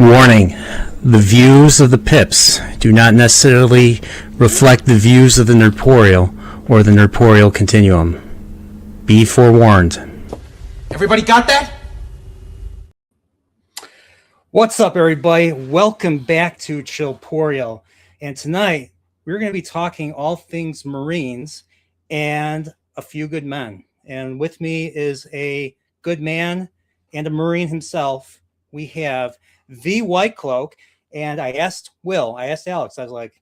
Warning: the views of the Pips do not necessarily reflect the views of the Chillporeal or the Chillporeal Continuum. Be forewarned. Everybody got that? What's up, everybody? Welcome back to Chillporeal. And tonight, we're going to be talking all things Marines and a few good men. And with me is a good man and a Marine himself. We have the White Cloak. And I asked Alex, I was like,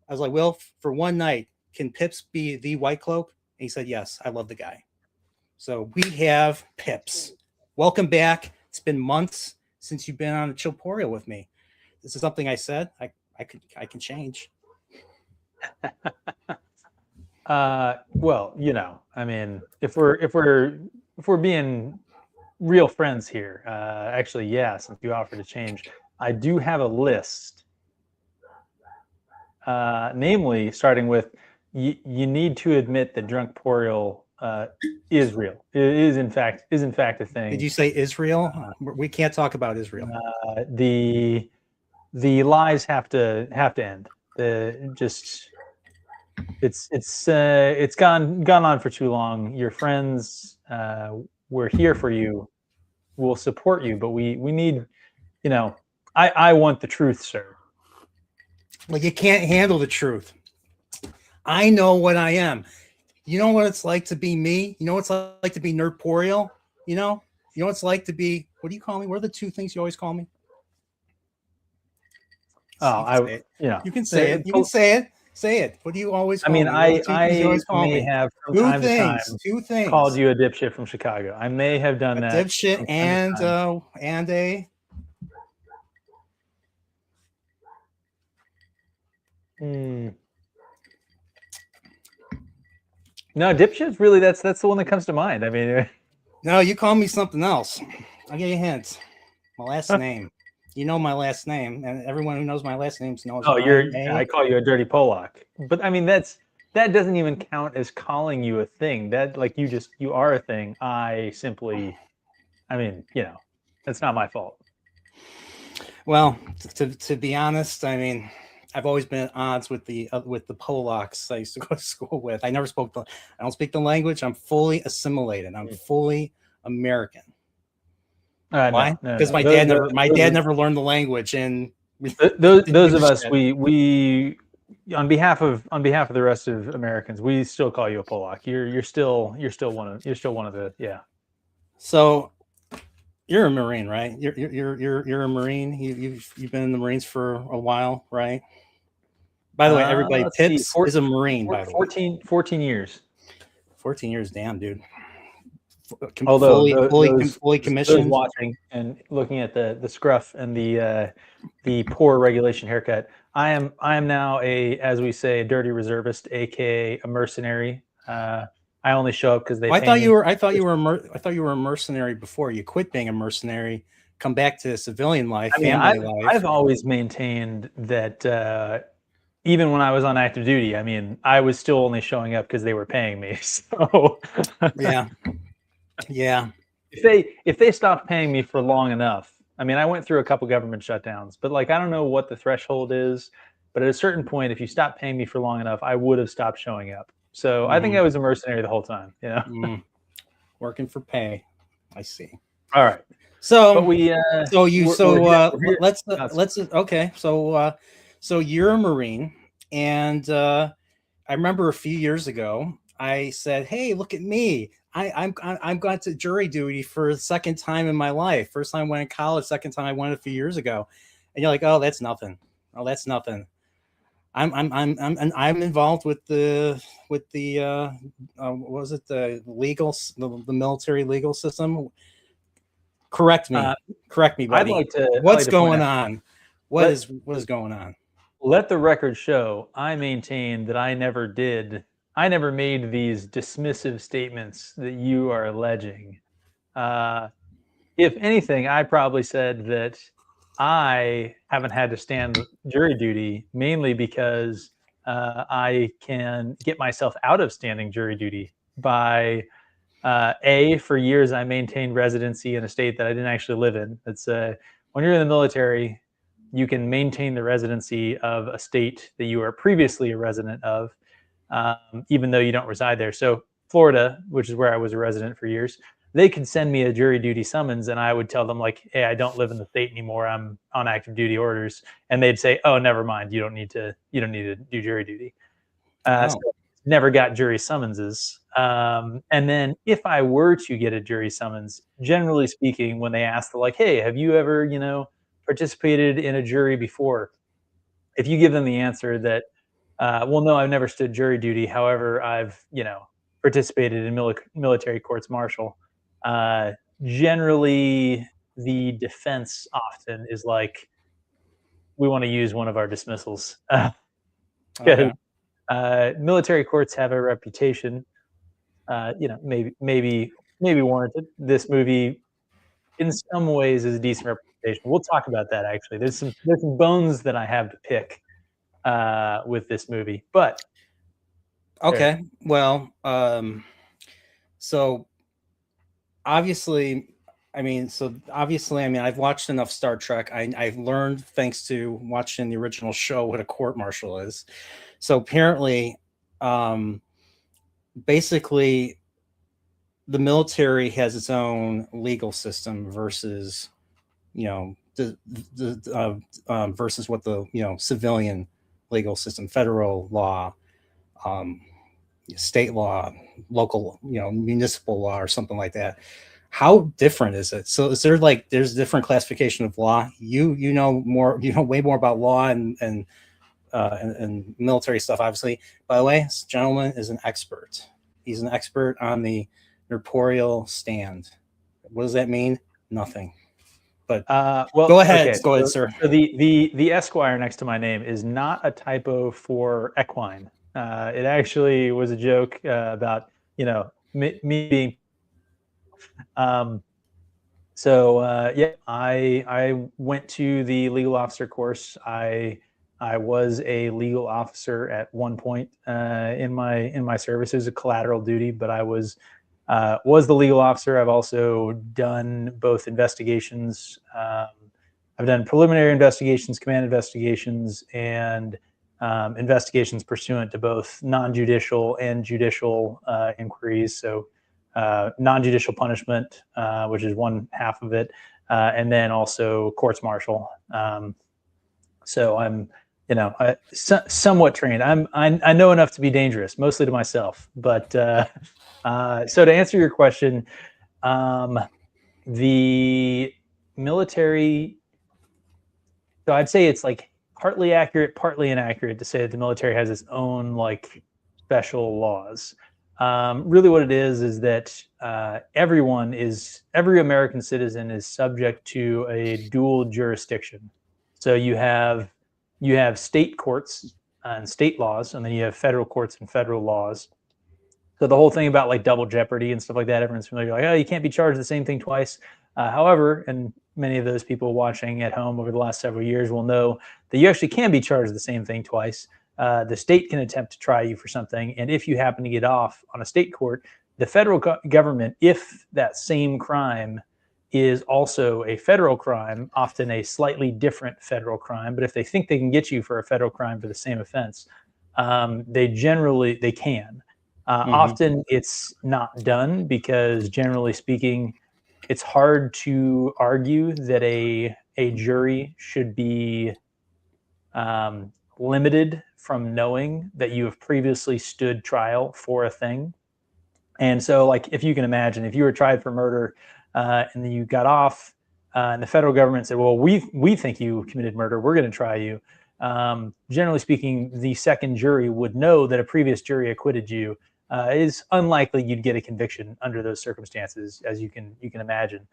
Will, for one night, can Pips be the White Cloak? And he said, yes, I love the guy. So we have Pips. Welcome back. It's been months since you've been on a Chillporeal with me. This is something I said. I can change. Well, you know, I mean, if we're being real friends here, actually, yeah, since you offered to change, I do have a list. Namely, starting with you need to admit that Drunkporeal is real. It is in fact a thing. Did you say Israel? We can't talk about Israel. The lies have to end. It's gone on for too long. Your friends, we're here for you. We'll support you, but we need, you know, I want the truth, sir. Well, you can't handle the truth. I know what I am. You know what it's like to be me? You know what it's like to be Chillporeal? You know what it's like to be, what do you call me? What are the two things you always call me? You can say it. You can say it. Say it. What do you always call me? I may have from time to time two things called you a dipshit from Chicago. I may have done that. Dipshit and a No, dipshit's really that's the one that comes to mind. I mean, no, you call me something else. I'll give you a hint. My last name. You know my last name, and everyone who knows my last name knows. Oh, I call you a dirty Polak. But I mean, that doesn't even count as calling you a thing. That like you are a thing. I mean, you know, that's not my fault. Well, to be honest, I mean, I've always been at odds with the Polacks I used to go to school with. I don't speak the language. I'm fully assimilated. I'm fully American. Why? Because my dad never learned the language, and those of us we on behalf of the rest of Americans, we still call you a Polak. You're still one of the yeah. So you're a Marine, right? You're a Marine. You've been in the Marines for a while, right? By the way, everybody, Pips is a Marine. By the way, 14 years. 14 years, damn, dude. Although fully commissioned, watching and looking at the scruff and the poor regulation haircut, I am now as we say, a dirty reservist, aka a mercenary. I only show up because they. I thought you were a mercenary before. You quit being a mercenary, come back to civilian life, family life. I've always maintained that. Even when I was on active duty, I mean, I was still only showing up because they were paying me. So yeah. If they stopped paying me for long enough, I mean, I went through a couple government shutdowns, but like I don't know what the threshold is, but at a certain point, if you stop paying me for long enough, I would have stopped showing up. So I think I was a mercenary the whole time. You know, working for pay. I see. All right. So So you're a Marine, and I remember a few years ago, I said, "Hey, look at me! I'm going to jury duty for the second time in my life. First time I went in college, second time I went a few years ago." And you're like, "Oh, that's nothing. Oh, that's nothing." I'm involved with the what was it, the military legal system? Correct me, buddy. What's going on? What is going on? Let the record show I maintain that I never made these dismissive statements that you are alleging. If anything, I probably said that I haven't had to stand jury duty mainly because I can get myself out of standing jury duty by for years I maintained residency in a state that I didn't actually live in. It's when you're in the military, you can maintain the residency of a state that you are previously a resident of, even though you don't reside there. So Florida, which is where I was a resident for years, they could send me a jury duty summons, and I would tell them like, "Hey, I don't live in the state anymore. I'm on active duty orders," and they'd say, "Oh, never mind. You don't need to do jury duty." So never got jury summonses. And then if I were to get a jury summons, generally speaking, when they ask, like, "Hey, have you ever, participated in a jury before?" If you give them the answer that, "Well, no, I've never stood jury duty. However, I've, participated in military courts martial," generally the defense often is like, "We want to use one of our dismissals." Okay. Military courts have a reputation, maybe warranted. This movie, in some ways, is a decent representation. We'll talk about that actually. There's some bones that I have to pick with this movie, but Okay. Well, so obviously, I've watched enough Star Trek. I've learned, thanks to watching the original show, what a court martial is. So apparently, basically, the military has its own legal system versus, versus what the civilian legal system, federal law, state law, local, municipal law, or something like that. How different is it? So is there there's different classification of law? You know more, way more about law and military stuff, obviously. By the way, this gentleman is an expert. He's an expert on the corporeal stand. What does that mean? Nothing. But well, go ahead. Okay. Go ahead, sir. So the Esquire next to my name is not a typo for equine. It actually was a joke about me being. I went to the legal officer course. I was a legal officer at one point in my service. It was a collateral duty, but I was the legal officer. I've also done both investigations. I've done preliminary investigations, command investigations, and investigations pursuant to both non-judicial and judicial inquiries. So non-judicial punishment, which is one half of it, and then also courts martial. So I'm, somewhat trained. I know enough to be dangerous, mostly to myself. But so to answer your question, the military. So I'd say it's like partly accurate, partly inaccurate to say that the military has its own special laws. Really what it is that every American citizen is subject to a dual jurisdiction. So you have state courts and state laws, and then you have federal courts and federal laws. So the whole thing about double jeopardy and stuff like that, everyone's familiar, oh, you can't be charged the same thing twice. However, and many of those people watching at home over the last several years will know that you actually can be charged the same thing twice. The state can attempt to try you for something, and if you happen to get off on a state court, the federal government, if that same crime is also a federal crime, often a slightly different federal crime, but if they think they can get you for a federal crime for the same offense, they can. Often it's not done because, generally speaking, it's hard to argue that a jury should be limited from knowing that you have previously stood trial for a thing. And so, if you can imagine, if you were tried for murder and then you got off, and the federal government said, well, we think you committed murder, we're going to try you. Generally speaking, the second jury would know that a previous jury acquitted you. Is unlikely you'd get a conviction under those circumstances, as you can imagine.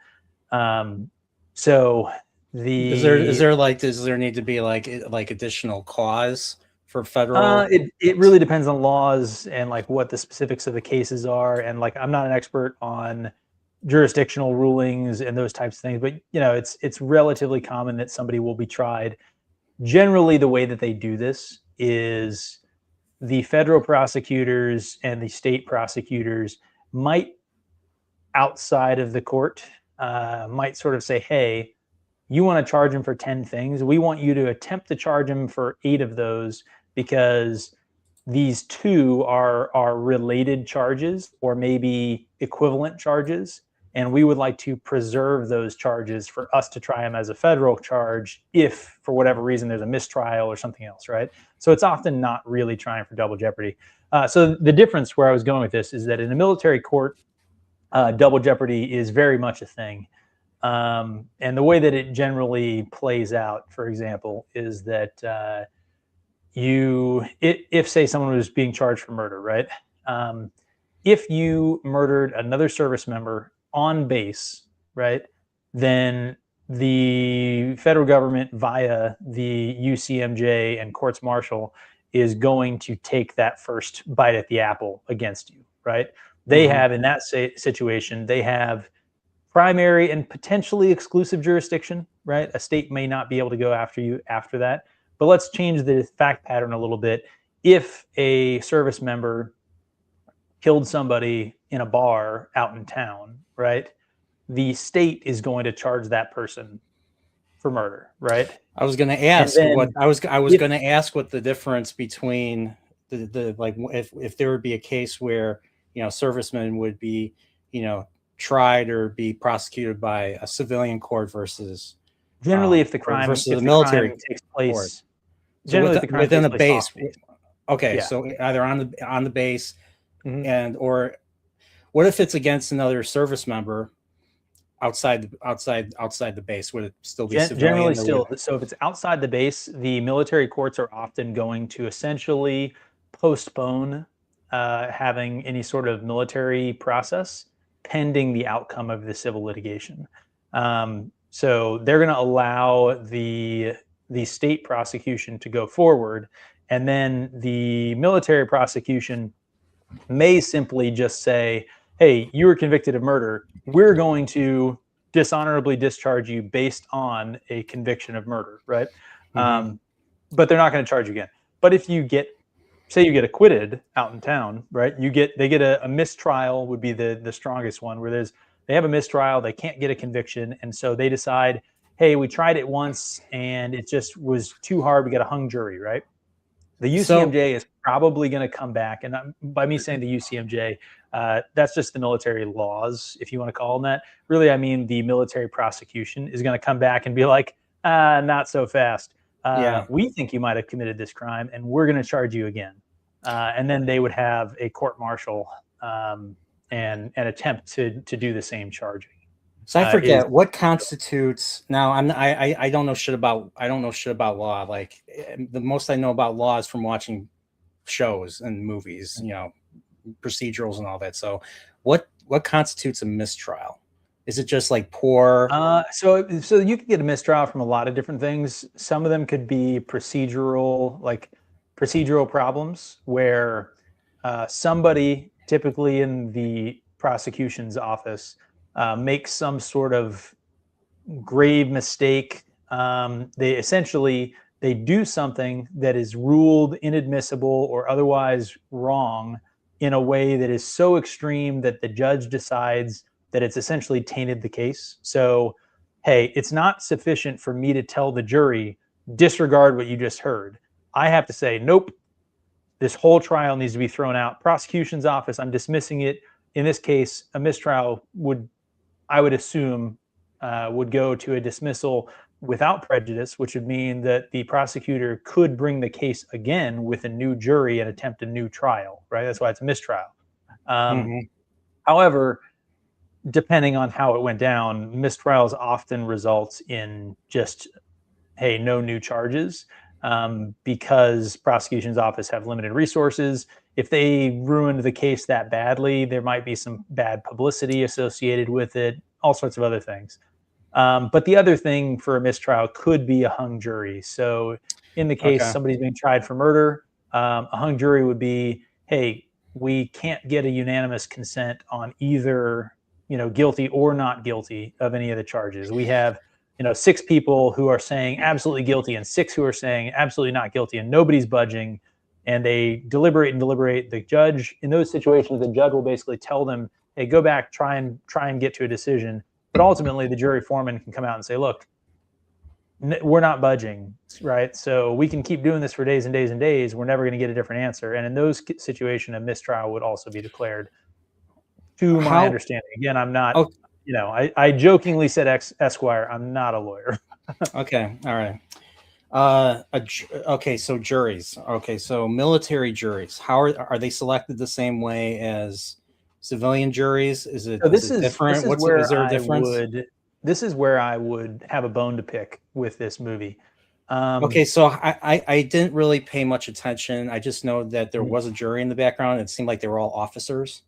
So does there need to be additional cause for federal? It really depends on laws and what the specifics of the cases are, and I'm not an expert on jurisdictional rulings and those types of things, but it's relatively common that somebody will be tried. Generally, the way that they do this is the federal prosecutors and the state prosecutors might, outside of the court, might sort of say, hey, you want to charge him for 10 things. We want you to attempt to charge him for 8 of those because these 2 are related charges or maybe equivalent charges. And we would like to preserve those charges for us to try them as a federal charge if, for whatever reason, there's a mistrial or something else, right? So it's often not really trying for double jeopardy. So the difference where I was going with this is that in a military court, double jeopardy is very much a thing. And the way that it generally plays out, for example, is that if say someone was being charged for murder, right? If you murdered another service member on base, right, then the federal government via the UCMJ and courts martial is going to take that first bite at the apple against you, right? They have, in that situation, they have primary and potentially exclusive jurisdiction, right? A state may not be able to go after you after that. But let's change the fact pattern a little bit. If a service member killed somebody in a bar out in town, right, the state is going to charge that person for murder, right? I was going to ask going to ask what the difference between the like if there would be a case where, you know, servicemen would be, you know, tried or be prosecuted by a civilian court versus generally if the crime versus the military takes place court. generally So within a base. Okay, Yeah. so either on the base, Mhm. or what if it's against another service member outside the base? Would it still be civilian? Generally still. So if it's outside the base, the military courts are often going to essentially postpone having any sort of military process pending the outcome of the civil litigation. So they're going to allow the state prosecution to go forward, and then the military prosecution may simply just say, hey, you were convicted of murder. We're going to dishonorably discharge you based on a conviction of murder, right? But they're not going to charge you again. But if you get, say you get acquitted out in town, right? They get a mistrial would be the strongest one, where they have a mistrial, they can't get a conviction, and so they decide, hey, we tried it once and it just was too hard, we got a hung jury, right? The UCMJ is probably going to come back, and by me saying the UCMJ, that's just the military laws, if you want to call them that. Really, I mean the military prosecution is going to come back and be like, not so fast. We think you might have committed this crime, and we're going to charge you again. And then they would have a court martial and attempt to do the same charging. So I forget what constitutes. Now I don't know shit about law. Like the most I know about law is from watching shows and movies, you know, procedurals and all that. So what constitutes a mistrial? Is it just like poor? So you could get a mistrial from a lot of different things. Some of them could be procedural problems where somebody, typically in the prosecution's office, makes some sort of grave mistake. They do something that is ruled inadmissible or otherwise wrong in a way that is so extreme that the judge decides that it's essentially tainted the case. So, hey, it's not sufficient for me to tell the jury, disregard what you just heard. I have to say, nope, this whole trial needs to be thrown out. Prosecution's office, I'm dismissing it. In this case, a mistrial I would assume, would go to a dismissal without prejudice, which would mean that the prosecutor could bring the case again with a new jury and attempt a new trial, right? That's why it's a mistrial. However, depending on how it went down, mistrials often results in just, hey, no new charges, because prosecution's office have limited resources. If they ruined the case that badly, there might be some bad publicity associated with it, all sorts of other things. But the other thing for a mistrial could be a hung jury. So in the case somebody's being tried for murder, a hung jury would be, hey, we can't get a unanimous consent on either, guilty or not guilty of any of the charges. We have, 6 people who are saying absolutely guilty and 6 who are saying absolutely not guilty, and nobody's budging. And they deliberate. The judge, in those situations, the judge will basically tell them, hey, go back, try and get to a decision. But ultimately, the jury foreman can come out and say, look, we're not budging, right? So we can keep doing this for days and days and days. We're never going to get a different answer. And in those situations, a mistrial would also be declared, to my understanding. Again, I'm not, Oh, I jokingly said Esquire. I'm not a lawyer. okay, all right. Okay, so juries. Okay, so military juries. How are they selected the same way as civilian juries? Is it, So is it different? Is there a difference? This is where I would have a bone to pick with this movie. Okay, so I didn't really pay much attention. I just know that there was a jury in the background. It seemed like they were all officers.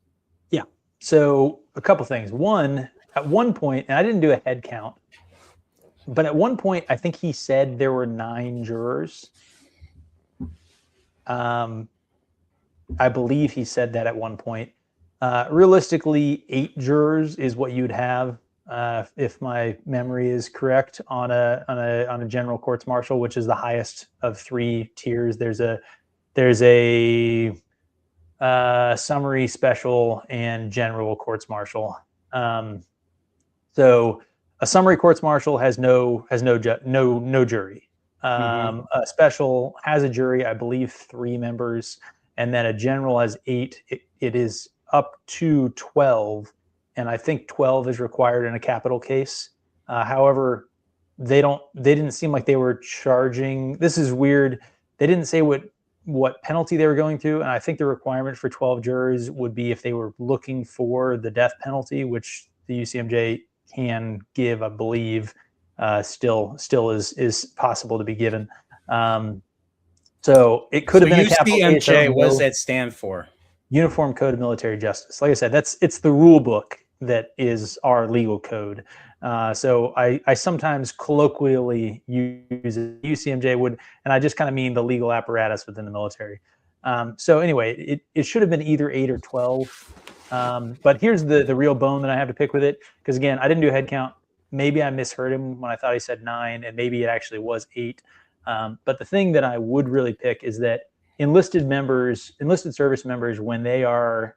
Yeah. So a couple things. One, at one point, and I didn't do a head count, but at one point, I think he said there were 9 jurors. I believe he said that at one point. Realistically, 8 jurors is what you'd have, if my memory is correct, on a general courts martial, which is the highest of 3 tiers. There's a summary, special, and general courts martial. So a summary courts martial has no jury. A special has a jury, I believe 3 members, and then a general has 8. It is up to 12, and I think 12 is required in a capital case. However, they didn't seem like they were charging. This is weird. They didn't say what penalty they were going through, and I think the requirement for 12 jurors would be if they were looking for the death penalty, which the UCMJ can give, I believe, still is possible to be given. So it could have been a capital case. UCMJ, what does that stand for? Uniform Code of Military Justice. Like I said, it's the rule book that is our legal code. So I sometimes colloquially use it. UCMJ would, and I just kind of mean the legal apparatus within the military. So anyway, it should have been either 8 or 12. But here's the real bone that I have to pick with it, because again, I didn't do a head count. Maybe I misheard him when I thought he said 9, and maybe it actually was 8. But the thing that I would really pick is that enlisted service members, when they are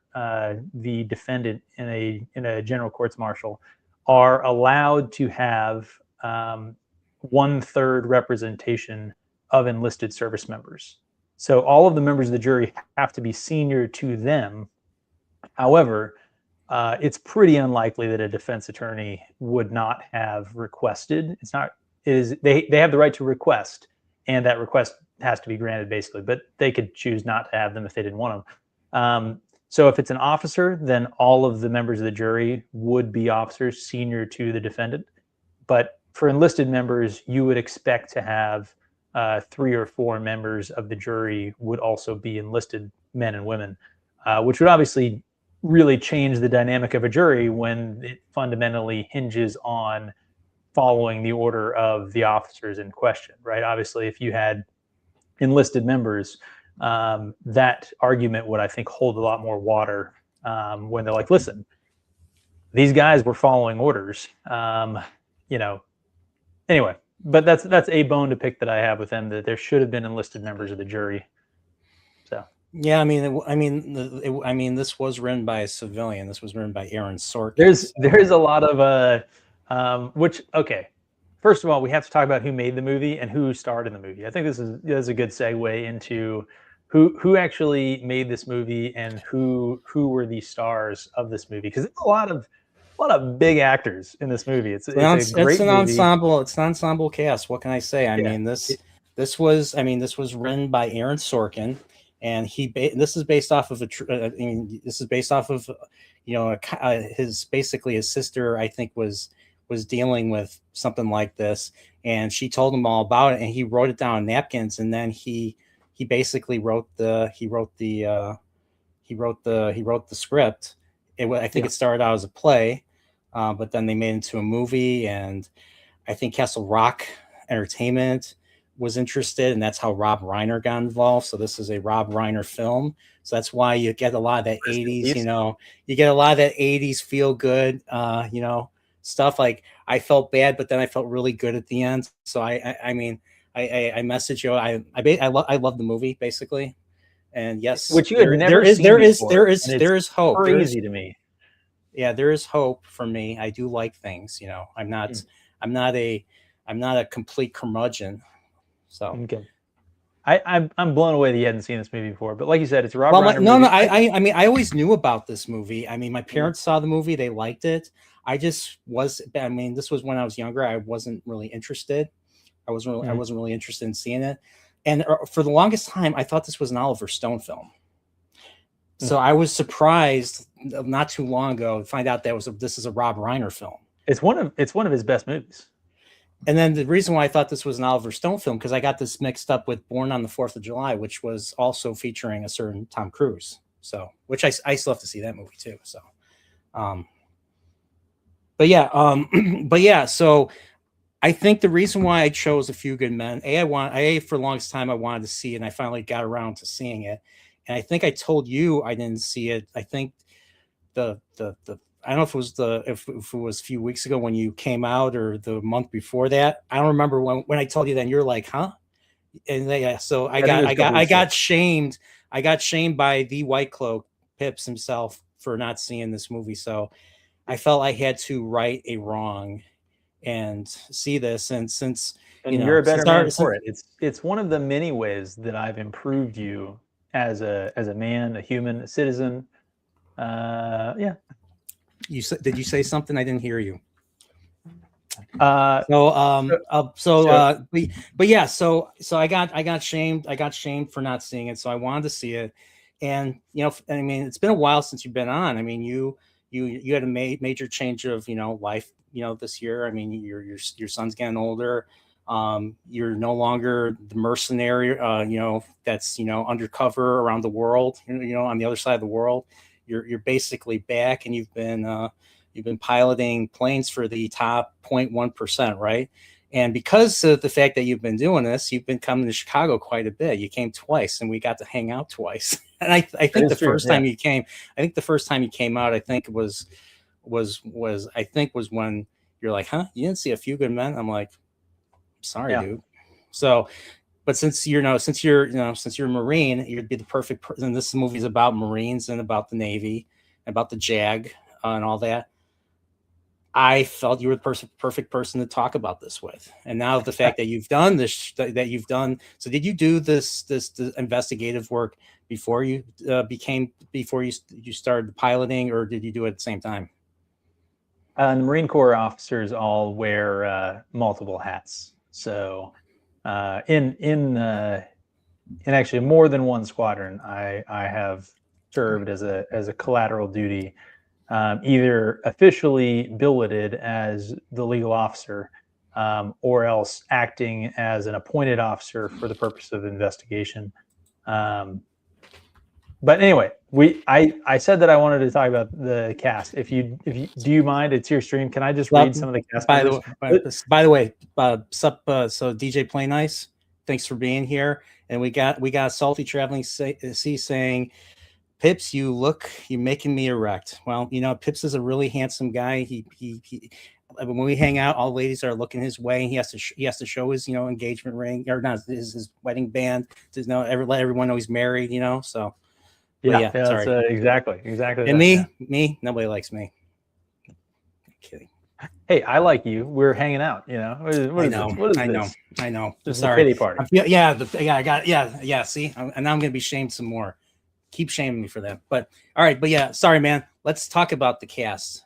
the defendant in a general courts martial, are allowed to have 1/3 representation of enlisted service members. So all of the members of the jury have to be senior to them. However, it's pretty unlikely that a defense attorney would not have requested. They have the right to request, and that request has to be granted, basically, but they could choose not to have them if they didn't want them. So if it's an officer, then all of the members of the jury would be officers senior to the defendant. But for enlisted members, you would expect to have 3 or 4 members of the jury would also be enlisted men and women, which would obviously really change the dynamic of a jury when it fundamentally hinges on following the order of the officers in question, right? Obviously, if you had enlisted members, that argument would, I think, hold a lot more water when they're like, listen, these guys were following orders. Anyway, but that's a bone to pick that I have with them, that there should have been enlisted members of the jury. So yeah, I mean, this was written by a civilian. This was written by Aaron Sorkin. There's a lot of which, okay. First of all, we have to talk about who made the movie and who starred in the movie. I think this is a good segue into who actually made this movie and who were the stars of this movie, because there's a lot of big actors in this movie. It's a great movie. Ensemble. It's an ensemble cast. What can I say? I mean, this was written by Aaron Sorkin, and this is based off of his sister, I think, was dealing with something like this, and she told him all about it, and he wrote it down on napkins, and then he basically wrote the script. I think it started out as a play, but then they made it into a movie, and I think Castle Rock Entertainment was interested, and that's how Rob Reiner got involved. So this is a Rob Reiner film. So that's why you get a lot of that 80s, you get a lot of that 80s feel good, stuff. Like, I felt bad, but then I felt really good at the end. So I message you. I love the movie, basically. And yes, which you had never seen before. There is hope. Crazy to me. Yeah, there is hope for me. I do like things. I'm not I'm not a complete curmudgeon. So Okay. I'm blown away that you hadn't seen this movie before, but like you said, it's a Rob well, Reiner no, movie. I mean, I always knew about this movie. I mean, my parents saw the movie, they liked it. I just was. I mean, this was when I was younger. I wasn't really interested. I wasn't really interested in seeing it, and for the longest time, I thought this was an Oliver Stone film. So I was surprised not too long ago to find out that this is a Rob Reiner film. It's one of his best movies. And then the reason why I thought this was an Oliver Stone film, because I got this mixed up with Born on the 4th of July, which was also featuring a certain Tom Cruise. So, which I still have to see that movie too. So, but yeah, so I think the reason why I chose A Few Good Men, for the longest time I wanted to see it, and I finally got around to seeing it. And I think I told you I didn't see it. I think the I don't know if it was if it was a few weeks ago when you came out or the month before that. I don't remember when I told you that. And you're like, huh? And so I got shamed. I got shamed by the White Cloak Pips himself for not seeing this movie. So I felt I had to right a wrong and see this. And since you're a better man for it. It's one of the many ways that I've improved you as a man, a human, a citizen. Yeah. Did you say something? I didn't hear you. But yeah, so I got shamed for not seeing it. So I wanted to see it. And, I mean, it's been a while since you've been on. I mean, you had a major change of, life, this year. I mean, your son's getting older. You're no longer the mercenary, that's, undercover around the world, on the other side of the world. You're basically back, and you've been piloting planes for the top 0.1%, right? And because of the fact that you've been doing this, you've been coming to Chicago quite a bit. You came twice, and we got to hang out twice. And I think the first time you came out, I think was when you're like, huh? You didn't see A Few Good Men? I'm like, sorry, dude. So, but since you're a Marine, you'd be the perfect person. This movie is about Marines and about the Navy, about the JAG and all that. I felt you were the perfect person to talk about this with. And now the fact that you've done this, so did you do this investigative work before you started piloting, or did you do it at the same time? The Marine Corps officers all wear multiple hats. So in actually more than one squadron, I have served as a collateral duty, either officially billeted as the legal officer, or else acting as an appointed officer for the purpose of investigation. But anyway, I said that I wanted to talk about the cast. If you do you mind? It's your stream. Can I just read some of the cast members? By the way, so DJ Play Nice, thanks for being here. And we got Salty Traveling C saying, Pips, you're making me erect. Well, Pips is a really handsome guy. He when we hang out, all ladies are looking his way, and he has to show his engagement ring, or not his wedding band, to let everyone know he's married. So. Yeah, sorry. Exactly. And me, nobody likes me. I'm kidding. Hey, I like you. We're hanging out. I know. This is sorry. a pity party. Yeah. See, and now I'm gonna be shamed some more. Keep shaming me for that. But all right. But yeah, sorry, man. Let's talk about the cast.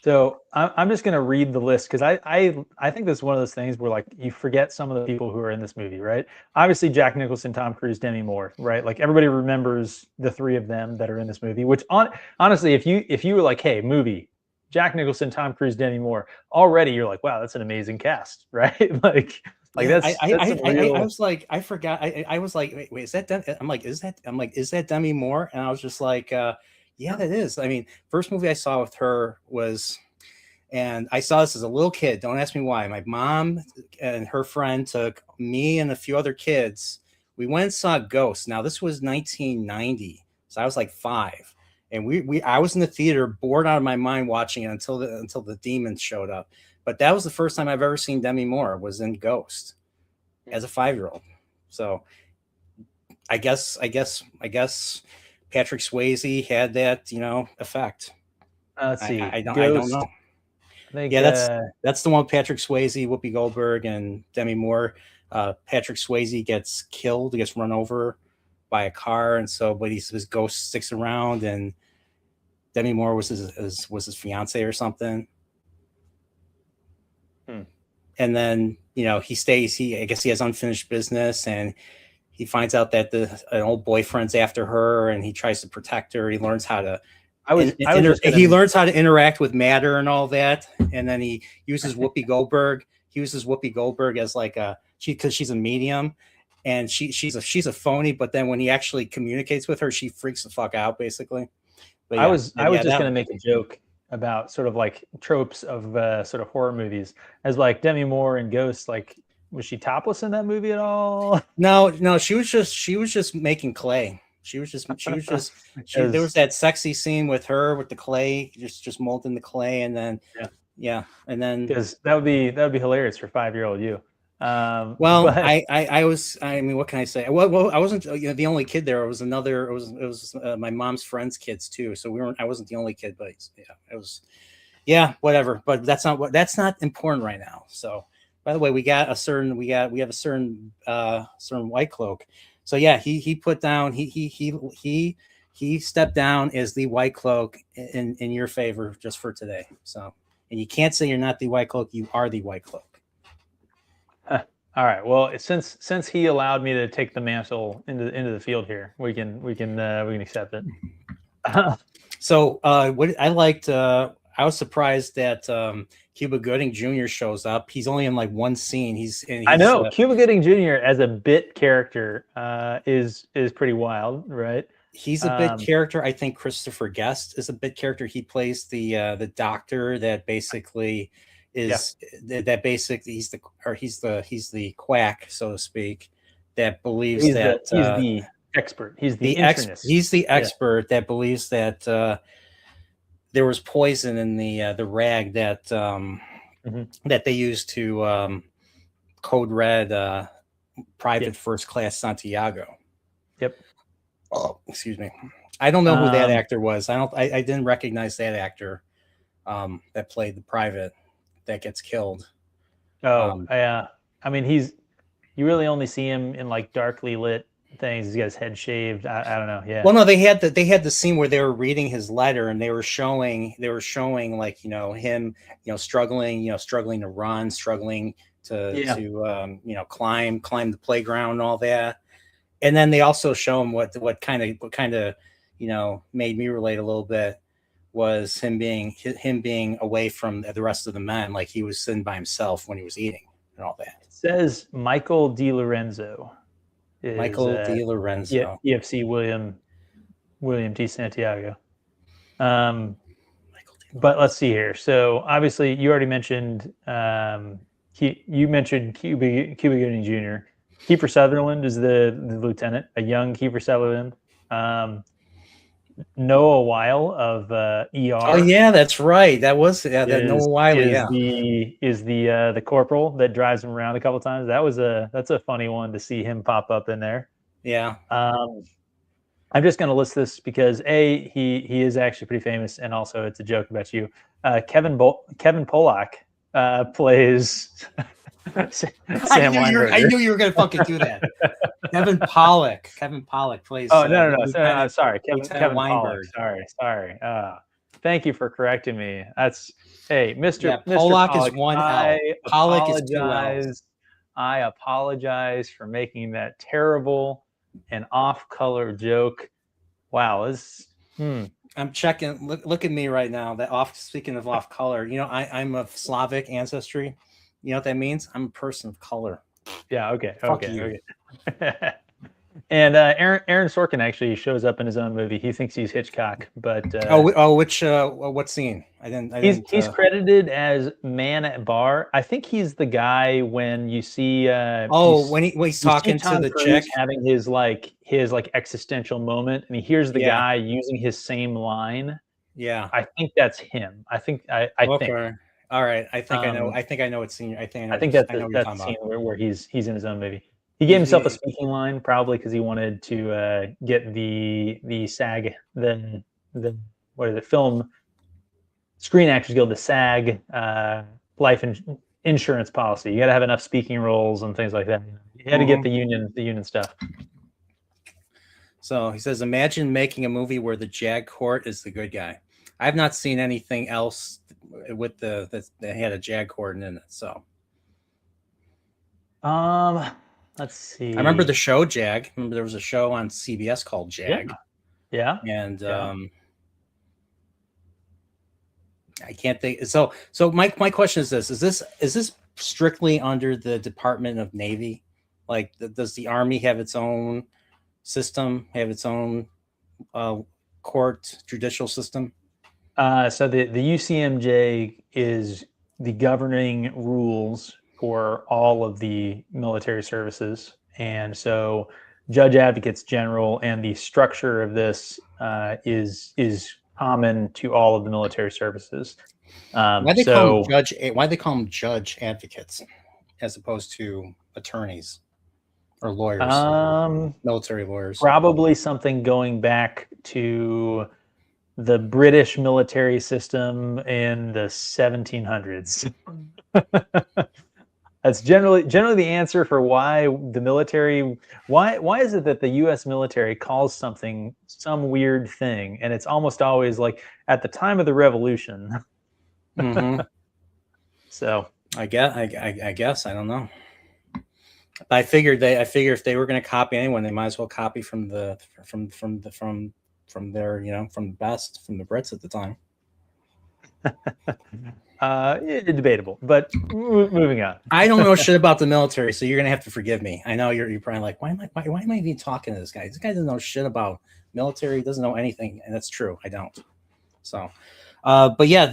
So I'm just going to read the list, because I think this is one of those things where, like, you forget some of the people who are in this movie, right? Obviously, Jack Nicholson, Tom Cruise, Demi Moore, right? Like, everybody remembers the three of them that are in this movie, which honestly, if you were like, hey, movie, Jack Nicholson, Tom Cruise, Demi Moore, already you're like, wow, that's an amazing cast, right? Like that's I was like, I forgot. I was like, wait, is that Demi? I'm like, is that Demi Moore? And I was just like, yeah, that is. I mean, first movie I saw with her was, and I saw this as a little kid. Don't ask me why. My mom and her friend took me and a few other kids. We went and saw Ghost. Now, this was 1990, so I was like 5, and I was in the theater, bored out of my mind, watching it until the demons showed up. But that was the first time I've ever seen Demi Moore, was in Ghost as a 5-year-old. So I guess Patrick Swayze had that, effect. Let's see. I don't know. I think Yeah, that's the one with Patrick Swayze, Whoopi Goldberg, and Demi Moore. Patrick Swayze gets killed, gets run over by a car, and so but his ghost sticks around, and Demi Moore was his fiance or something. And then he stays. I guess he has unfinished business, and he finds out that an old boyfriend's after her, and he tries to protect her. He learns how to. He learns how to interact with matter and all that, and then he uses Whoopi Goldberg. He uses Whoopi Goldberg as like because she's a medium, and she's a phony. But then when he actually communicates with her, she freaks the fuck out, basically. But I was just going to make a joke about sort of like tropes of sort of horror movies, as like Demi Moore and Ghost. Like, was she topless in that movie at all? No, she was just making clay. There was that sexy scene with her with the clay, just molding the clay, and then and then because that would be hilarious for 5-year-old you. I mean, what can I say? Well, I wasn't the only kid there. It was my mom's friends' kids too. So I wasn't the only kid, but it was whatever. But that's not important right now. So, by the way, we have a certain White Cloak. So he put down he stepped down as the White Cloak in your favor just for today. So, and you can't say you're not the White Cloak. You are the White Cloak. All right. Well, since he allowed me to take the mantle into the field here, we can accept it. So what I liked, I was surprised that Cuba Gooding Jr. shows up. He's only in like one scene. I know Cuba Gooding Jr. as a bit character is pretty wild, right? He's a bit character. I think Christopher Guest is a bit character. He plays the doctor that basically he's the quack, so to speak, that believes he's the expert. He's the internist. He's the expert that believes that there was poison in the rag that that they used to code red private first class Santiago. Yep. Oh, excuse me. I don't know who that actor was. I didn't recognize that actor that played the private that gets killed. I mean, you really only see him in like darkly lit things. He's got his head shaved. I don't know. Yeah. Well, no, they had the scene where they were reading his letter, and they were showing like him struggling to run, struggling to climb the playground and all that. And then they also show him what kind of made me relate a little bit was him being away from the rest of the men, like he was sitting by himself when he was eating and all that. It says Michael DiLorenzo. EFC William T. Santiago. But let's see here. So obviously, you already mentioned you mentioned Cuba Gooding Jr. Kiefer Sutherland is the lieutenant, a young Kiefer Sutherland. Noah Weil of ER. Oh yeah, that's right. That was that Noah Weil. Is the corporal that drives him around a couple of times. That's a funny one to see him pop up in there. Yeah. I'm just going to list this because he is actually pretty famous, and also it's a joke about you. Kevin Pollak plays Sam Weinberger. I knew you were going to fucking do that. Kevin Pollak plays. Oh no! Sorry, Kevin Weinberg. Sorry. Thank you for correcting me. That's Mr. Pollak Pollak is one L. Pollak is two L's. I apologize for making that terrible and off-color joke. Wow, I'm checking. Look at me right now. Speaking of off-color, I'm of Slavic ancestry. You know what that means? I'm a person of color. Yeah. Okay. Fuck you. Okay. And Aaron Sorkin actually shows up in his own movie. He thinks he's Hitchcock, but what scene? He's credited as man at bar. I think he's the guy when you see. When he's talking to the chick, having his existential moment, and he hears the guy using his same line. Yeah, I think that's him. I think. All right, I think I know. I think I know what scene. I think that's the scene where he's in his own movie. He gave himself a speaking line probably because he wanted to get the SAG film Screen Actors Guild, the SAG life insurance policy. You got to have enough speaking roles and things like that. You had to get the union stuff. So he says, imagine making a movie where the JAG court is the good guy. I've not seen anything else with that had a JAG court in it. So, let's see. I remember the show JAG. Remember there was a show on CBS called JAG. Yeah. And I can't think. So my question is this: is this strictly under the Department of Navy? Like, does the Army have its own system? Have its own court judicial system? So the UCMJ is the governing rules for all of the military services, and so judge advocates general and the structure of this is common to all of the military services. Why they call them judge advocates as opposed to attorneys or lawyers, military lawyers? Probably something going back to the British military system in the 1700s. That's generally the answer for why the military. Why is it that the U.S. military calls something some weird thing, and it's almost always like at the time of the Revolution. Mm-hmm. So I guess I don't know. I figured if they were going to copy anyone, they might as well copy from their from the best, from the Brits at the time. Debatable, but moving on. I don't know shit about the military, so you're gonna have to forgive me. I know you're probably like, why am I even talking to this guy? This guy doesn't know shit about military. He doesn't know anything, and that's true. I don't. So, but yeah,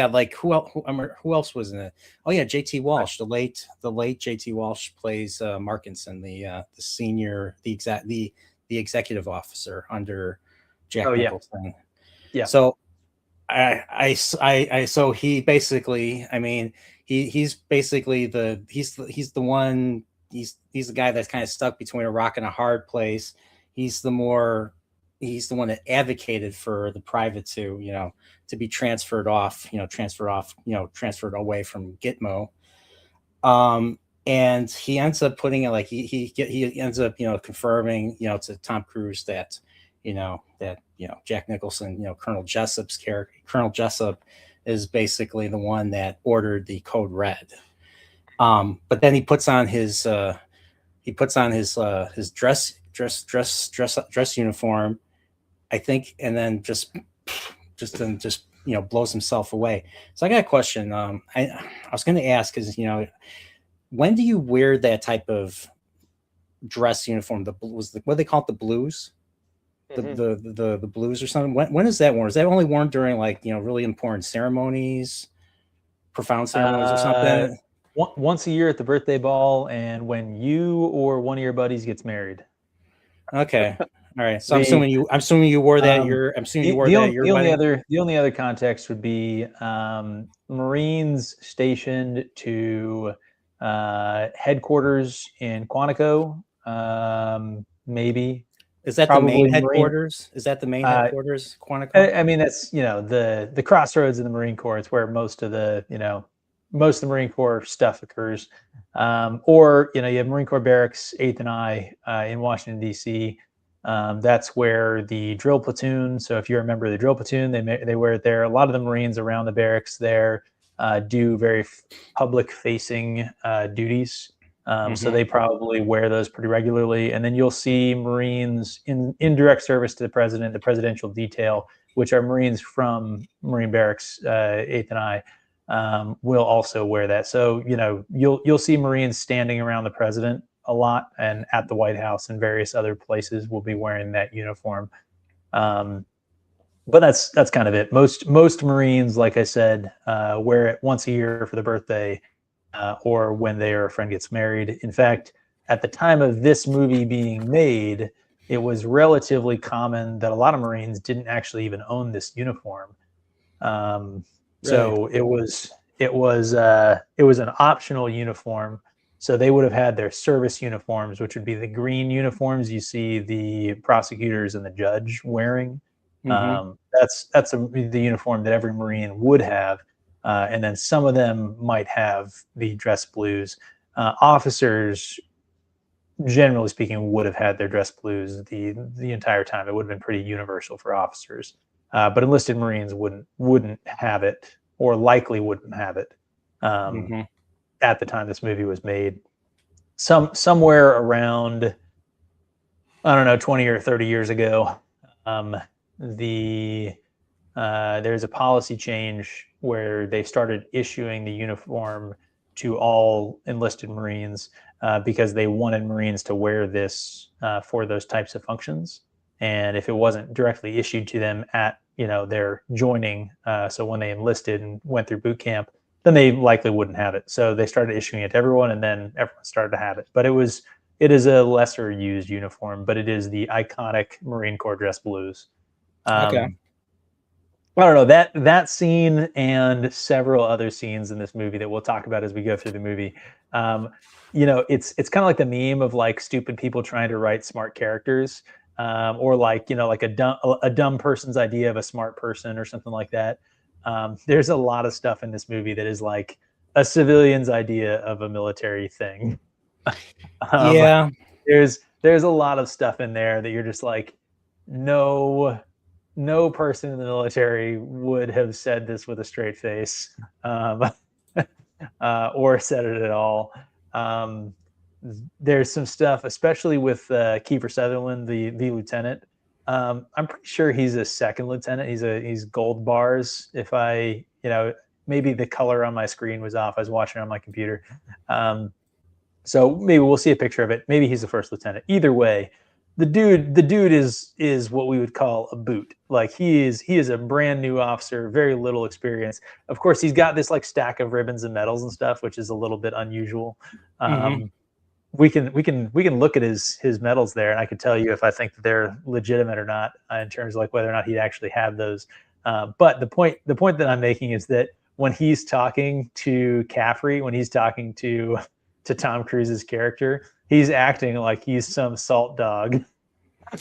like who else was in it? Oh yeah, J.T. Walsh, the late J.T. Walsh plays Markinson, the executive officer under Jack Nicholson. Yeah. So so he basically, I mean, he's basically he's the one he's the guy that's kind of stuck between a rock and a hard place. He's the one that advocated for the private to be transferred away from Gitmo. And he ends up putting it like he ends up confirming to Tom Cruise that Jack Nicholson, Colonel Jessup's character. Colonel Jessup is basically the one that ordered the code red. But then he puts on his dress uniform, I think, and then just blows himself away. So I got a question. I was going to ask, because when do you wear that type of dress uniform? What they call it, the blues? The blues or something. When is that worn? Is that only worn during really important ceremonies, profound ceremonies or something? Once a year at the birthday ball, and when you or one of your buddies gets married. Okay, all right. So I'm assuming you wore that. The only other context would be Marines stationed to headquarters in Quantico, maybe. Is that probably the main headquarters? Is that the main headquarters, Quantico? I mean, that's the crossroads in the Marine Corps. It's where most of the Marine Corps stuff occurs. Or you have Marine Corps Barracks 8th and I in Washington D.C. That's where the drill platoon. So if you're a member of the drill platoon, they wear it there. A lot of the Marines around the barracks there do very public facing duties. So they probably wear those pretty regularly. And then you'll see Marines in direct service to the president, the presidential detail, which are Marines from Marine Barracks 8th and I, will also wear that. So, you'll see Marines standing around the president a lot, and at the White House and various other places will be wearing that uniform. But that's kind of it. Most Marines, like I said, wear it once a year for the birthday, or when a friend gets married. In fact, at the time of this movie being made, it was relatively common that a lot of Marines didn't actually even own this uniform. So it was an optional uniform. So they would have had their service uniforms, which would be the green uniforms you see the prosecutors and the judge wearing. The uniform that every Marine would have, and then some of them might have the dress blues. Officers, generally speaking, would have had their dress blues the entire time. It would have been pretty universal for officers, but enlisted Marines wouldn't have it, or likely wouldn't have it at the time this movie was made. Somewhere around, I don't know, 20 or 30 years ago, there's a policy change where they started issuing the uniform to all enlisted Marines because they wanted Marines to wear this for those types of functions. And if it wasn't directly issued to them at their joining, so when they enlisted and went through boot camp, then they likely wouldn't have it. So they started issuing it to everyone, and then everyone started to have it. But it is a lesser used uniform, but it is the iconic Marine Corps dress blues. Okay. I don't know, that scene and several other scenes in this movie that we'll talk about as we go through the movie. It's kind of like the meme of like stupid people trying to write smart characters, or like a dumb person's idea of a smart person or something like that. There's a lot of stuff in this movie that is like a civilian's idea of a military thing. Yeah. There's a lot of stuff in there that you're just like, no person in the military would have said this with a straight face, or said it at all. There's some stuff, especially with Kiefer Sutherland, the lieutenant. I'm pretty sure he's a second lieutenant. He's gold bars. If maybe the color on my screen was off. I was watching it on my computer. So maybe we'll see a picture of it. Maybe he's the first lieutenant. Either way, the dude is what we would call a boot. Like he is a brand new officer, very little experience. Of course, he's got this like stack of ribbons and medals and stuff, which is a little bit unusual. We can look at his medals there, and I can tell you if I think that they're legitimate or not in terms of like whether or not he'd actually have those. But the point that I'm making is that when he's talking to Caffrey, when he's talking to Tom Cruise's character, he's acting like he's some salt dog.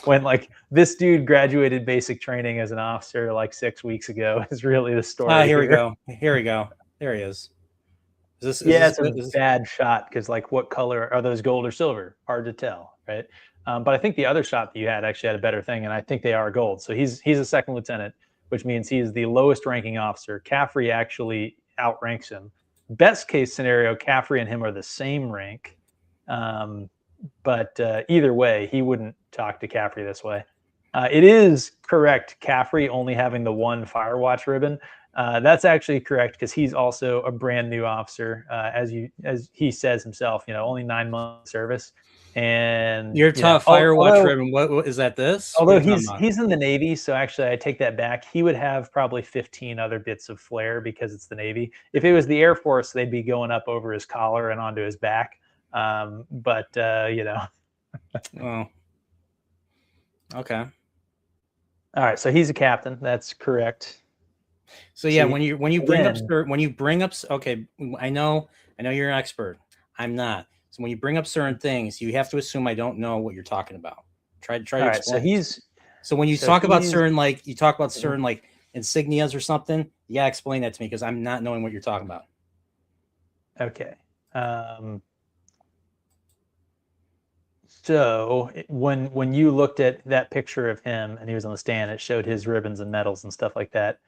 When like this dude graduated basic training as an officer like 6 weeks ago is really the story. Here we go. There he is. It's a bad shot because like what color are those, gold or silver? Hard to tell, right? But I think the other shot that you had actually had a better thing, and I think they are gold. So he's a second lieutenant, which means he is the lowest ranking officer. Caffrey actually outranks him. Best case scenario, Caffrey and him are the same rank. But either way, he wouldn't talk to Caffrey this way. It is correct, Caffrey only having the one Firewatch ribbon. That's actually correct because he's also a brand new officer, as he says himself. Only 9 months service. And your top Firewatch ribbon. What is that? This? Although he's in the Navy, so actually I take that back. He would have probably 15 other bits of flair because it's the Navy. If it was the Air Force, they'd be going up over his collar and onto his back. Oh. Okay. All right, so he's a captain. That's correct. So yeah, when you bring up okay, I know you're an expert. I'm not. So when you bring up certain things, you have to assume I don't know what you're talking about. Try to explain. So when you talk about certain like insignias or something, you gotta explain that to me because I'm not knowing what you're talking about. Okay. So when you looked at that picture of him and he was on the stand, it showed his ribbons and medals and stuff like that.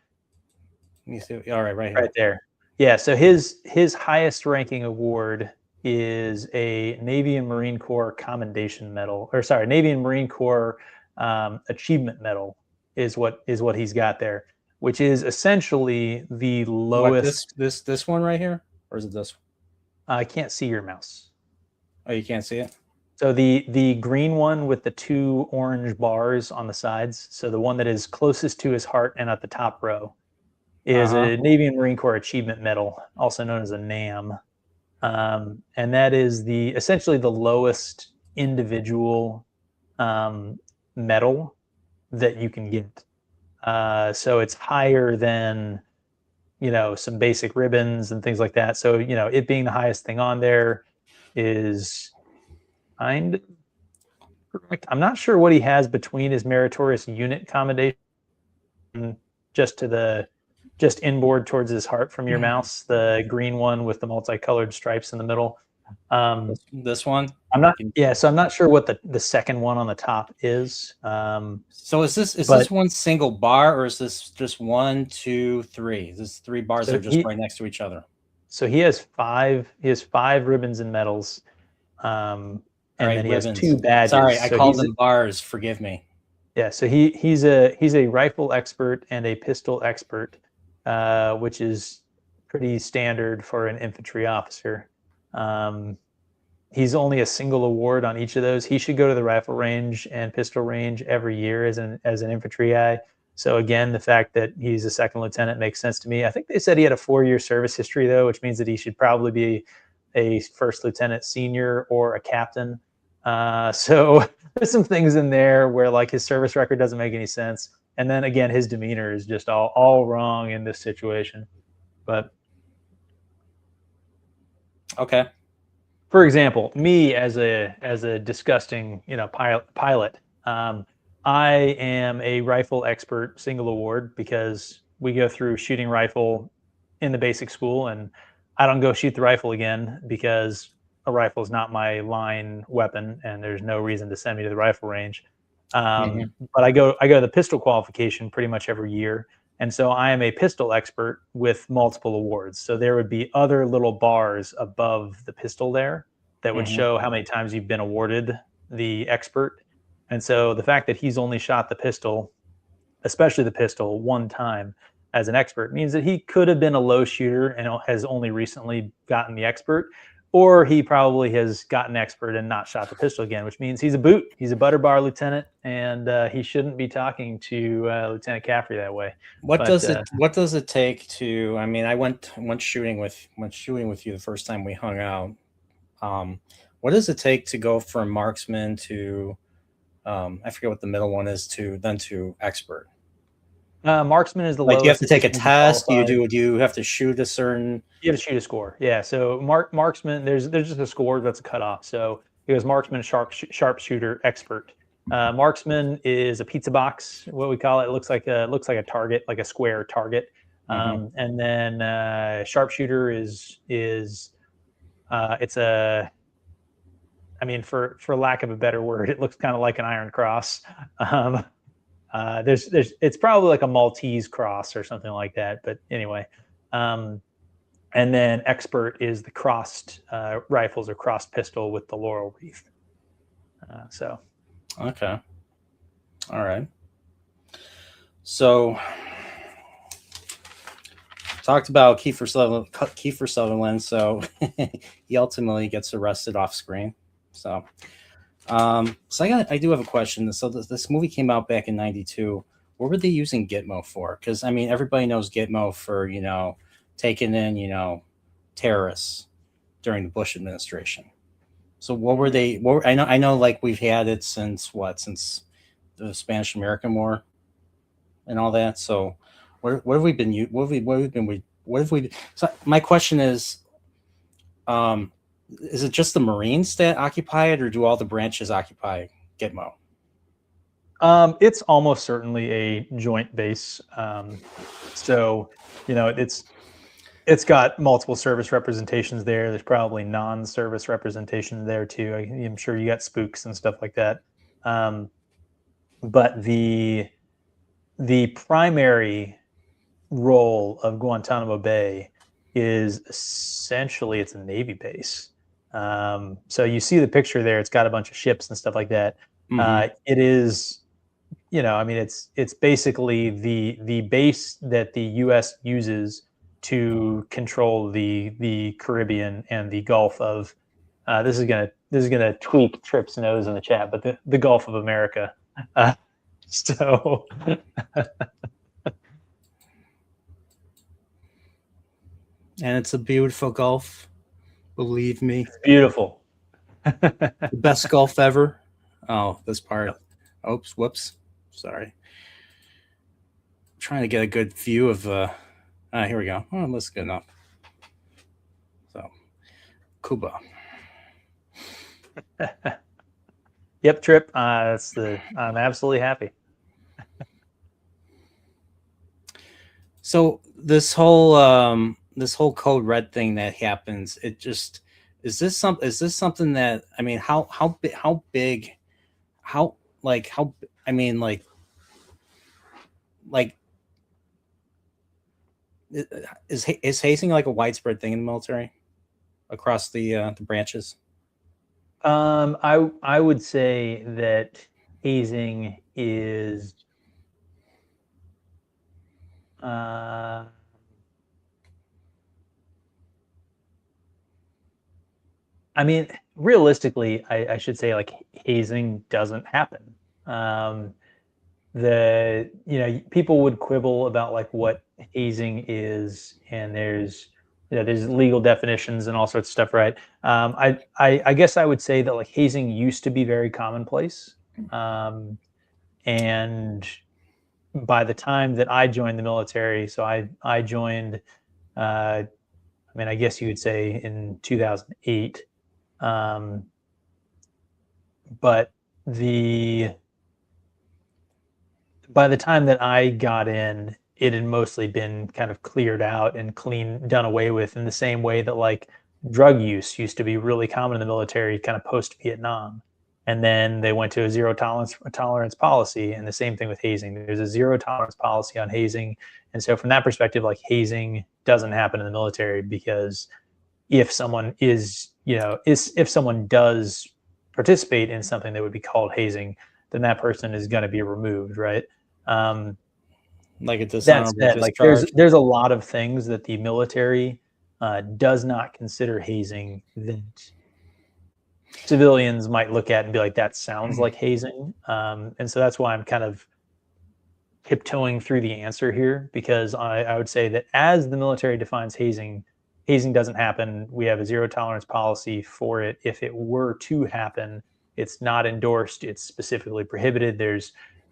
Let me see. All right, right here. Right there. Yeah. So his highest ranking award is a Navy and Marine Corps Commendation Medal, Navy and Marine Corps Achievement Medal is what he's got there, which is essentially the lowest. What, this one right here, or is it this one? I can't see your mouse. Oh, you can't see it? So the green one with the 2 orange bars on the sides, so the one that is closest to his heart and at the top row, is a Navy and Marine Corps Achievement Medal, also known as a NAM. And that is essentially the lowest individual medal that you can get. So it's higher than, some basic ribbons and things like that. So, it being the highest thing on there is kind of correct. I'm not sure what he has between his meritorious unit commendation just inboard towards his heart from your mouse, the green one with the multicolored stripes in the middle. This one. So I'm not sure what the second one on the top is. So is this one single bar, or is this just 1, 2, 3? This 3 bars that are just right next to each other. So he has 5 ribbons and medals. And then he has 2 badges. Sorry, I called them bars. Forgive me. Yeah, so he's a rifle expert and a pistol expert, which is pretty standard for an infantry officer. He's only a single award on each of those. He should go to the rifle range and pistol range every year as an infantry guy. So again, the fact that he's a second lieutenant makes sense to me. I think they said he had a 4-year service history though, which means that he should probably be a first lieutenant senior or a captain. So there's some things in there where like his service record doesn't make any sense. And then again, his demeanor is just all wrong in this situation. But okay. For example, me as a disgusting, pilot, I am a rifle expert single award because we go through shooting rifle in the basic school, and I don't go shoot the rifle again because a rifle is not my line weapon, and there's no reason to send me to the rifle range. But I go to the pistol qualification pretty much every year. And so I am a pistol expert with multiple awards. So there would be other little bars above the pistol there that would show how many times you've been awarded the expert. And so the fact that he's only shot the pistol, especially the pistol, 1 time as an expert means that he could have been a low shooter and has only recently gotten the expert, or he probably has gotten expert and not shot the pistol again, which means he's a boot. He's a butter bar lieutenant, and he shouldn't be talking to Lieutenant Caffrey that way. What does it take to? I mean, I went shooting with you the first time we hung out. What does it take to go from marksman to I forget what the middle one is to expert? Marksman is the lowest. Like you have to take a test. Do you have to shoot a certain? You have to shoot a score. Yeah. So marksman, there's just a score that's a cutoff. So it goes marksman, sharpshooter, expert. Marksman is a pizza box, what we call it. It looks like a target, like a square target. And then sharpshooter is it's a, I mean, for lack of a better word, it looks kind of like an iron cross. It's probably like a Maltese cross or something like that. But anyway, and then expert is the crossed rifles or crossed pistol with the laurel wreath. Okay. All right. So talked about Kiefer Sutherland. So he ultimately gets arrested off screen. So I do have a question. So this movie came out back in '92. What were they using Gitmo for? Because I mean, everybody knows Gitmo for taking in terrorists during the Bush administration. So what were they? I know, like we've had it since the Spanish American War and all that. So what have we been? So my question is, is it just the Marines that occupy it, or do all the branches occupy Gitmo? It's almost certainly a joint base. So it's got multiple service representations there. There's probably non-service representation there too. I'm sure you got spooks and stuff like that. But the primary role of Guantanamo Bay is essentially it's a Navy base. So you see the picture there. It's got a bunch of ships and stuff like that. It is, it's basically the base that the U.S. uses to control the Caribbean and the Gulf of. This is gonna tweak Tripp's nose in the chat, but the Gulf of America. So. And it's a beautiful Gulf. Believe me. It's beautiful. The best Gulf ever. Oh, this part. Oops, whoops. Sorry. I'm trying to get a good view of here we go. Oh, that's good enough. So Cuba. Yep, Trip. I'm absolutely happy. So this whole code red thing that happens, it just is this something that I mean how big how like how I mean like is hazing like a widespread thing in the military across the branches? I would say that hazing is uh, I mean, realistically, I should say like hazing doesn't happen. Um, people would quibble about like what hazing is, and there's legal definitions and all sorts of stuff, right? I guess I would say that like hazing used to be very commonplace, and by the time that I joined the military, so I joined, I guess you would say in 2008. Um, but the by the time that I got in, it had mostly been kind of cleared out and done away with in the same way that like drug use used to be really common in the military, kind of post Vietnam. And then they went to a zero tolerance policy, and the same thing with hazing. There's a zero tolerance policy on hazing, and so from that perspective, like hazing doesn't happen in the military because if someone if someone does participate in something that would be called hazing, then that person is going to be removed, right? Um, Like a that dishonorable said, like there's discharge? there's a lot of things that the military does not consider hazing that civilians might look at and be like, that sounds like hazing. And so that's why I'm kind of tiptoeing through the answer here, because I would say that as the military defines hazing, hazing doesn't happen. We have a zero tolerance policy for it. If it were to happen, it's not endorsed. It's specifically prohibited.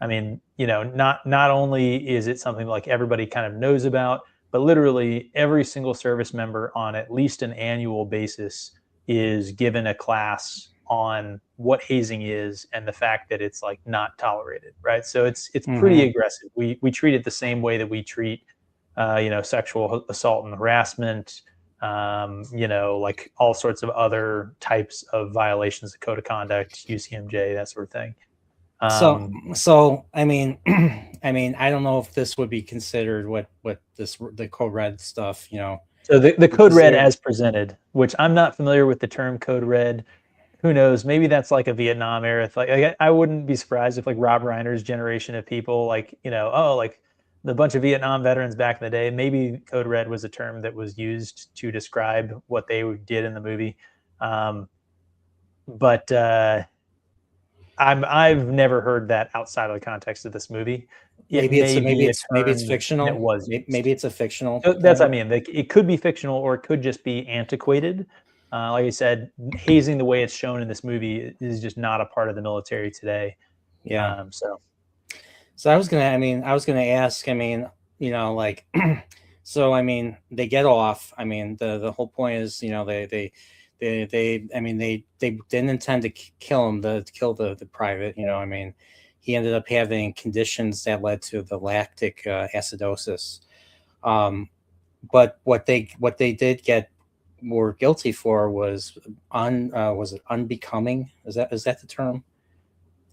Not only is it something like everybody kind of knows about, but literally every single service member on at least an annual basis is given a class on what hazing is and the fact that it's like not tolerated, right? So it's pretty aggressive. We treat it the same way that we treat sexual assault and harassment, like all sorts of other types of violations of code of conduct, UCMJ, that sort of thing. So I mean I don't know if this would be considered what the code red stuff, So the code red there- as presented, which I'm not familiar with the term code red. Who knows? Maybe that's like a Vietnam era. Like I wouldn't be surprised if like Rob Reiner's generation of people, like like the bunch of Vietnam veterans back in the day, maybe code red was a term that was used to describe what they did in the movie. But I've never heard that outside of the context of this movie. It maybe it's may be a maybe it's term fictional. that was Maybe it's a fictional so that's thing. what I mean. Like, it could be fictional or it could just be antiquated. Like I said, hazing the way it's shown in this movie is just not a part of the military today. Yeah. So I was gonna ask, like so they get off. The whole point is, they didn't intend to kill him, to kill the private, he ended up having conditions that led to the lactic acidosis. But what they did get were guilty for was was it unbecoming? Is that the term?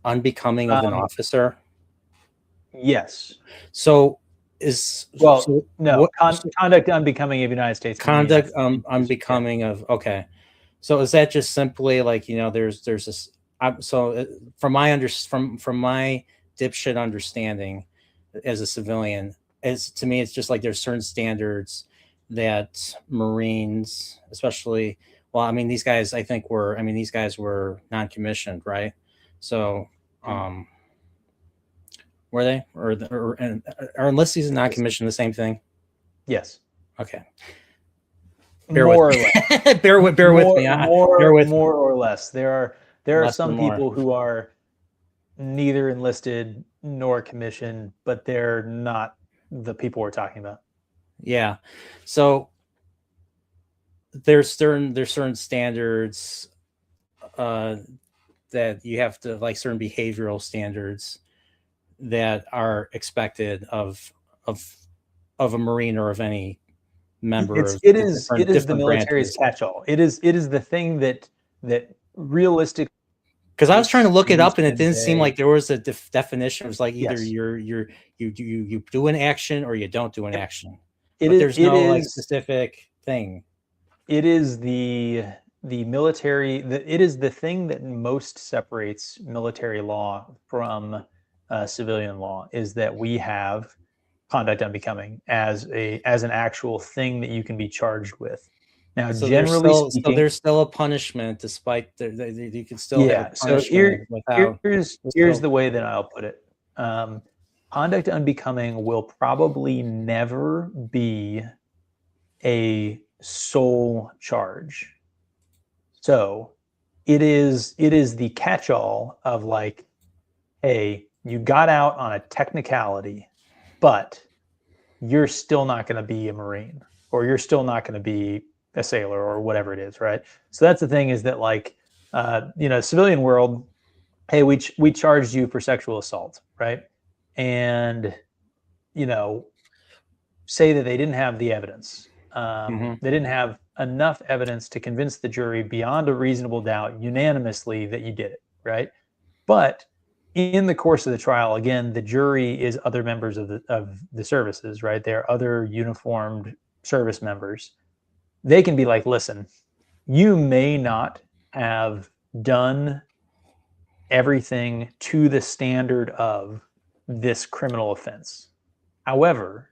Unbecoming of an officer. yes. So Well, no, what conduct unbecoming of United States Marine, conduct I think, unbecoming of, okay. So is that just simply like, there's this from my from my dipshit understanding as a civilian, to me it's just like there's certain standards that Marines, especially, well, these guys I think these guys were non-commissioned, right? So were they, or enlistees and non-commissioned the same thing? yes. Okay. More or less. bear with me. More or less. There are Less some than more. people who are neither enlisted nor commissioned, but they're not the people we're talking about. Yeah. So there's certain standards that you have to, like certain behavioral standards that are expected of of a Marine or of any member of It the is the different military's branches. catch-all. It is the thing that realistic. Because I was trying to look it up and it when didn't seem they- like there was a definition. It was like either Yes. you do an action or you don't do an action. It But is there's it no like is specific thing. it is the military. It is the thing that most separates military law from civilian law, is that we have conduct unbecoming as an actual thing that you can be charged with. Now, So generally speaking, there's still a punishment, despite you can still have yeah. a So punishment without. here's the way that I'll put it. Conduct unbecoming will probably never be a sole charge. So it is the catch-all of like, hey, you got out on a technicality, but you're still not going to be a Marine, or you're still not going to be a sailor, or whatever it is, right? So that's the thing, is that like, civilian world, hey, we charged you for sexual assault, right? And say that they didn't have the evidence. They didn't have enough evidence to convince the jury beyond a reasonable doubt unanimously that you did it, right? But in the course of the trial, again, the jury is other members of the services, right? They're other uniformed service members. They can be like, listen, you may not have done everything to the standard of this criminal offense. However,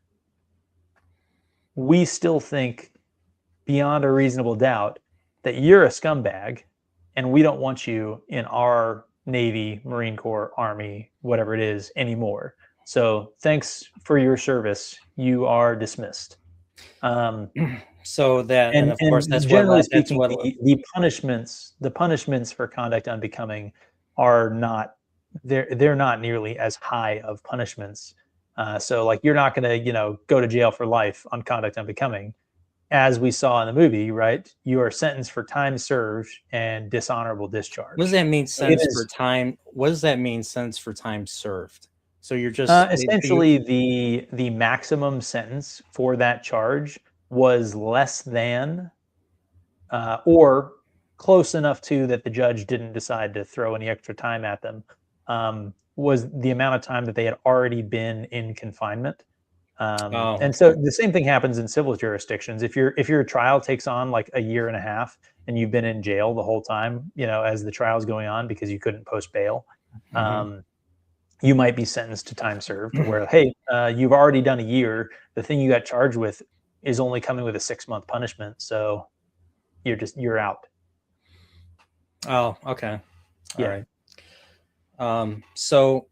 we still think beyond a reasonable doubt that you're a scumbag, and we don't want you in our Navy, Marine Corps, Army, whatever it is, anymore. So thanks for your service. You are dismissed. So that, and of course, that's generally what speaking, the punishments for conduct unbecoming are not, they're not nearly as high of punishments. So like, you're not going to go to jail for life on conduct unbecoming, as we saw in the movie, right? You are sentenced for time served and dishonorable discharge. What does that mean, sentence for time? What does that mean, sentence for time served? So you're just essentially the maximum sentence for that charge was less than or close enough to that the judge didn't decide to throw any extra time at them, was the amount of time that they had already been in confinement. And so the same thing happens in civil jurisdictions. If your trial takes on like a year and a half and you've been in jail the whole time, as the trial's going on because you couldn't post bail, you might be sentenced to time served, where, hey, you've already done a year. The thing you got charged with is only coming with a 6-month punishment. So you're out. Oh, okay. Yeah. All right. So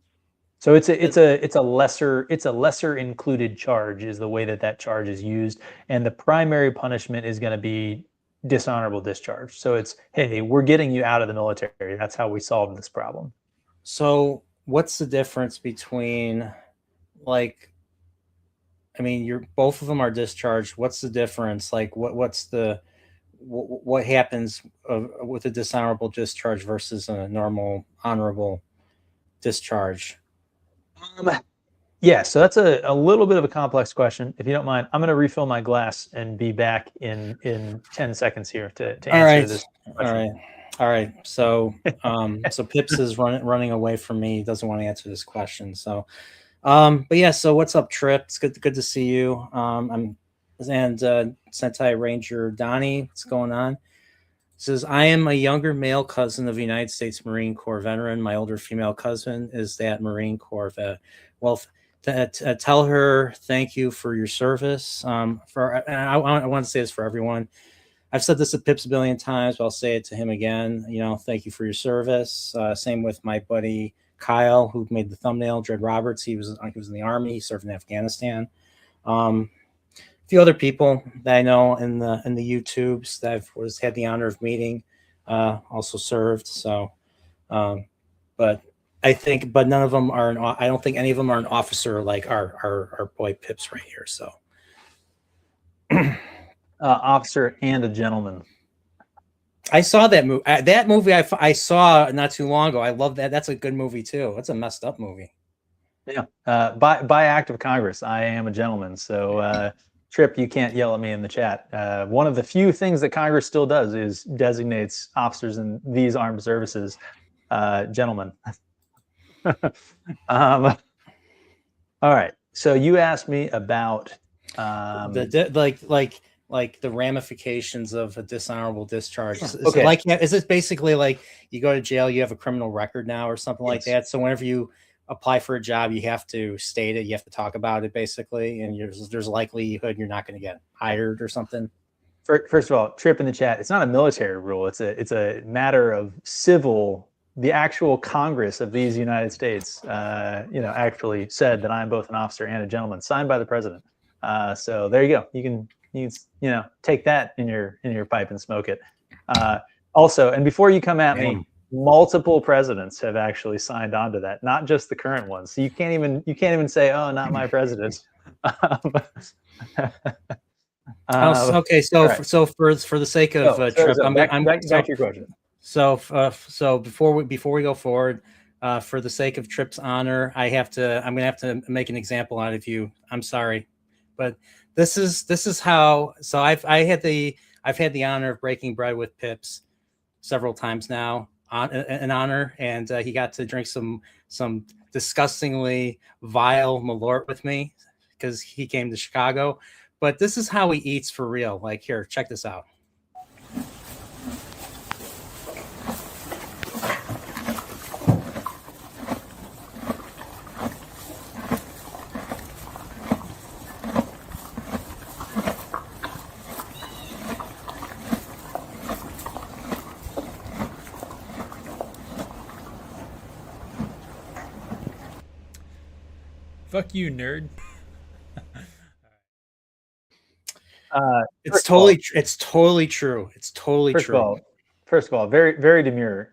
it's a lesser included charge, is the way that charge is used, and the primary punishment is going to be dishonorable discharge. So it's, hey, we're getting you out of the military. That's how we solved this problem. So what's the difference between, like, I mean, both of them are discharged. What's the difference? Like, what happens with a dishonorable discharge versus a normal honorable discharge? Yeah, so that's a little bit of a complex question. If you don't mind, I'm going to refill my glass and be back in 10 seconds here to answer this question. All right. So so Pips is running away from me. He doesn't want to answer this question. So but yeah, so what's up, Trip? It's good to see you. I'm Sentai Ranger Donnie, what's going on? It says, I am a younger male cousin of a United States Marine Corps veteran. My older female cousin is that Marine Corps vet. Well, tell her thank you for your service. I want to say this for everyone. I've said this to Pips a billion times, but I'll say it to him again. Thank you for your service. Same with my buddy Kyle, who made the thumbnail, Dread Roberts. He was in the Army. He served in Afghanistan. A few other people that I know in the YouTubes that I've had the honor of meeting also served. So, but none of them are. I don't think any of them are an officer like our boy Pips right here. So, officer and a gentleman. I saw that movie. That movie I saw not too long ago. I love that. That's a good movie too. That's a messed up movie. Yeah. By act of Congress, I am a gentleman. So, Trip, you can't yell at me in the chat. One of the few things that Congress still does is designates officers in these armed services gentlemen. All right. So you asked me about like the ramifications of a dishonorable discharge. Yeah, Is okay. it like, is it basically like you go to jail, you have a criminal record now or something like Yes. that? So whenever you apply for a job, you have to state it, you have to talk about it basically, and there's likelihood you're not going to get hired or something. First of all, Trip in the chat, it's not a military rule. It's a matter of civil. The actual Congress of these United States, actually said that I'm both an officer and a gentleman, signed by the president. So there you go. You can take that in your pipe and smoke it. Also, and before you come at me, multiple presidents have actually signed on to that, not just the current ones. So you can't even say, "Oh, not my president." Okay, so right. so for the sake of Trip, back to your question. So before we go forward, for the sake of Trip's honor, I'm gonna have to make an example out of you. I'm sorry, but this is how. So I've had the honor of breaking bread with Pips several times now, an honor, and he got to drink some disgustingly vile Malort with me because he came to Chicago. But this is how he eats for real. Like, here, check this out. Fuck you, nerd. It's totally true. It's totally true. First of all, very, very demure.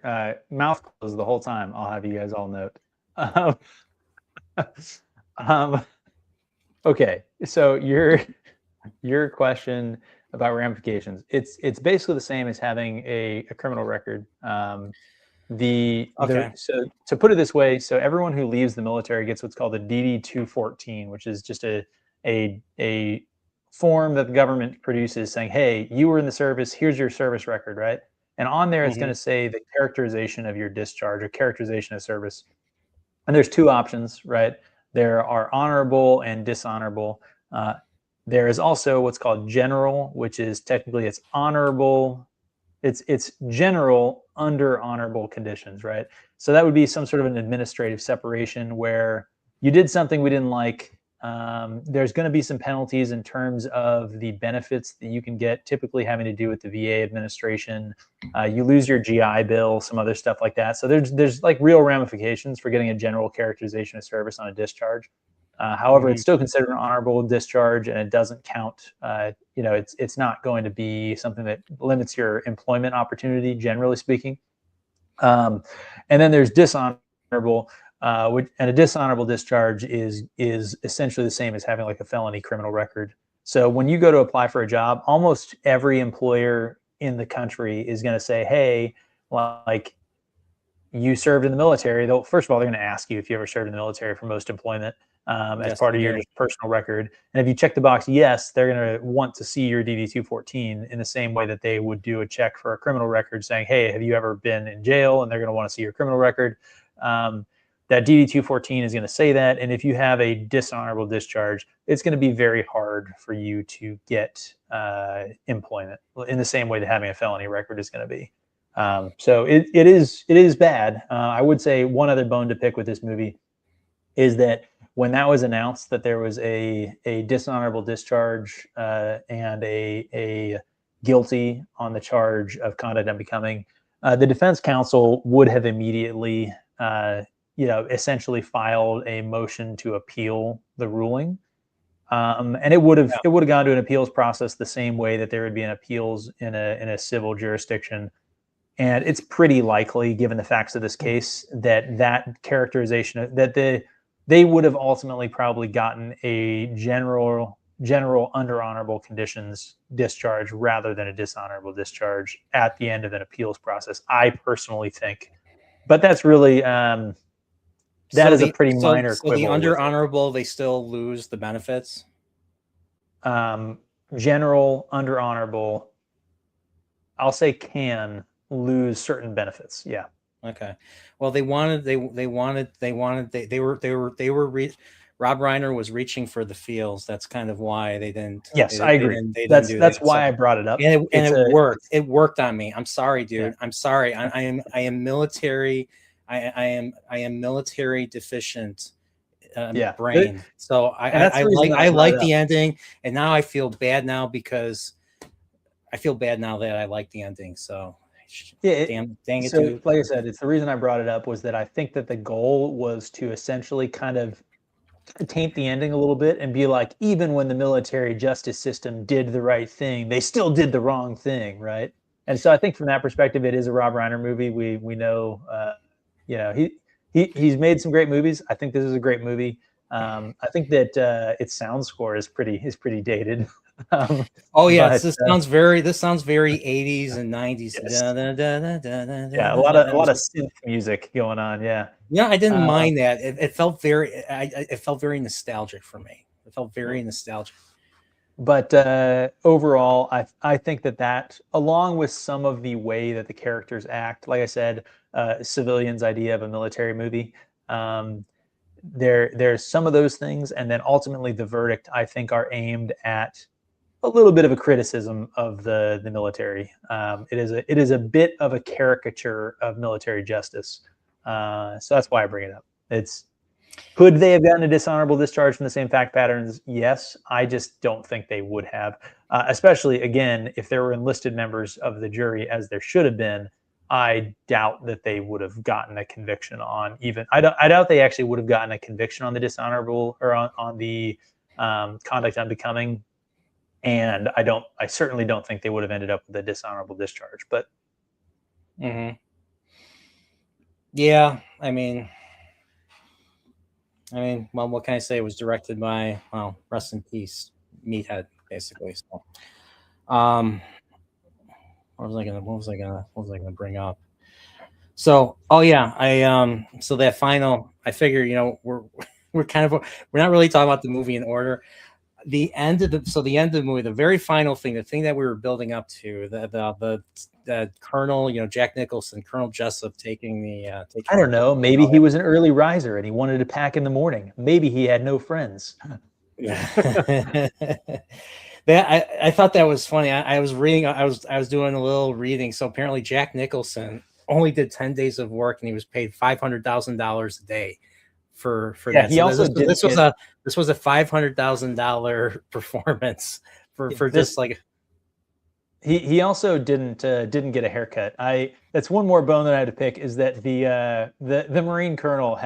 Mouth closed the whole time. I'll have you guys all note. Okay, so your question about ramifications. It's basically the same as having a criminal record. So to put it this way, so everyone who leaves the military gets what's called a DD 214, which is just a form that the government produces saying, hey, you were in the service, here's your service record, right? And on there, it's going to say the characterization of your discharge or characterization of service. And there's two options, right? There are honorable and dishonorable. There is also what's called general, which is technically it's honorable. It's general under honorable conditions, right? So that would be some sort of an administrative separation where you did something we didn't like. There's going to be some penalties in terms of the benefits that you can get, typically having to do with the VA administration. You lose your GI Bill, some other stuff like that. So there's like real ramifications for getting a general characterization of service on a discharge. However, it's still considered an honorable discharge, and it doesn't count. It's not going to be something that limits your employment opportunity, generally speaking. And then there's dishonorable. And a dishonorable discharge is essentially the same as having like a felony criminal record. So when you go to apply for a job, almost every employer in the country is going to say, hey, like you served in the military. First of all, they're going to ask you if you ever served in the military for most employment as part of your just personal record. And if you check the box, yes, they're going to want to see your DD 214 in the same way that they would do a check for a criminal record saying, hey, have you ever been in jail? And they're going to want to see your criminal record. That DD 214 is going to say that. And if you have a dishonorable discharge, it's going to be very hard for you to get employment in the same way that having a felony record is going to be. So it is bad. I would say one other bone to pick with this movie is that when that was announced that there was a dishonorable discharge and a guilty on the charge of conduct unbecoming, the defense counsel would have immediately essentially filed a motion to appeal the ruling. And it would have gone to an appeals process the same way that there would be an appeals in a civil jurisdiction. And it's pretty likely, given the facts of this case, that characterization that they would have ultimately probably gotten a general under honorable conditions discharge rather than a dishonorable discharge at the end of an appeals process, I personally think. But that's really That is a pretty minor So the quibble. under honorable, they still lose the benefits. General, under honorable, I'll say can lose certain benefits. Yeah. Okay. Well, they were Rob Reiner was reaching for the feels. That's kind of why they didn't. Yes, they, I agree. They didn't That's do that's that. why I brought it up. And it a- worked. It worked on me. I'm sorry, dude. Yeah. I'm sorry. I am military. I am military deficient. Brain. So I like the ending, and now I feel bad now because I feel bad now that I like the ending. So yeah, dang it, so dude. like I said, it's the reason I brought it up was that I think that the goal was to essentially kind of taint the ending a little bit and be like, even when the military justice system did the right thing, they still did the wrong thing, right? And so I think from that perspective, it is a Rob Reiner movie. We know, he's made some great movies. I think this is a great movie. I think that its sound score is pretty dated. Oh yeah, this sounds very 80s and 90s. Yes. Yeah, a lot of synth music going on. Yeah. Yeah, I didn't mind that. It felt very it felt very nostalgic for me. It felt very nostalgic. But overall, I think that along with some of the way that the characters act, like I said, civilians' idea of a military movie, there's some of those things, and then ultimately the verdict I think are aimed at a little bit of a criticism of the military. It is a bit of a caricature of military justice. So that's why I bring it up. Could they have gotten a dishonorable discharge from the same fact patterns? Yes. I just don't think they would have, especially, again, if there were enlisted members of the jury, as there should have been. I doubt that they would have gotten a conviction on I doubt they actually would have gotten a conviction on the dishonorable or on the conduct unbecoming. And I certainly don't think they would have ended up with a dishonorable discharge. But yeah, I mean, well, what can I say? It was directed by, well, rest in peace, Meathead, basically. So, what was I gonna bring up? So, oh yeah, so that final, I figure, we're not really talking about the movie in order. The end of the movie, the very final thing, the thing that we were building up to, the Colonel, Jack Nicholson, Colonel Jessup taking the. I don't know. Maybe he was an early riser and he wanted to pack in the morning. Maybe he had no friends. I thought that was funny. I was reading. I was doing a little reading. So apparently, Jack Nicholson only did 10 days of work, and he was paid $500,000 a day for that. He also did. This was a $500,000 performance for this, just like. He also didn't get a haircut. That's one more bone that I had to pick, is that the Marine Colonel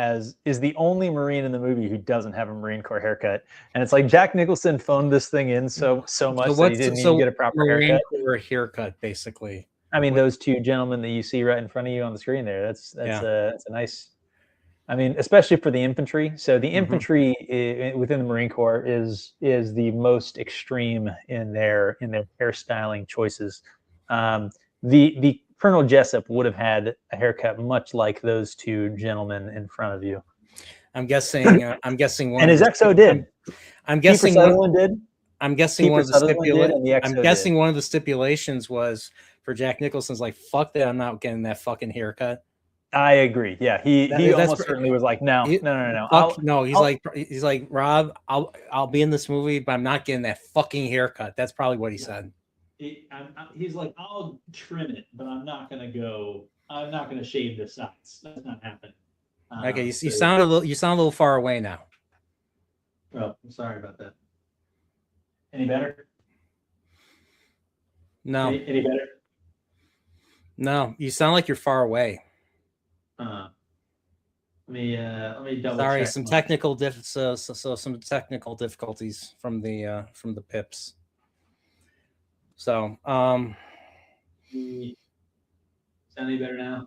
is the only Marine in the movie who doesn't have a Marine Corps haircut, and it's like Jack Nicholson phoned this thing in so much that he didn't even get a proper haircut. Basically, I mean, those two gentlemen that you see right in front of you on the screen there, that's a nice. I mean, especially for the infantry. So the infantry within the Marine Corps is the most extreme in their hairstyling choices. The Colonel Jessup would have had a haircut much like those two gentlemen in front of you. I'm guessing one. And his XO did. I'm guessing one did. I'm guessing one of the one of the stipulations was for Jack Nicholson's like, fuck that, I'm not getting that fucking haircut. I agree. Yeah, he almost certainly was like, no. He's like, Rob, I'll be in this movie, but I'm not getting that fucking haircut. That's probably what he said. He's like, I'll trim it, but I'm not gonna shave the sides. That's not happening. Okay, you sound a little far away now. Oh, I'm sorry about that. Any better? No. Any better? No, you sound like you're far away. Let me double Sorry, check. some technical some technical difficulties from the pips. So, sound any better now?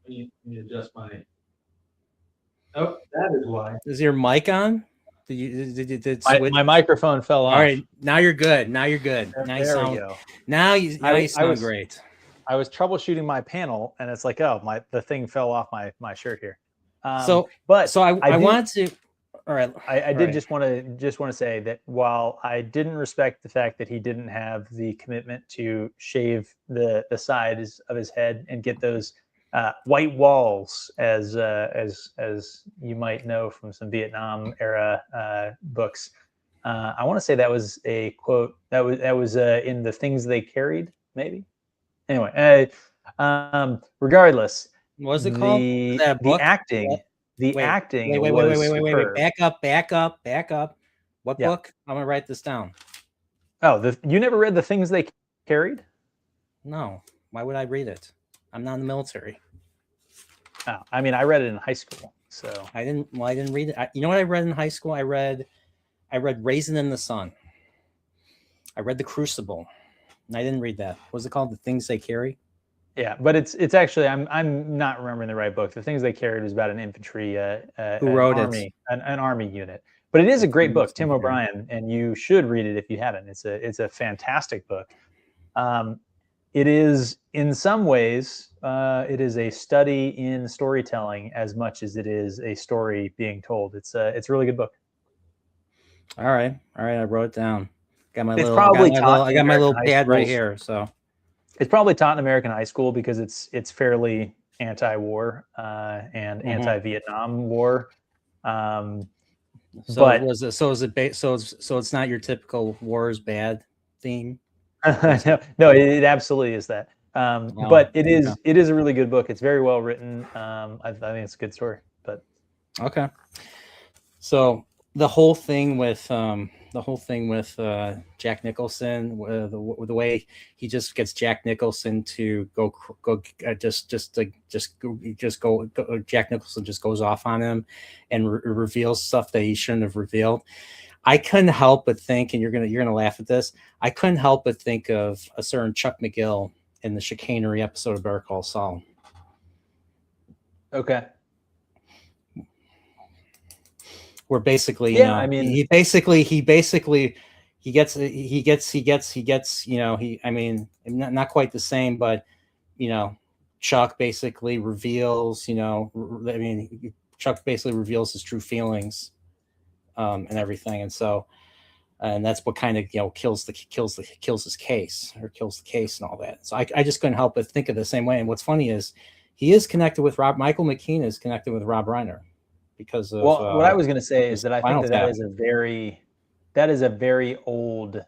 Let me adjust my. Oh, that is why. Is your mic on? Did my microphone fell off. All right, now you're good. Now you sound great. I was troubleshooting my panel, and it's like, oh, the thing fell off my shirt here. But I wanted to. All right. I did just want to say that while I didn't respect the fact that he didn't have the commitment to shave the sides of his head and get those white walls, as you might know from some Vietnam era books. I want to say that was a quote that was in The Things They Carried, maybe. Anyway, regardless, what was it called? The acting. Acting was superb. Back up. What book? I'm gonna write this down. Oh, you never read The Things They Carried? No. Why would I read it? I'm not in the military. Oh, I mean, I read it in high school, so I didn't read it. You know what I read in high school? I read Raisin in the Sun. I read The Crucible. And I didn't read that. What was it called? The Things They Carry? Yeah, but it's actually I'm not remembering the right book. The Things They Carried was about an infantry who wrote an army unit. But it is a great book, Tim O'Brien, and you should read it if you haven't. It's a fantastic book. It is in some ways it is a study in storytelling as much as it is a story being told. It's a really good book. All right, I wrote it down. I got my little pad right here. So it's probably taught in American high school because it's fairly anti-war and anti-Vietnam War. So it's not your typical war is bad theme. No, it absolutely is that. But it is a really good book. It's very well written. I think it's a good story. But okay. So the whole thing with Jack Nicholson, the way he just gets Jack Nicholson to Jack Nicholson just goes off on him and reveals stuff that he shouldn't have revealed. I couldn't help but think, and you're gonna laugh at this, I couldn't help but think of a certain Chuck McGill in the chicanery episode of Better Call Saul. Okay. Where basically, he gets, not quite the same, but, Chuck basically reveals, Chuck basically reveals his true feelings, and everything. And so, and that's what kind of, kills his case and all that. So I just couldn't help but think of the same way. And what's funny is he is connected with Michael McKean is connected with Rob Reiner. Because of, what I was going to say is that I think that is a very old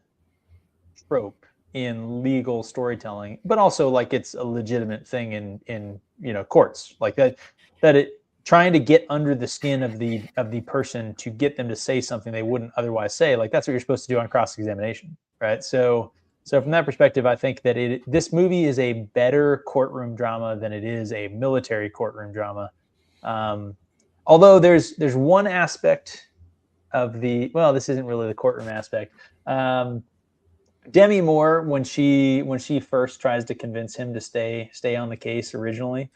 trope in legal storytelling, but also like it's a legitimate thing in courts, like that it trying to get under the skin of the person to get them to say something they wouldn't otherwise say. Like that's what you're supposed to do on cross-examination, right? So from that perspective, I think that this movie is a better courtroom drama than it is a military courtroom drama. Although there's one aspect of this isn't really the courtroom aspect. Demi Moore, when she first tries to convince him to stay on the case originally,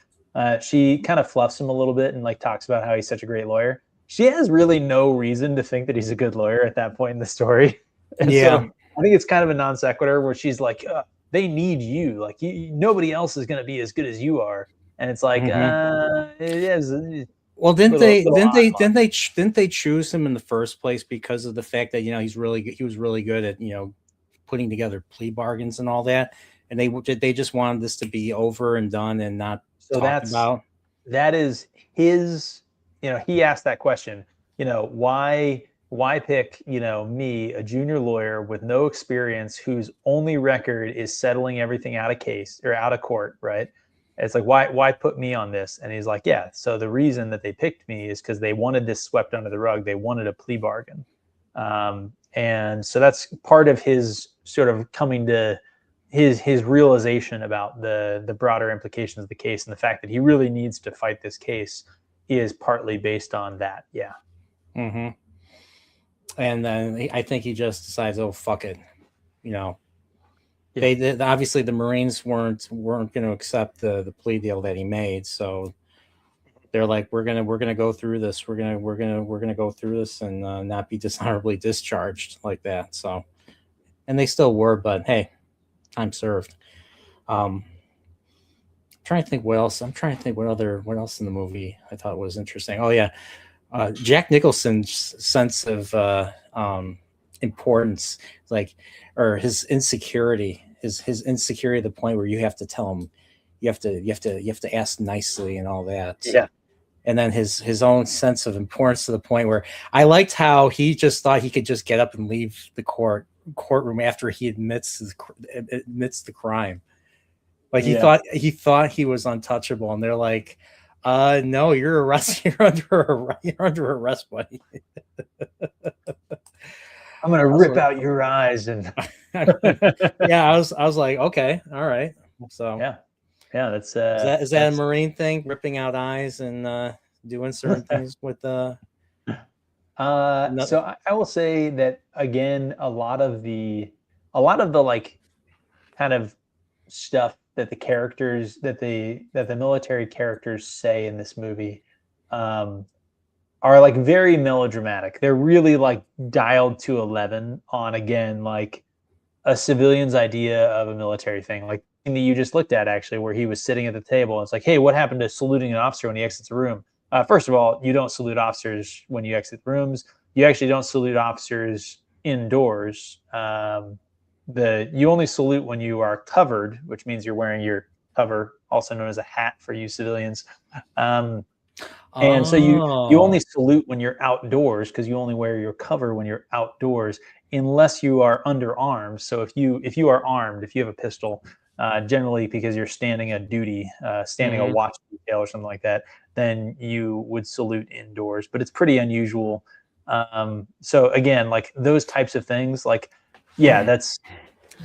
she kind of fluffs him a little bit and like talks about how he's such a great lawyer. She has really no reason to think that he's a good lawyer at that point in the story. And so I think it's kind of a non sequitur where she's like, they need you. Like nobody else is going to be as good as you are. And it's like, it is. Well, didn't they choose him in the first place because of the fact that he was really good at putting together plea bargains and all that, and they just wanted this to be over and done and not talked about. That is his. He asked that question. Why pick me, a junior lawyer with no experience, whose only record is settling everything out of court, right? It's like, why put me on this? And he's like, yeah. So the reason that they picked me is because they wanted this swept under the rug. They wanted a plea bargain. And so that's part of his sort of coming to his realization about the broader implications of the case, and the fact that he really needs to fight this case is partly based on that. Yeah. Mm-hmm. And then I think he just decides, oh, fuck it. They obviously the Marines weren't going to accept the plea deal that he made, so they're like, we're gonna go through this. We're gonna go through this and not be dishonorably discharged like that. So, and they still were, but hey, time served. trying to think what else. I'm trying to think what else in the movie I thought was interesting. Oh yeah, Jack Nicholson's sense of importance, like, or his insecurity, his insecurity to the point where you have to tell him, you have to ask nicely and all that. Yeah. And then his own sense of importance to the point where I liked how he just thought he could just get up and leave the courtroom after he admits the crime. Like he thought he was untouchable, and they're like, no, you're arrested. You're under arrest, buddy. I'm gonna rip out your eyes and yeah, I was like, okay, all right. So yeah, that's is that a Marine thing, ripping out eyes and doing certain things with so I will say that again, a lot of the like kind of stuff that the characters that the military characters say in this movie are like very melodramatic. They're really like dialed to 11 on, again, like a civilian's idea of a military thing, like that you just looked at, actually, where he was sitting at the table. And it's like, hey, what happened to saluting an officer when he exits a room? First of all, you don't salute officers when you exit rooms. You actually don't salute officers indoors. You only salute when you are covered, which means you're wearing your cover, also known as a hat for you civilians. And so you only salute when you're outdoors, because you only wear your cover when you're outdoors, unless you are under arms. So if you are armed, if you have a pistol, generally because you're standing a duty, standing a watch detail or something like that, then you would salute indoors. But it's pretty unusual. So again, like those types of things, like, yeah, that's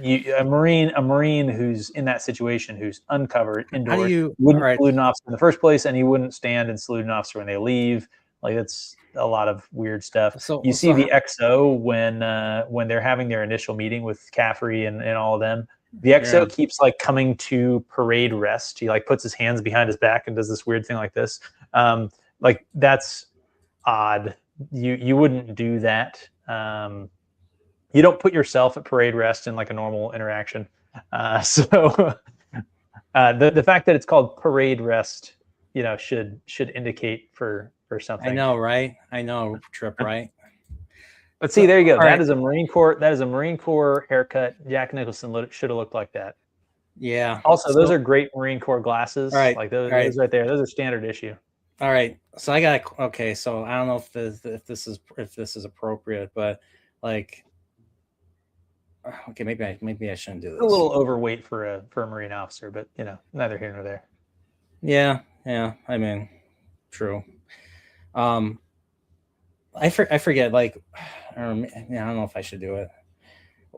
a Marine who's in that situation, who's uncovered indoors, wouldn't salute an officer in the first place, and he wouldn't stand and salute an officer when they leave. Like, that's a lot of weird stuff. So you see the XO when they're having their initial meeting with Caffrey and all of them. The XO keeps like coming to parade rest. He like puts his hands behind his back and does this weird thing like this. Like, that's odd. You wouldn't do that. You don't put yourself at parade rest in like a normal interaction. So the fact that it's called parade rest, should indicate for something. I know, right? I know, Trip, right? But see, there you go. That is a Marine Corps. That is a Marine Corps haircut. Jack Nicholson should have looked like that. Yeah. Also, those are great Marine Corps glasses. All right. Like those right there. Those are standard issue. All right. So so I don't know if this is appropriate, but like, okay, maybe I shouldn't do this. A little overweight for a Marine officer, but neither here nor there. Yeah. I mean, true. I forget. Like, I don't know if I should do it.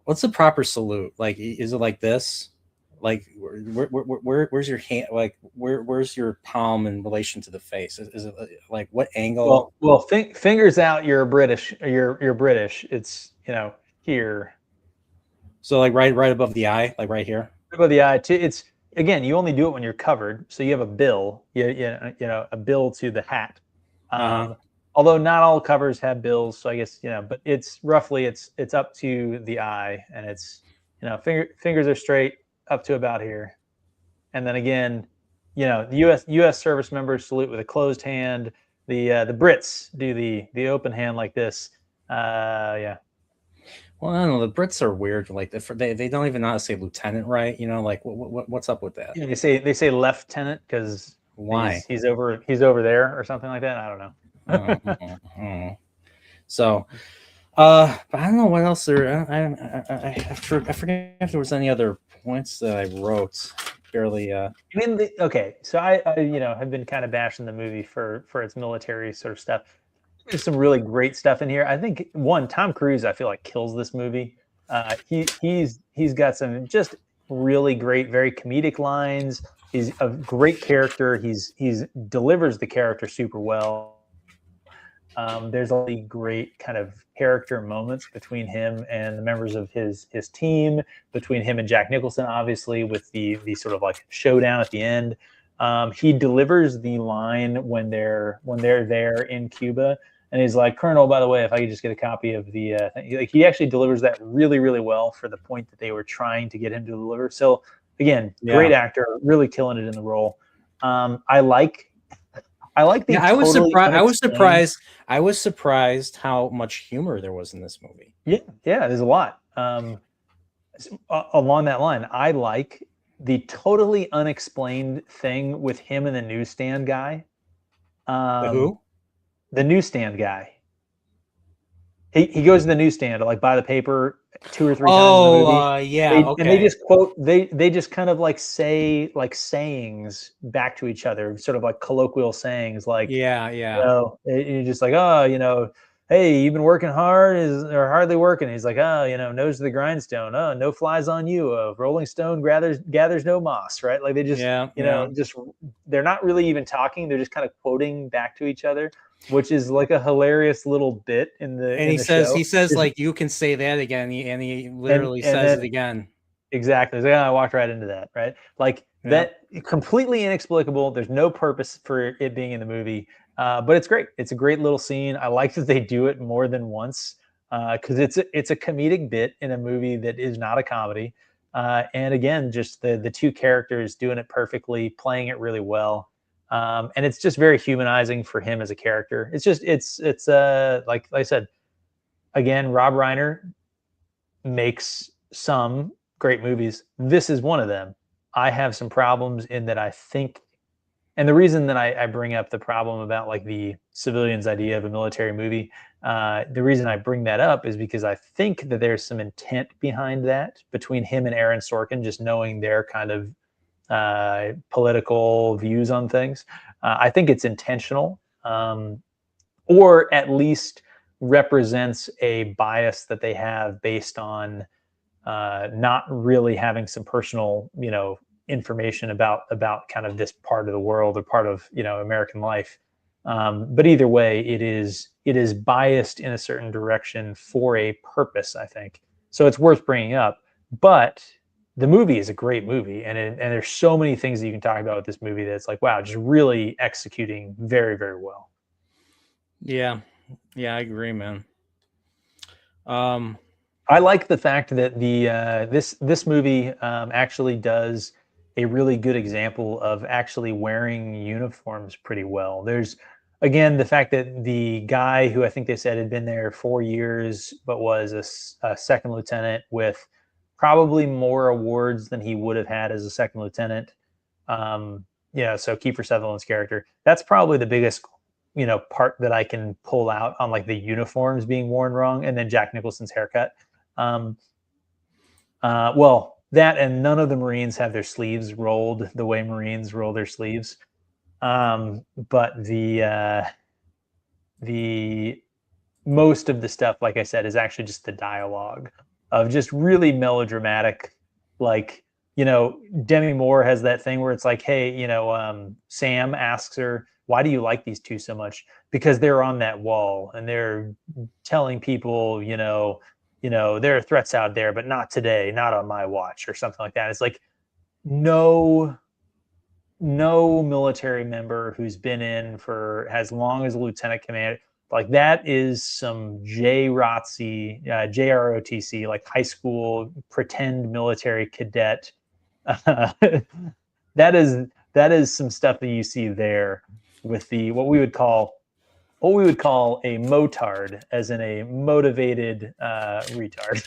What's the proper salute? Like, is it like this? Like, where's your hand? Like, where's your palm in relation to the face? Is it like what angle? Well, fingers out. You're British. You're British. It's here. So like right above the eye, like right here. Above the eye too. It's, again, you only do it when you're covered. So you have a bill. A bill to the hat. Although not all covers have bills, so I guess but it's roughly it's up to the eye, and it's fingers are straight up to about here, and then again, the U.S. service members salute with a closed hand. The Brits do the open hand like this. Yeah. Well, I don't know. The Brits are weird. Like they don't even know how to say lieutenant, right? Like what's up with that? Yeah, they say lieutenant because why he's over there or something like that. I don't know. So, but I don't know what else there. I forget if there was any other points that I wrote. Barely. I mean, okay. So I have been kind of bashing the movie for its military sort of stuff. There's some really great stuff in here. I think Tom Cruise, I feel like, kills this movie. He's got some just really great, very comedic lines. He's a great character. He's delivers the character super well. There's all the great kind of character moments between him and the members of his team, between him and Jack Nicholson, obviously, with the sort of like showdown at the end. He delivers the line when they're there in Cuba, and he's like, "Colonel, by the way, if I could just get a copy of the he actually delivers that really, really well for the point that they were trying to get him to deliver. So again, Yeah. great actor, really killing it in the role. I like the Yeah, I was totally surprised. unexplained- I was surprised how much humor there was in this movie. Yeah, there's a lot. Along that line, I like the totally unexplained thing with him and the newsstand guy. The who? The newsstand guy. He goes to the newsstand to like buy the paper 2 or 3 times in the movie. Yeah, And okay. they just quote they just kind of like say like sayings back to each other, sort of like colloquial sayings, like Yeah. you're just like, oh, hey, you've been working hard or hardly working. He's like, oh, nose to the grindstone. Oh, no flies on you. Rolling stone gathers no moss, right? Like they just, just they're not really even talking. They're just kind of quoting back to each other, which is like a hilarious little bit in the And show. he says like, you can say that again, and he literally says it again. Exactly. It's like, I walked right into that, right? Like that, completely inexplicable. There's no purpose for it being in the movie, but it's great. It's a great little scene. I like that they do it more than once because it's a comedic bit in a movie that is not a comedy. And again, just the two characters doing it perfectly, playing it really well. And it's just very humanizing for him as a character. It's just it's like I said, again, Rob Reiner makes some great movies. This is one of them. I have some problems in that I think, and the reason that I bring up the problem about like the civilians idea of a military movie, the reason I bring that up is because I think that there's some intent behind that between him and Aaron Sorkin, just knowing their kind of political views on things. I think it's intentional, or at least represents a bias that they have based on not really having some personal, information about kind of this part of the world or part of American life. But either way, it is biased in a certain direction for a purpose, I think. So it's worth bringing up. But the movie is a great movie, and there's so many things that you can talk about with this movie that's like, wow, just really executing very, very well. Yeah, I agree, man. I like the fact that the this movie actually does a really good example of actually wearing uniforms pretty well. There's again the fact that the guy who I think they said had been there 4 years but was a second lieutenant with probably more awards than he would have had as a second lieutenant. So Kiefer Sutherland's character, that's probably the biggest part that I can pull out on like the uniforms being worn wrong, and then Jack Nicholson's haircut. Well, that and none of the Marines have their sleeves rolled the way Marines roll their sleeves. But the most of the stuff, like I said, is actually just the dialogue of just really melodramatic. Like, Demi Moore has that thing where it's like, hey, Sam asks her, why do you like these two so much? Because they're on that wall and they're telling people, there are threats out there, but not today, not on my watch, or something like that. It's like no military member who's been in for as long as a lieutenant commander, like that is some JROTC, like high school pretend military cadet. That is some stuff that you see there with the what we would call a motard, as in a motivated retard.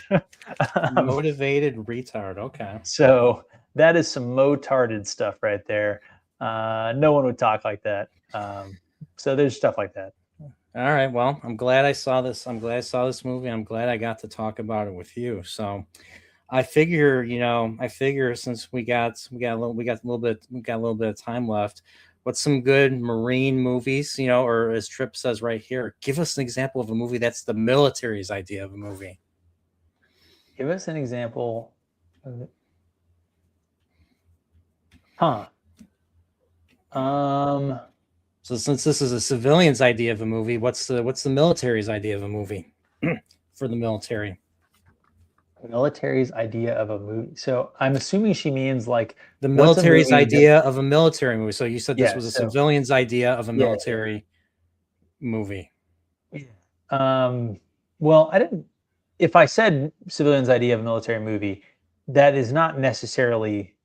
Motivated retard. Okay. So that is some motarded stuff right there. No one would talk like that. So there's stuff like that. All right. Well, I'm glad I saw this. I'm glad I saw this movie. I'm glad I got to talk about it with you. So I figure, since we got a little bit of time left, what's some good Marine movies, or as Tripp says right here, give us an example of a movie that's the military's idea of a movie. Give us an example of it. So since this is a civilian's idea of a movie, what's the military's idea of a movie for the military? The military's idea of a movie. So I'm assuming she means like the military's idea of a military movie. So you said this was a civilian's idea of a military movie. Well, I didn't. If I said civilian's idea of a military movie, that is not necessarily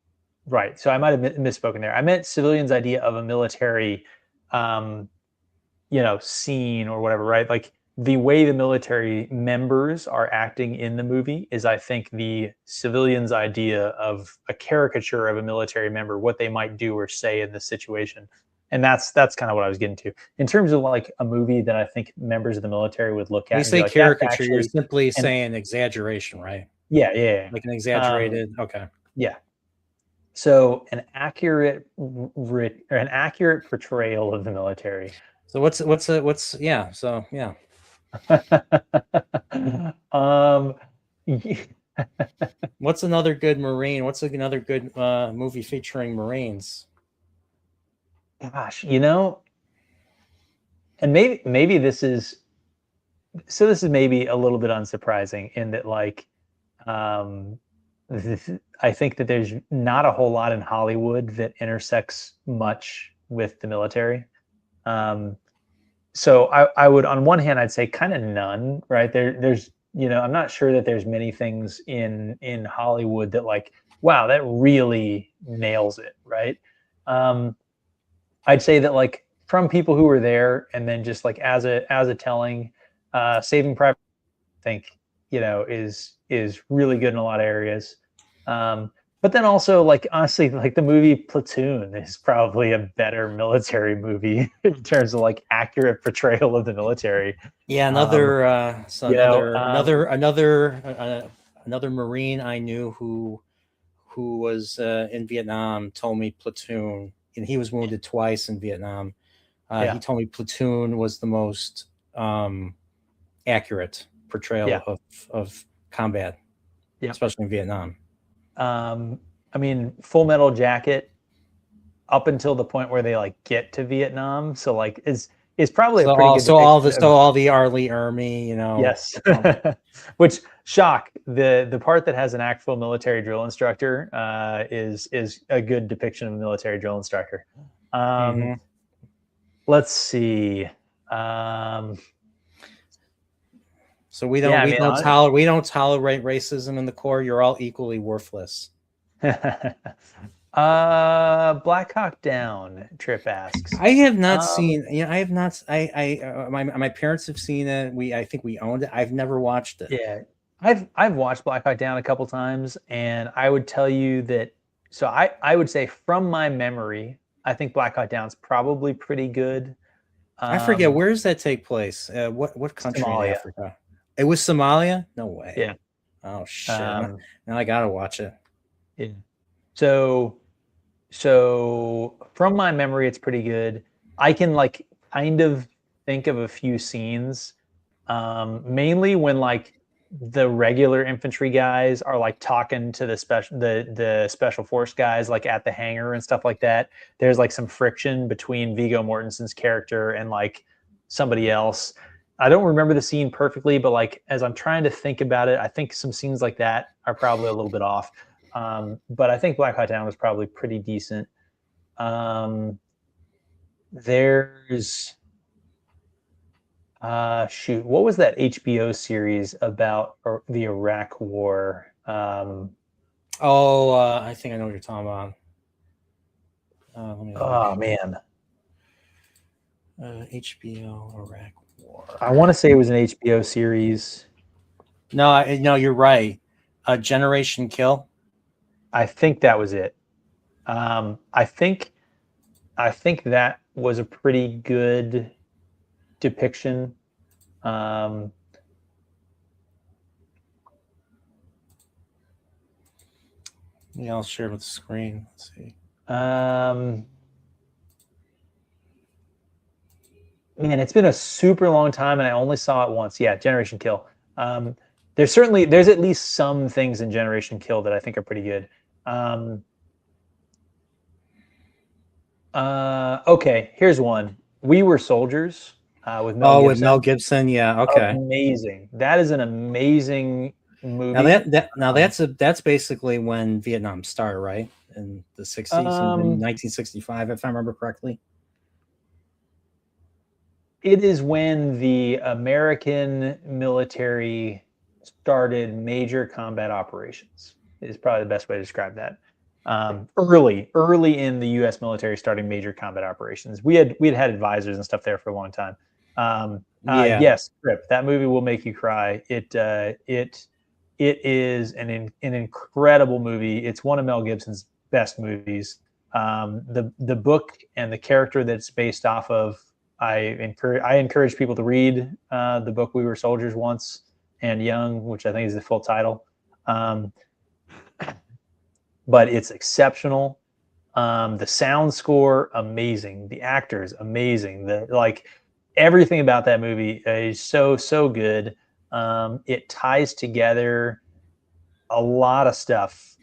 Right. So I might have misspoken there. I meant civilians' idea of a military, um, scene or whatever, right? Like the way the military members are acting in the movie is, I think, the civilians' idea of a caricature of a military member, what they might do or say in this situation. And that's kind of what I was getting to. In terms of like a movie that I think members of the military would look When at you and be say like, that's caricature, you're actually, simply and saying exaggeration, right? yeah, yeah, Like an yeah. exaggerated. Okay. Yeah. So an accurate or an accurate portrayal of the military. So yeah. So yeah. um, What's another good Marine? What's another good movie featuring Marines? gosh, and maybe this is maybe a little bit unsurprising in that, like, um, I think that there's not a whole lot in Hollywood that intersects much with the military. So I would, on one hand, I'd say kind of none, right? There's, I'm not sure that there's many things in Hollywood that, like, wow, that really nails it, right? I'd say that, like, from people who were there, and then just like as a telling, Saving Private, I think, is really good in a lot of areas. But then also, like, honestly, like the movie Platoon is probably a better military movie in terms of like accurate portrayal of the military. Yeah, another Marine I knew who was in Vietnam told me Platoon, and he was wounded twice in Vietnam. He told me Platoon was the most accurate portrayal of combat, especially in Vietnam. I mean, Full Metal Jacket, up until the point where they like get to Vietnam, so like is probably a pretty good. All the R. Lee Ermey, Yes. Which, shock, the part that has an actual military drill instructor is a good depiction of a military drill instructor. Let's see. So we don't tolerate racism in the Corps. You're all equally worthless. Black Hawk Down, Trip asks. I have not seen. I have not. My parents have seen it. I think we owned it. I've never watched it. Yeah, I've watched Black Hawk Down a couple times, and I would tell you that. So I would say, from my memory, I think Black Hawk Down's probably pretty good. I forget, where does that take place? What country Somalia. in Africa? It was Somalia? No way. Yeah. Oh shit! Now I gotta watch it. Yeah. So from my memory, it's pretty good. I can like kind of think of a few scenes, mainly when like the regular infantry guys are like talking to the special force guys, like at the hangar and stuff like that. There's like some friction between Viggo Mortensen's character and like somebody else. I don't remember the scene perfectly, but like as I'm trying to think about it, I think some scenes like that are probably a little bit off. But I think Black Hawk Down was probably pretty decent. There's what was that HBO series about the Iraq War? I think I know what you're talking about. Man, HBO Iraq War. I want to say it was an HBO series. No, you're right. Generation Kill. I think that was it. I think that was a pretty good depiction. Yeah, I'll share with the screen. Let's see. Man, it's been a super long time, and I only saw it once. Yeah, Generation Kill. There's at least some things in Generation Kill that I think are pretty good. Okay, here's one. We Were Soldiers with Mel Gibson. With Mel Gibson. Yeah. Okay. Amazing. That is an amazing movie. That's basically when Vietnam started, right? In the 60s, in 1965, if I remember correctly. It is when the American military started major combat operations. Is probably the best way to describe that. early in the U.S. military starting major combat operations. We had advisors and stuff there for a long time. Yes, Rip, that movie will make you cry. It is an incredible movie. It's one of Mel Gibson's best movies. The book and the character that's based off of, I encourage people to read the book We Were Soldiers Once and Young, which I think is the full title. But it's exceptional. The sound score, amazing. The actors, amazing. Everything about that movie is so good. It ties together a lot of stuff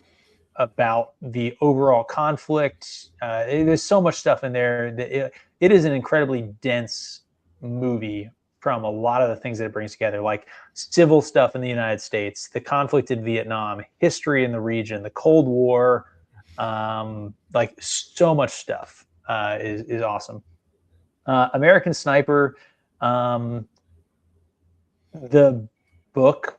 about the overall conflict. There's so much stuff in there that it is an incredibly dense movie from a lot of the things that it brings together, like civil stuff in the United States, the conflict in Vietnam, history in the region, the Cold War, like so much stuff is awesome. American Sniper, the book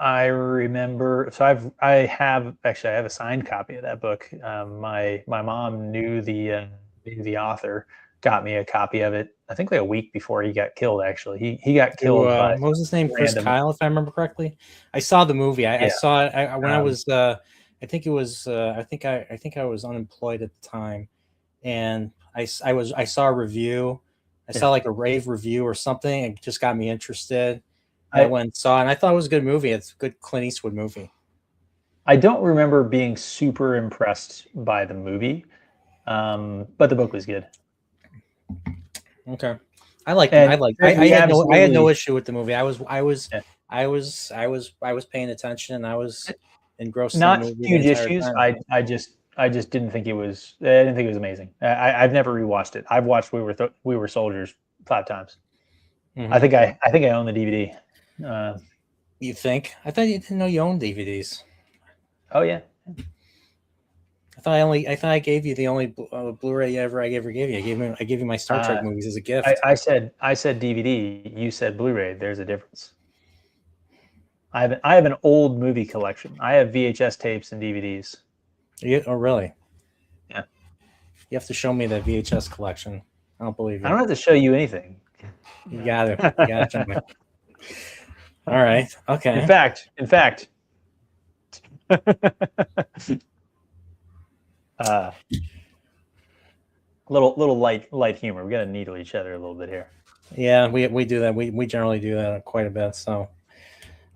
I remember. So I have a signed copy of that book. My mom knew the author, got me a copy of it. I think like a week before he got killed. Actually, he got killed by, what was his name? Chris random. Kyle, if I remember correctly. I saw the movie. I saw it when I was. I think it was. I think I was unemployed at the time, and I saw a review. I saw like a rave review or something. It just got me interested. I went and saw it, and I thought it was a good movie. It's a good Clint Eastwood movie. I don't remember being super impressed by the movie, but the book was good. Okay, I had no issue with the movie. I was paying attention, and I was engrossed. Not in the movie huge issues. I just didn't think it was. I didn't think it was amazing. I've never rewatched it. I've watched We Were Soldiers 5 times. Mm-hmm. I think I own the DVD. You think? I thought you didn't know you owned DVDs. Oh yeah. I thought I gave you the only Blu-ray I ever gave you. I gave you my Star Trek movies as a gift. I said DVD. You said Blu-ray. There's a difference. I have an old movie collection. I have VHS tapes and DVDs. Oh really? Yeah. You have to show me that VHS collection. I don't believe you. I don't have to show you anything. You got it. Show me. All right. Okay. In fact. Little light humor. We got to needle each other a little bit here. Yeah, we do that. We generally do that quite a bit. So,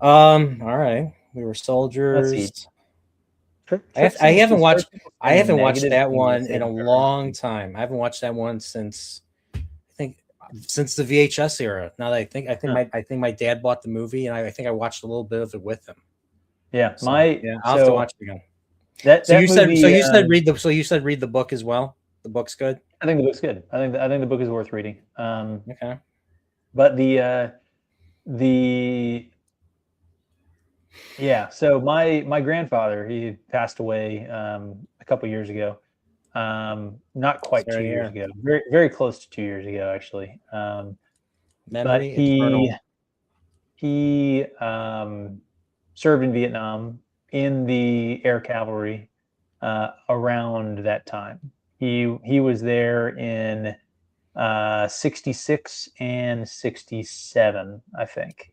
all right. We Were Soldiers. Let's see. I haven't watched that one in a long time. I haven't watched that one since the VHS era. Now that I think my dad bought the movie, and I think I watched a little bit of it with him. Yeah, I'll have to watch it again. You said read the book as well. The book's good. I think the book's good. I think the book is worth reading. Okay. But so my grandfather, he passed away a couple years ago. Not quite 2 years ago. Very, very close to 2 years ago, actually. But he served in Vietnam in the air cavalry around that time. He was there in 66 and 67, I think.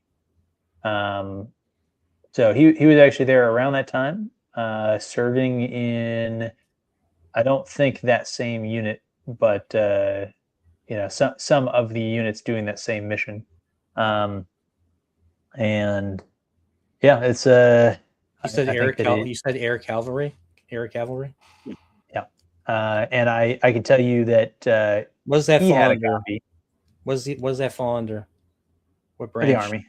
So he was actually there around that time, serving in, I don't think that same unit, but some of the units doing that same mission. And yeah, it's you said air cavalry. Air cavalry. Yeah, and I can tell you that what does that he fall had under? a copy. What does that fall under? What branch? The Army.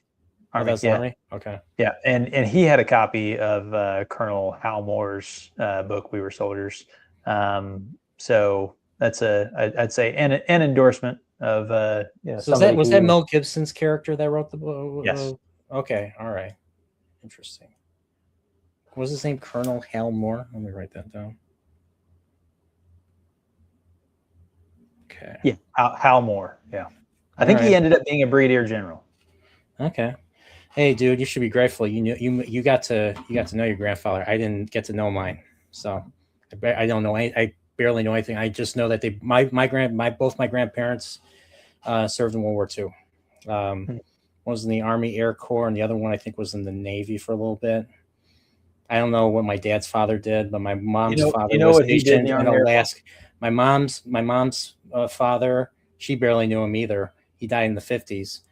That's yeah. Army. Okay. Yeah, and he had a copy of Colonel Hal Moore's book, We Were Soldiers. So that's I'd say an endorsement of So was that Mel Gibson's character that wrote the book? Yes. Okay. All right. Interesting. What was his name? Colonel Hal Moore. Let me write that down. Okay. Yeah, Hal Moore. Yeah, I think he ended up being a brigadier general. Okay. Hey, dude, you should be grateful. You got to know your grandfather. I didn't get to know mine, so I don't know. I barely know anything. I just know that both my grandparents served in World War II. One was in the Army Air Corps, and the other one I think was in the Navy for a little bit. I don't know what my dad's father did, but my mom's father was stationed in Alaska. My mom's father, she barely knew him either. He died in the 50s.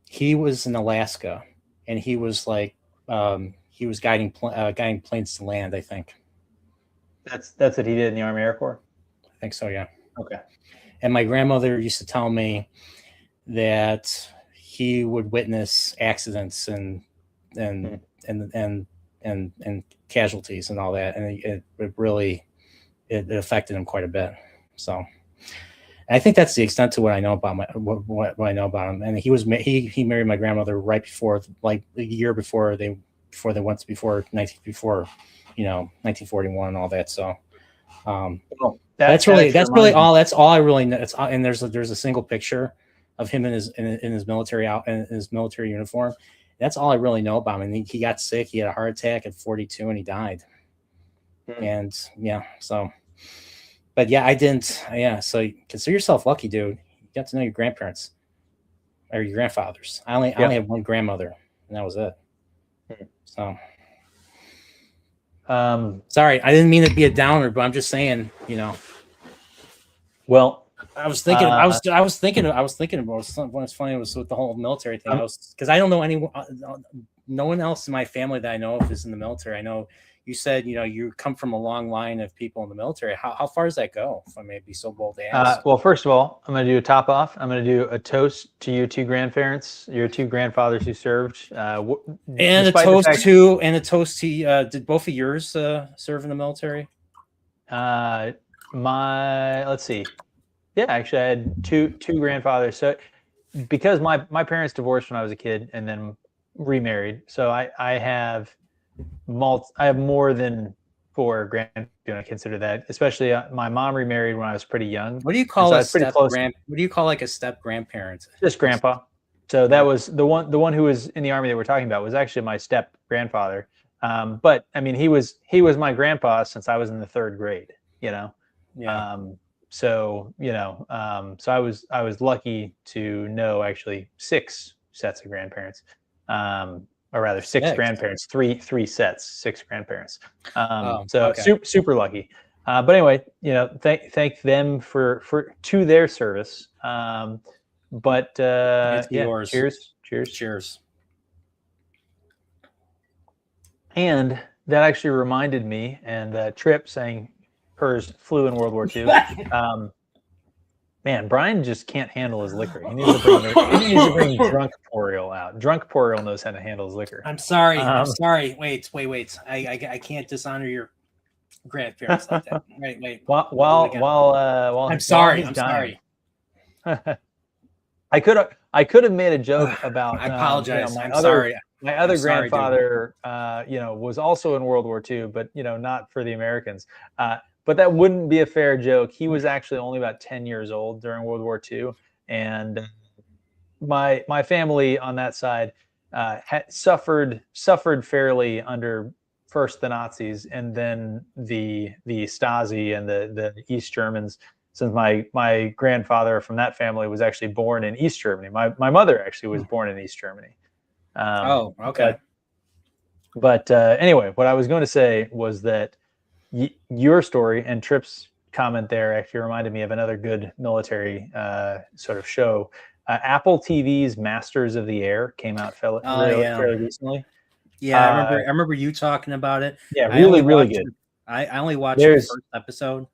He was in Alaska, and he was like he was guiding planes to land, I think. That's what he did in the Army Air Corps. I think so, yeah. Okay. And my grandmother used to tell me that he would witness accidents and casualties and all that, and it really affected him quite a bit. So, and I think that's the extent to what I know about what I know about him. And he married my grandmother right before, like a year before they went before 1941 and all that. So, that's really all. That's all I really know. And there's a single picture of him in his military uniform. That's all I really know about him. And he got sick. He had a heart attack at 42 and he died. And so, but I didn't. Yeah. So consider yourself lucky, dude. You got to know your grandparents or your grandfathers. I only had one grandmother and that was it. So, sorry, I didn't mean to be a downer, but I'm just saying, Well, I was thinking about what's funny was with the whole military thing. Because I don't know anyone, no one else in my family that I know of is in the military. I know you said you come from a long line of people in the military. How far does that go? If I may be so bold to ask. Well, first of all, I'm going to do a top off. I'm going to do a toast to your two grandparents, your two grandfathers who served, and a toast to did both of yours serve in the military? Let's see. Yeah, actually, I had two grandfathers. So, because my parents divorced when I was a kid and then remarried, so I have more than 4 grandparents. I consider that, especially my mom remarried when I was pretty young. What do you call what do you call like a step grandparent? Just grandpa. So that was the one who was in the Army that we're talking about was actually my step grandfather. But I mean, he was my grandpa since I was in the 3rd grade. Yeah. So so I was lucky to know actually 6 sets of grandparents, or rather 6 grandparents, three sets, 6 grandparents. Super lucky. But anyway, thank them for to their service. But yours. Cheers. And that actually reminded me, and Trip saying hers flew in World War II. Man, Brian just can't handle his liquor. He needs to bring Chillporeal out. Chillporeal knows how to handle his liquor. I'm sorry. Wait. I can't dishonor your grandparents like that. Wait. While I'm sorry. I could have made a joke about. I apologize. My other grandfather, was also in World War II, but not for the Americans. But that wouldn't be a fair joke. He was actually only about 10 years old during World War II, and my family on that side had suffered fairly under first the Nazis and then the Stasi and the East Germans. Since my grandfather from that family was actually born in East Germany, my mother actually was born in East Germany. Okay. But anyway, what I was going to say was that your story and Tripp's comment there actually reminded me of another good military sort of show. Apple TV's Masters of the Air came out fairly recently. Yeah, I remember you talking about it. Yeah, really good. I only watched the first episode.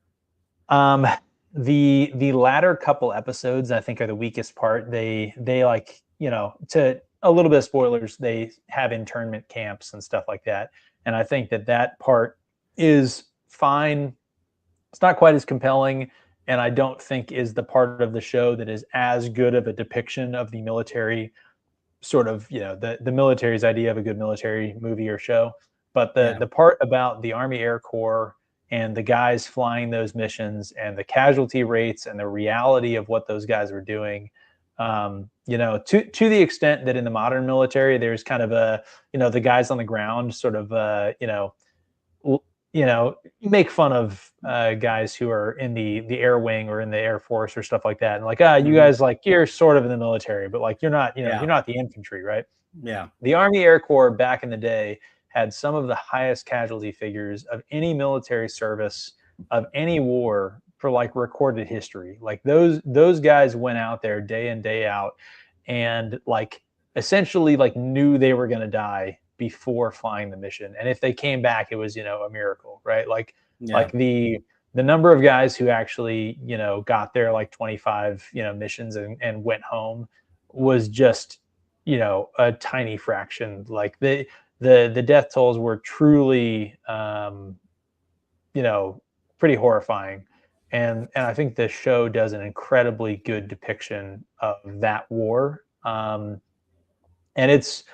The latter couple episodes I think are the weakest part. They like, to a little bit of spoilers, they have internment camps and stuff like that. And I think that part is fine. It's not quite as compelling, and I don't think is the part of the show that is as good of a depiction of the military sort of, the military's idea of a good military movie or show. But the part about the Army Air Corps and the guys flying those missions and the casualty rates and the reality of what those guys were doing, to the extent that in the modern military, there's kind of the guys on the ground sort of, make fun of guys who are in the Air Wing or in the Air Force or stuff like that, and like, you guys, like, you're sort of in the military, but like you're not, you're not the infantry, right? Yeah. The Army Air Corps back in the day had some of the highest casualty figures of any military service of any war for like recorded history. Like those guys went out there day in, day out, and like essentially like knew they were going to die before flying the mission. And if they came back, it was, a miracle, right? Like the number of guys who actually, got there like 25, missions and went home was just, a tiny fraction. Like the death tolls were truly, pretty horrifying. And I think the show does an incredibly good depiction of that war. And it's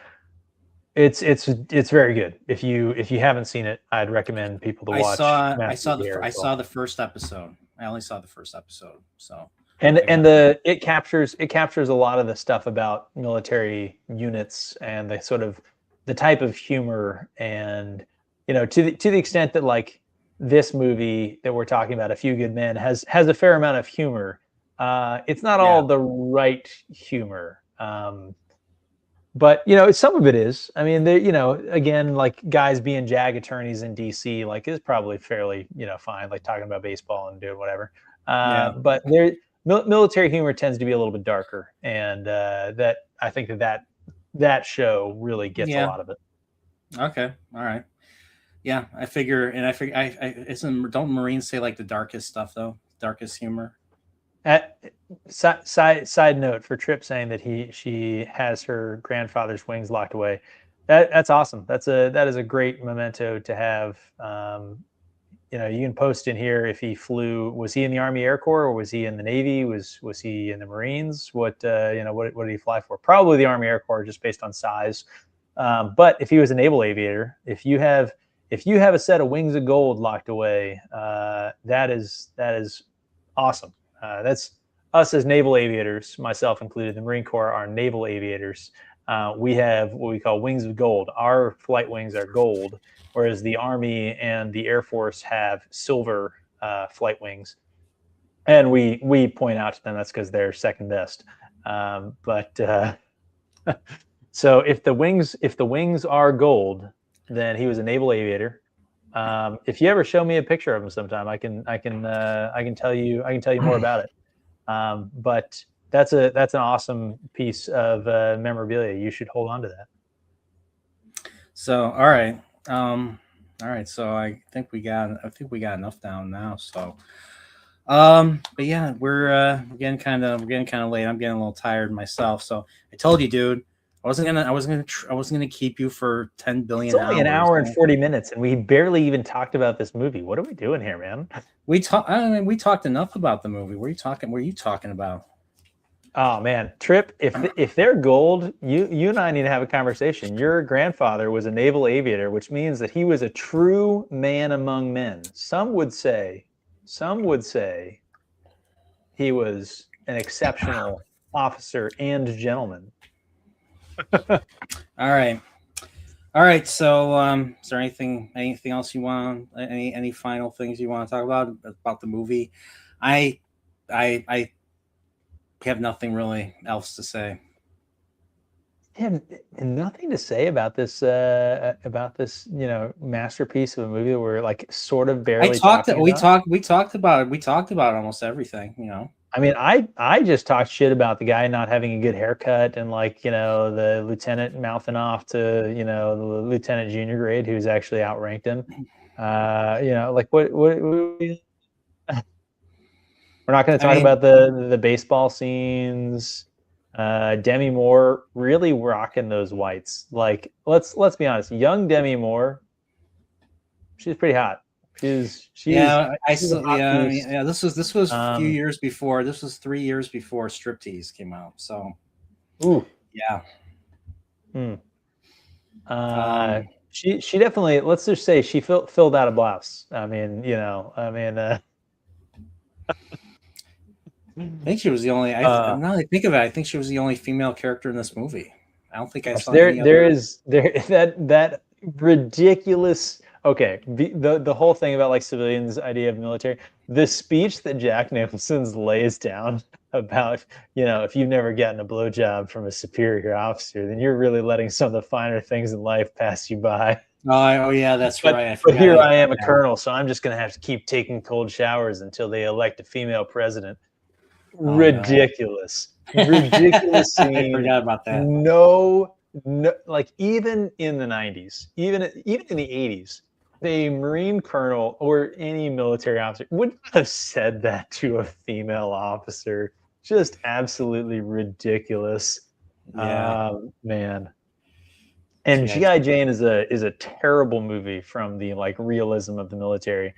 very good. If you haven't seen it, I'd recommend people to watch. I saw the first episode. I only saw the first episode. So it captures a lot of the stuff about military units and the type of humor, and to the extent that like this movie that we're talking about, A Few Good Men, has a fair amount of humor. It's not all the right humor. But some of it is. I mean, again, like guys being JAG attorneys in DC, like, is probably fairly, fine, like talking about baseball and doing whatever. But military humor tends to be a little bit darker, and that I think that show really gets a lot of it. Okay, all right. Yeah, I figure, don't Marines say like the darkest stuff though? Darkest humor. Side note for Trip saying that she has her grandfather's wings locked away. That's awesome. That is a great memento to have. You can post in here if he flew. Was he in the Army Air Corps, or was he in the Navy? Was he in the Marines? What did he fly for? Probably the Army Air Corps, just based on size. But if he was a naval aviator, if you have a set of wings of gold locked away, that is awesome. That's us as naval aviators, myself included. The Marine Corps are naval aviators. We have what we call wings of gold. Our flight wings are gold, whereas the Army and the Air Force have silver flight wings. And we point out to them that's because they're second best. So if the wings are gold, then he was a naval aviator. If you ever show me a picture of him sometime, I can tell you more about it. But that's an awesome piece of memorabilia. You should hold on to that. So all right. So I think we got enough down now. So, but yeah, we're getting kind of late. I'm getting a little tired myself. So I told you, dude, I wasn't gonna keep you for 10 billion. It's only an hour and 40 minutes, and we barely even talked about this movie. What are we doing here, man? We talked enough about the movie. What are you talking about? Oh man, Trip, if they're gold, you and I need to have a conversation. Your grandfather was a naval aviator, which means that he was a true man among men. Some would say he was an exceptional officer and gentleman. All right. So, is there anything else you want? Any final things you want to talk about the movie? I have nothing really else to say. I have nothing to say about this masterpiece of a movie that we're like sort of barely. We talked about almost everything. I mean, I just talked shit about the guy not having a good haircut, and like, the lieutenant mouthing off to, the lieutenant junior grade who's actually outranked him. Like what we're not going to talk about the baseball scenes. Demi Moore really rocking those whites. Like, let's be honest, young Demi Moore, she's pretty hot. This was a few years before. This was 3 years before Striptease came out. So, yeah. She definitely. Let's just say she filled out a blouse. I think she was the only. Now that I think of it, I think she was the only female character in this movie. I don't think I saw that ridiculous okay, the whole thing about like civilians' idea of military, the speech that Jack Nicholson's lays down about, if you've never gotten a blowjob from a superior officer, then you're really letting some of the finer things in life pass you by. Oh yeah, that's But, right. I but forgot here he I am, said a that. colonel, so I'm just going to have to keep taking cold showers until they elect a female president. Oh, no. Ridiculous. Ridiculous I scene. forgot about that. No, like even in the 90s, even in the 80s, a Marine colonel or any military officer would not have said that to a female officer. Just absolutely ridiculous. Yeah. Man. And G.I. G.I. Jane is a terrible movie from the like realism of the military.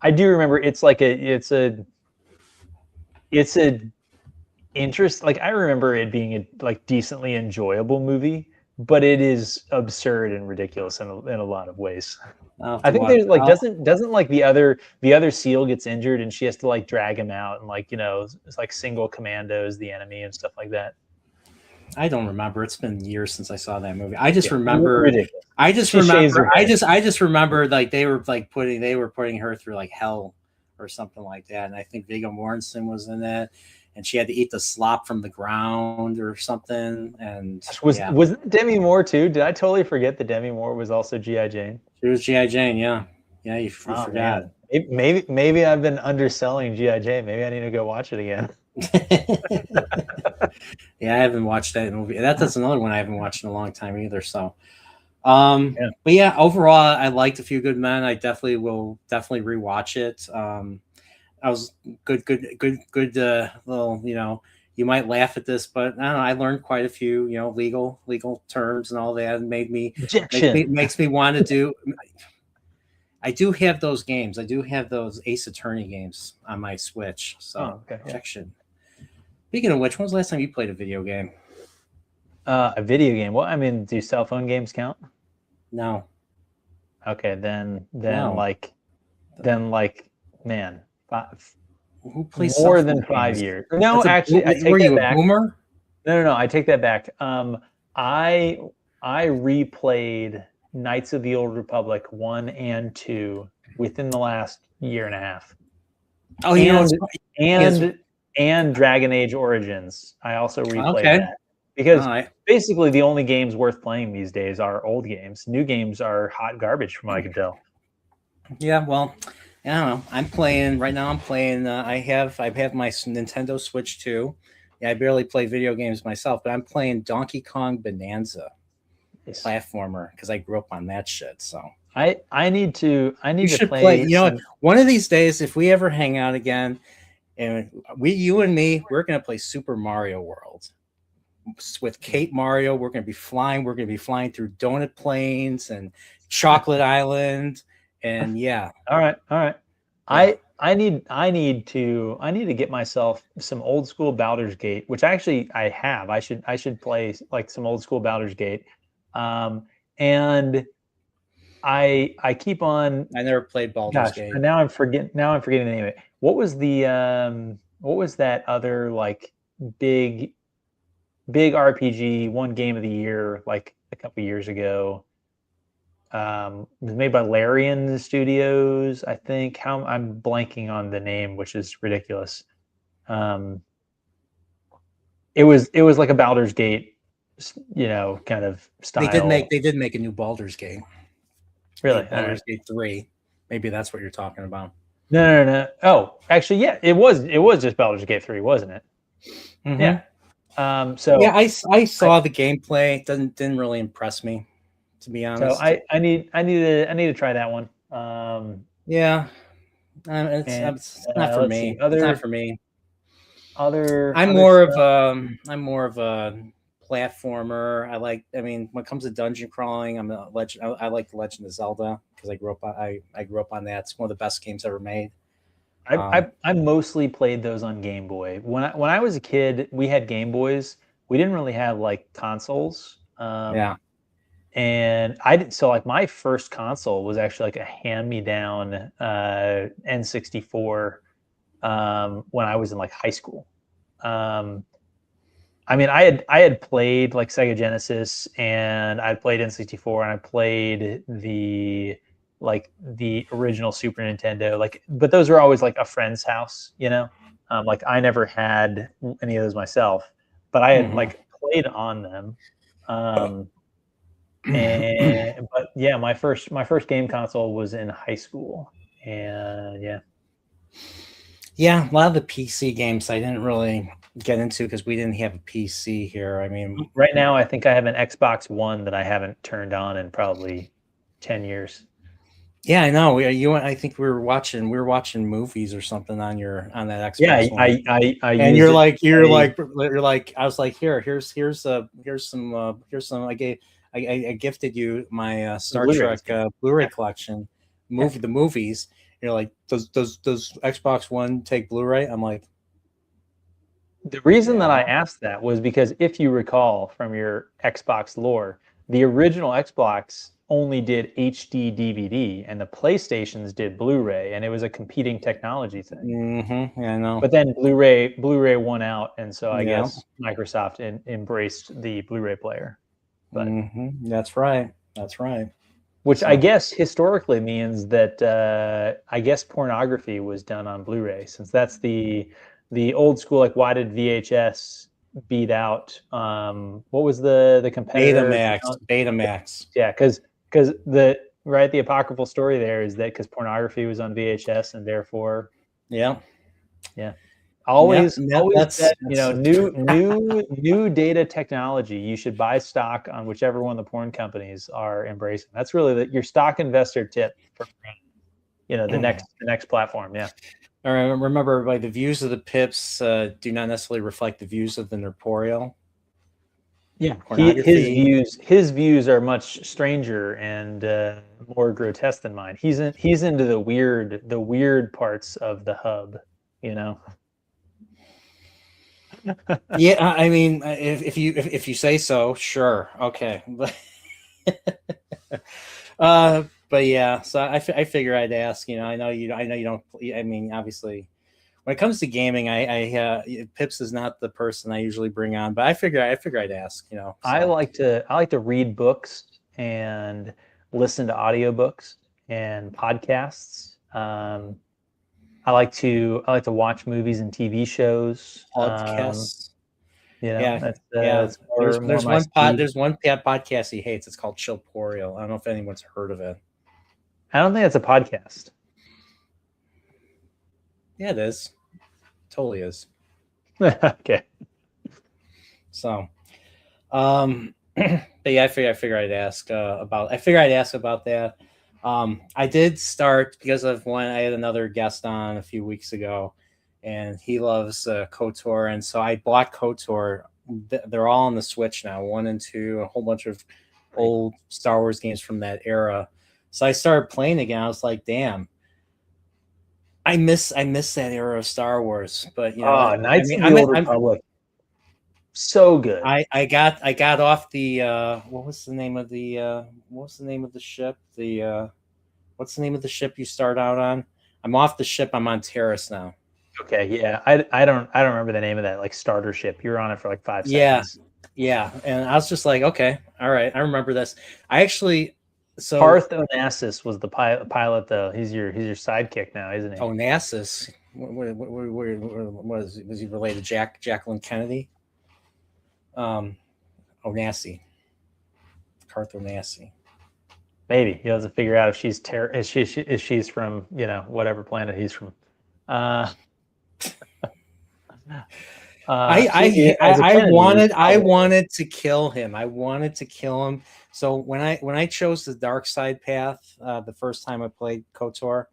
I do remember it's a interest, like I remember it being a like decently enjoyable movie, but it is absurd and ridiculous in a lot of ways. I think there's like doesn't like the other SEAL gets injured and she has to like drag him out and like it's like single commandos the enemy and stuff like that. I don't remember. It's been years since I saw that movie. I just remember. Ridiculous. I just She shaves her remember. I head. just remember like they were putting her through like hell or something like that. And I think Viggo Mortensen was in it, and she had to eat the slop from the ground or something. And Was it Demi Moore too? Did I totally forget that Demi Moore was also G.I. Jane? She was G.I. Jane. Yeah, yeah. You forgot. Man. Maybe I've been underselling G.I. Jane. Maybe I need to go watch it again. Yeah, I haven't watched that movie. That's another one I haven't watched in a long time either. So, Yeah. but yeah, overall, I liked A Few Good Men. I definitely will rewatch it. I was good. Little, you might laugh at this, but I don't know. I learned quite a few, legal terms and all that, and makes me want to do. I do have those games. I do have those Ace Attorney games on my Switch. So, okay. Yeah. objection. Speaking of which, when was the last time you played a video game? A video game. Well, I mean, do cell phone games count? No. Okay, then No. man, Who plays more cell than phone 5 games? years. No, actually, I take were you that a back. boomer? No, I take that back. I replayed Knights of the Old Republic 1 and 2 within the last year and a half. Oh, And Dragon Age Origins. I also replayed that. Because right. basically the only games worth playing these days are old games. New games are hot garbage from what I can tell. Yeah, well, I don't know. I'm playing right now. I have my Nintendo Switch too. Yeah, I barely play video games myself, but I'm playing Donkey Kong Bonanza platformer because I grew up on that shit. So I need to play. One of these days, if we ever hang out again, and you and me, we're gonna play Super Mario World with Kate Mario. We're gonna be flying. We're gonna be flying through donut plains and Chocolate Island. And yeah. All right. Yeah. I need to get myself some old school Baldur's Gate, which actually I have. I should play like some old school Baldur's Gate. And I keep on. I never played Baldur's Gate. And now I'm forgetting the name of it. What was that other like big RPG, one game of the year like a couple years ago? It was made by Larian Studios, I think. I'm blanking on the name, which is ridiculous. It was like a Baldur's Gate, kind of style. They did make a new Baldur's Gate. Really? Baldur's Gate 3. Maybe that's what you're talking about. No. Oh, actually, yeah, it was just Baldur's Gate 3, wasn't it? Mm-hmm. Yeah. I saw the gameplay. Didn't really impress me, to be honest. So I need to try that one. Yeah. It's not for me. It's not for me. I'm more of a platformer. when it comes to dungeon crawling, I like The Legend of Zelda because I grew up on that. It's one of the best games ever made. I mostly played those on Game Boy. When I was a kid, we had Game Boys. We didn't really have like consoles. And my first console was actually like a hand-me-down N64 when I was in like high school. I had played like Sega Genesis, and I played N64, and I played the like the original Super Nintendo. Like, but those were always like a friend's house, you know. Like I never had any of those myself, but I had like played on them. But yeah, my first game console was in high school, and Yeah, a lot of the PC games I didn't really get into because we didn't have a PC here. I mean, right now I think I have an Xbox One that I haven't turned on in probably 10 years. Yeah, I know. I think we were watching movies or something on that Xbox Yeah, One. I And used you're it like, to you're play- like, I was like, here's some. I gifted you my Star Blu-rays. Trek Blu-ray collection, the movies. You're like, does Xbox One take Blu-ray? I'm like, The reason that I yeah. asked that was because if you recall from your Xbox lore, the original Xbox only did HD DVD and the PlayStations did Blu-ray, and it was a competing technology thing. Yeah, I know. But then Blu-ray won out, and so I Yeah. guess Microsoft embraced the Blu-ray player. But That's right. which So- I guess historically means that I guess pornography was done on Blu-ray, since that's the old school. Like, why did VHS beat out? What was the competitor? Betamax. Yeah, because the apocryphal story there is that because pornography was on VHS, and therefore Yeah. always that's said, new data technology, you should buy stock on whichever one the porn companies are embracing. That's really your stock investor tip for the next platform. Yeah. All right, remember, like, the views of the Pips do not necessarily reflect the views of the Nurporial. Yeah, Pornography. his views are much stranger and more grotesque than mine. He's into the weird parts of the hub, you know. Yeah, I mean, if you say so, sure, okay. But yeah, so I figure I'd ask. I know you don't. I mean, obviously, when it comes to gaming, Pips is not the person I usually bring on, but I figure I'd ask. So. I like to read books and listen to audiobooks and podcasts. I like to watch movies and TV shows. Podcasts. That's There's more my one speed. There's one podcast he hates. It's called Chillporeal. I don't know if anyone's heard of it. I don't think it's a podcast. Yeah, it is. Totally is. Okay. So, but yeah, I figure I'd ask about. I figure I'd ask about that. I did start because of one. I had another guest on a few weeks ago, and he loves KOTOR, and so I bought KOTOR. They're all on the Switch now, 1 and 2, a whole bunch of old Star Wars games from that era. So I started playing again. I was like, damn. I miss that era of Star Wars, but Knights of the Old Republic, so good. I got off the what was the name of the ship? What's the name of the ship you start out on? I'm off the ship. I'm on Terrace now. Okay, yeah, I don't remember the name of that, like, starter ship. You were on it for like 5 seconds. Yeah, and I was just like, okay, all right, I remember this. I actually. So Parth Onassis was the pilot, though. He's your sidekick now, isn't he? Onassis. Was he related to Jacqueline Kennedy? Onassis. Parth Onassis. Maybe he has to figure out if she's she's from whatever planet he's from. I wanted to kill him. I wanted to kill him. So when I chose the dark side path the first time I played KOTOR,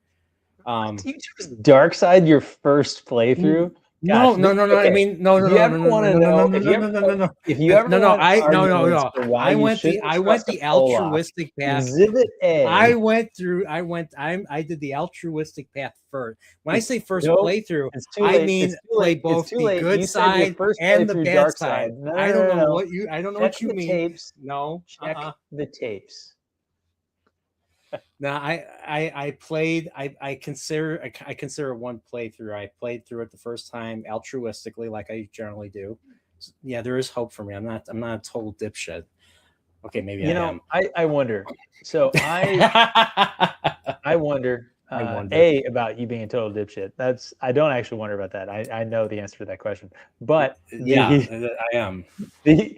you chose dark side your first playthrough? No. I mean, no. If you ever want to know, I went the altruistic path. Exhibit A. I did the altruistic path first. When I say first playthrough, I mean play both the good side and the bad side. I don't know what you mean. Tapes. No, check the tapes. Now I played. I consider one playthrough. I played through it the first time altruistically, like I generally do. Yeah, there is hope for me. I'm not a total dipshit. Okay, maybe You know, I wonder. So I wonder. I wonder. A, about you being a total dipshit. I don't actually wonder about that. I know the answer to that question. But Yeah, I am. the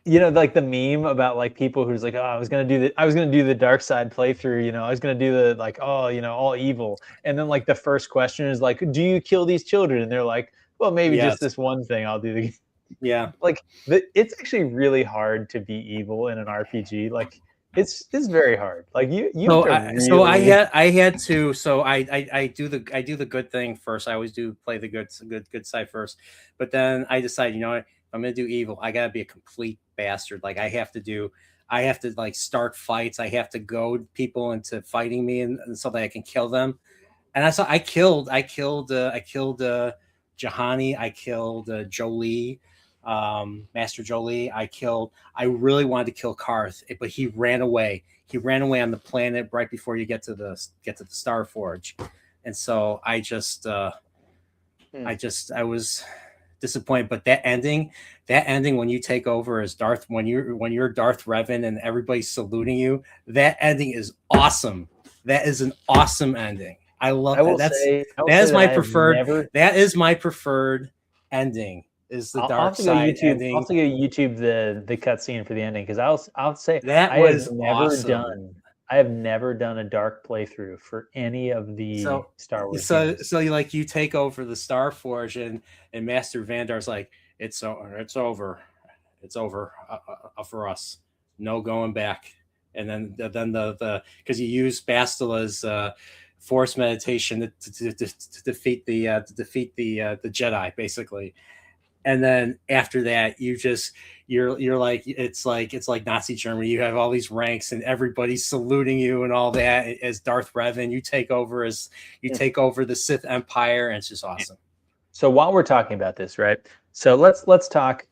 like the meme about like people who's like, oh, I was gonna do the dark side playthrough, I was gonna do the like, oh, all evil, and then like the first question is like, do you kill these children? And they're like, well, maybe Yes. just this one thing I'll do. Yeah. Like it's actually really hard to be evil in an RPG. Like it's very hard. Like you So have I, to so I really- had to. So I do the good thing first. I always do play the good side first, but then I decide, you know what, if I'm gonna do evil, I gotta be a complete bastard. Like I have to like start fights. I have to goad people into fighting me and so that I can kill them. And I killed Jahani. I killed Jolie, Master Jolie. I really wanted to kill Karth, but he ran away. He ran away on the planet right before you get to the Star Forge, and so I was disappointed. But that ending when you take over as Darth, when you're Darth Revan and everybody's saluting you, that ending is awesome. That is an awesome ending. I love that. That is my preferred ending. Is the dark side ending? I'll have to go YouTube the cutscene for the ending, because I'll say that was awesome. I have never done a dark playthrough for any of the Star Wars games. So you take over the Star Forge and Master Vandar's like, it's over for us, no going back. And then the because you use Bastila's force meditation to defeat the Jedi, basically. And then after that, you're like, it's like Nazi Germany. You have all these ranks and everybody's saluting you and all that as Darth Revan. You take over the Sith Empire, and it's just awesome. So while we're talking about this, right? So let's talk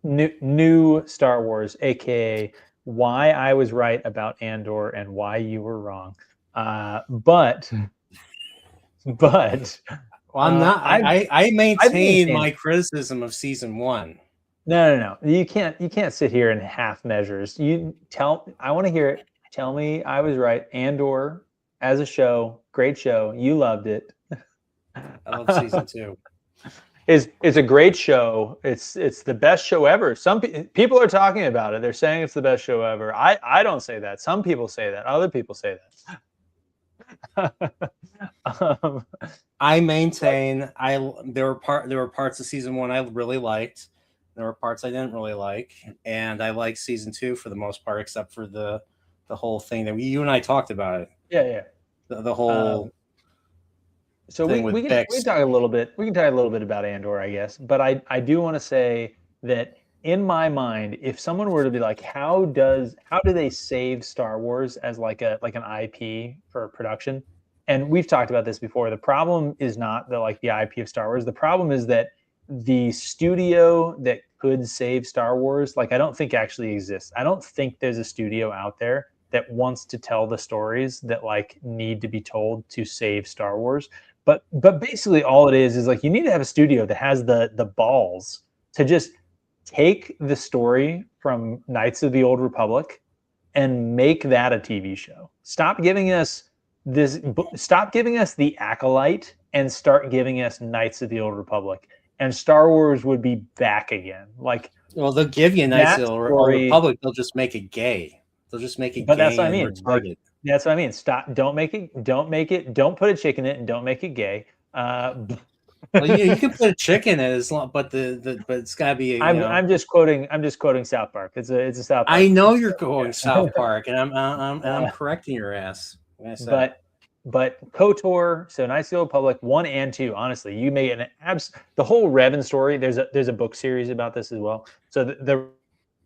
new Star Wars, aka why I was right about Andor and why you were wrong. But well, I'm not. I maintain my criticism of season 1. No. You can't sit here in half measures. I want to hear it. Tell me I was right. Andor as a show, great show. You loved it. I love season 2. It's a great show. It's the best show ever. Some people are talking about it. They're saying it's the best show ever. I don't say that. Some people say that. Other people say that. I maintain there were parts of season 1 I really liked. There were parts I didn't really like, and I liked season 2 for the most part, except for the whole thing that you and I talked about it. Yeah. The whole. So we can talk a little bit. We can talk a little bit about Andor, I guess. But I do want to say that in my mind, if someone were to be like, how do they save Star Wars as like an IP for production? And we've talked about this before. The problem is not the IP of Star Wars. The problem is that the studio that could save Star Wars, I don't think actually exists. I don't think there's a studio out there that wants to tell the stories that need to be told to save Star Wars. But basically all it is you need to have a studio that has the balls to just take the story from Knights of the Old Republic and make that a TV show. Stop giving us the Acolyte and start giving us Knights of the Old Republic, and Star Wars would be back again. Well, they'll give you Knights of the Old Republic. They'll just make it gay. They'll just make it. But gay, that's what I mean. That's what I mean. Stop. Don't make it. Don't put a chick in it, and don't make it gay. Well, you can put a chick in it as long, but it's gotta be. I'm just quoting South Park. It's a South Park. I know you're going South Park, and I'm correcting your ass. But KOTOR, so Knights of the Old Republic 1 and 2. Honestly, you make the whole Revan story. There's a book series about this as well. So the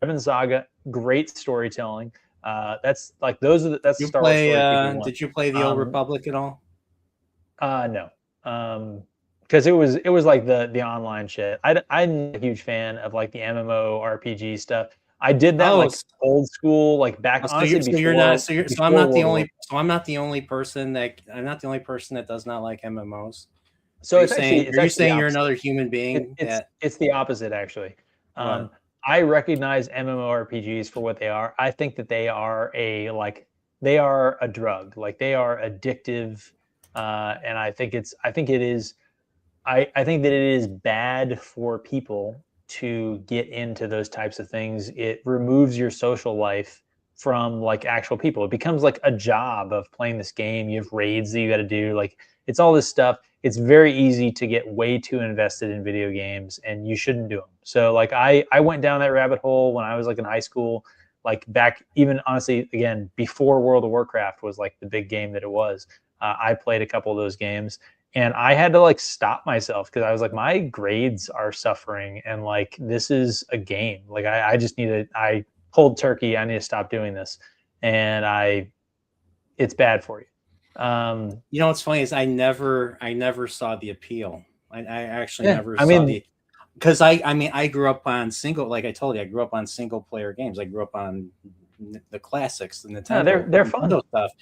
Revan saga, great storytelling. That's that's Star Wars story. Did you play the Old Republic at all? No. Because it was like the online shit. I'm a huge fan of the MMO RPG stuff. I did that old school back. So I'm not the only person that does not like MMOs. So you're saying you're another human being? It's the opposite actually. I recognize MMORPGs for what they are. I think that they are a drug. Like they are addictive, and I think it is. I think that it is bad for people to get into those types of things. It removes your social life from like actual people. It becomes like a job of playing this game. You have raids that you got to do. Like it's all this stuff. It's very easy to get way too invested in video games, and you shouldn't do them. So like I went down that rabbit hole when I was like in high school, like back even honestly again before World of Warcraft was like the big game that it was. I played a couple of those games. And I had to like stop myself because I was like, my grades are suffering, and like this is a game. Like I just need to. I cold turkey. I need to stop doing this, and it's bad for you. You know what's funny is I never saw the appeal. I actually never I saw mean, the because I grew up on single. Like I told you, I grew up on single player games. I grew up on the classics, the Nintendo, they're fun stuff.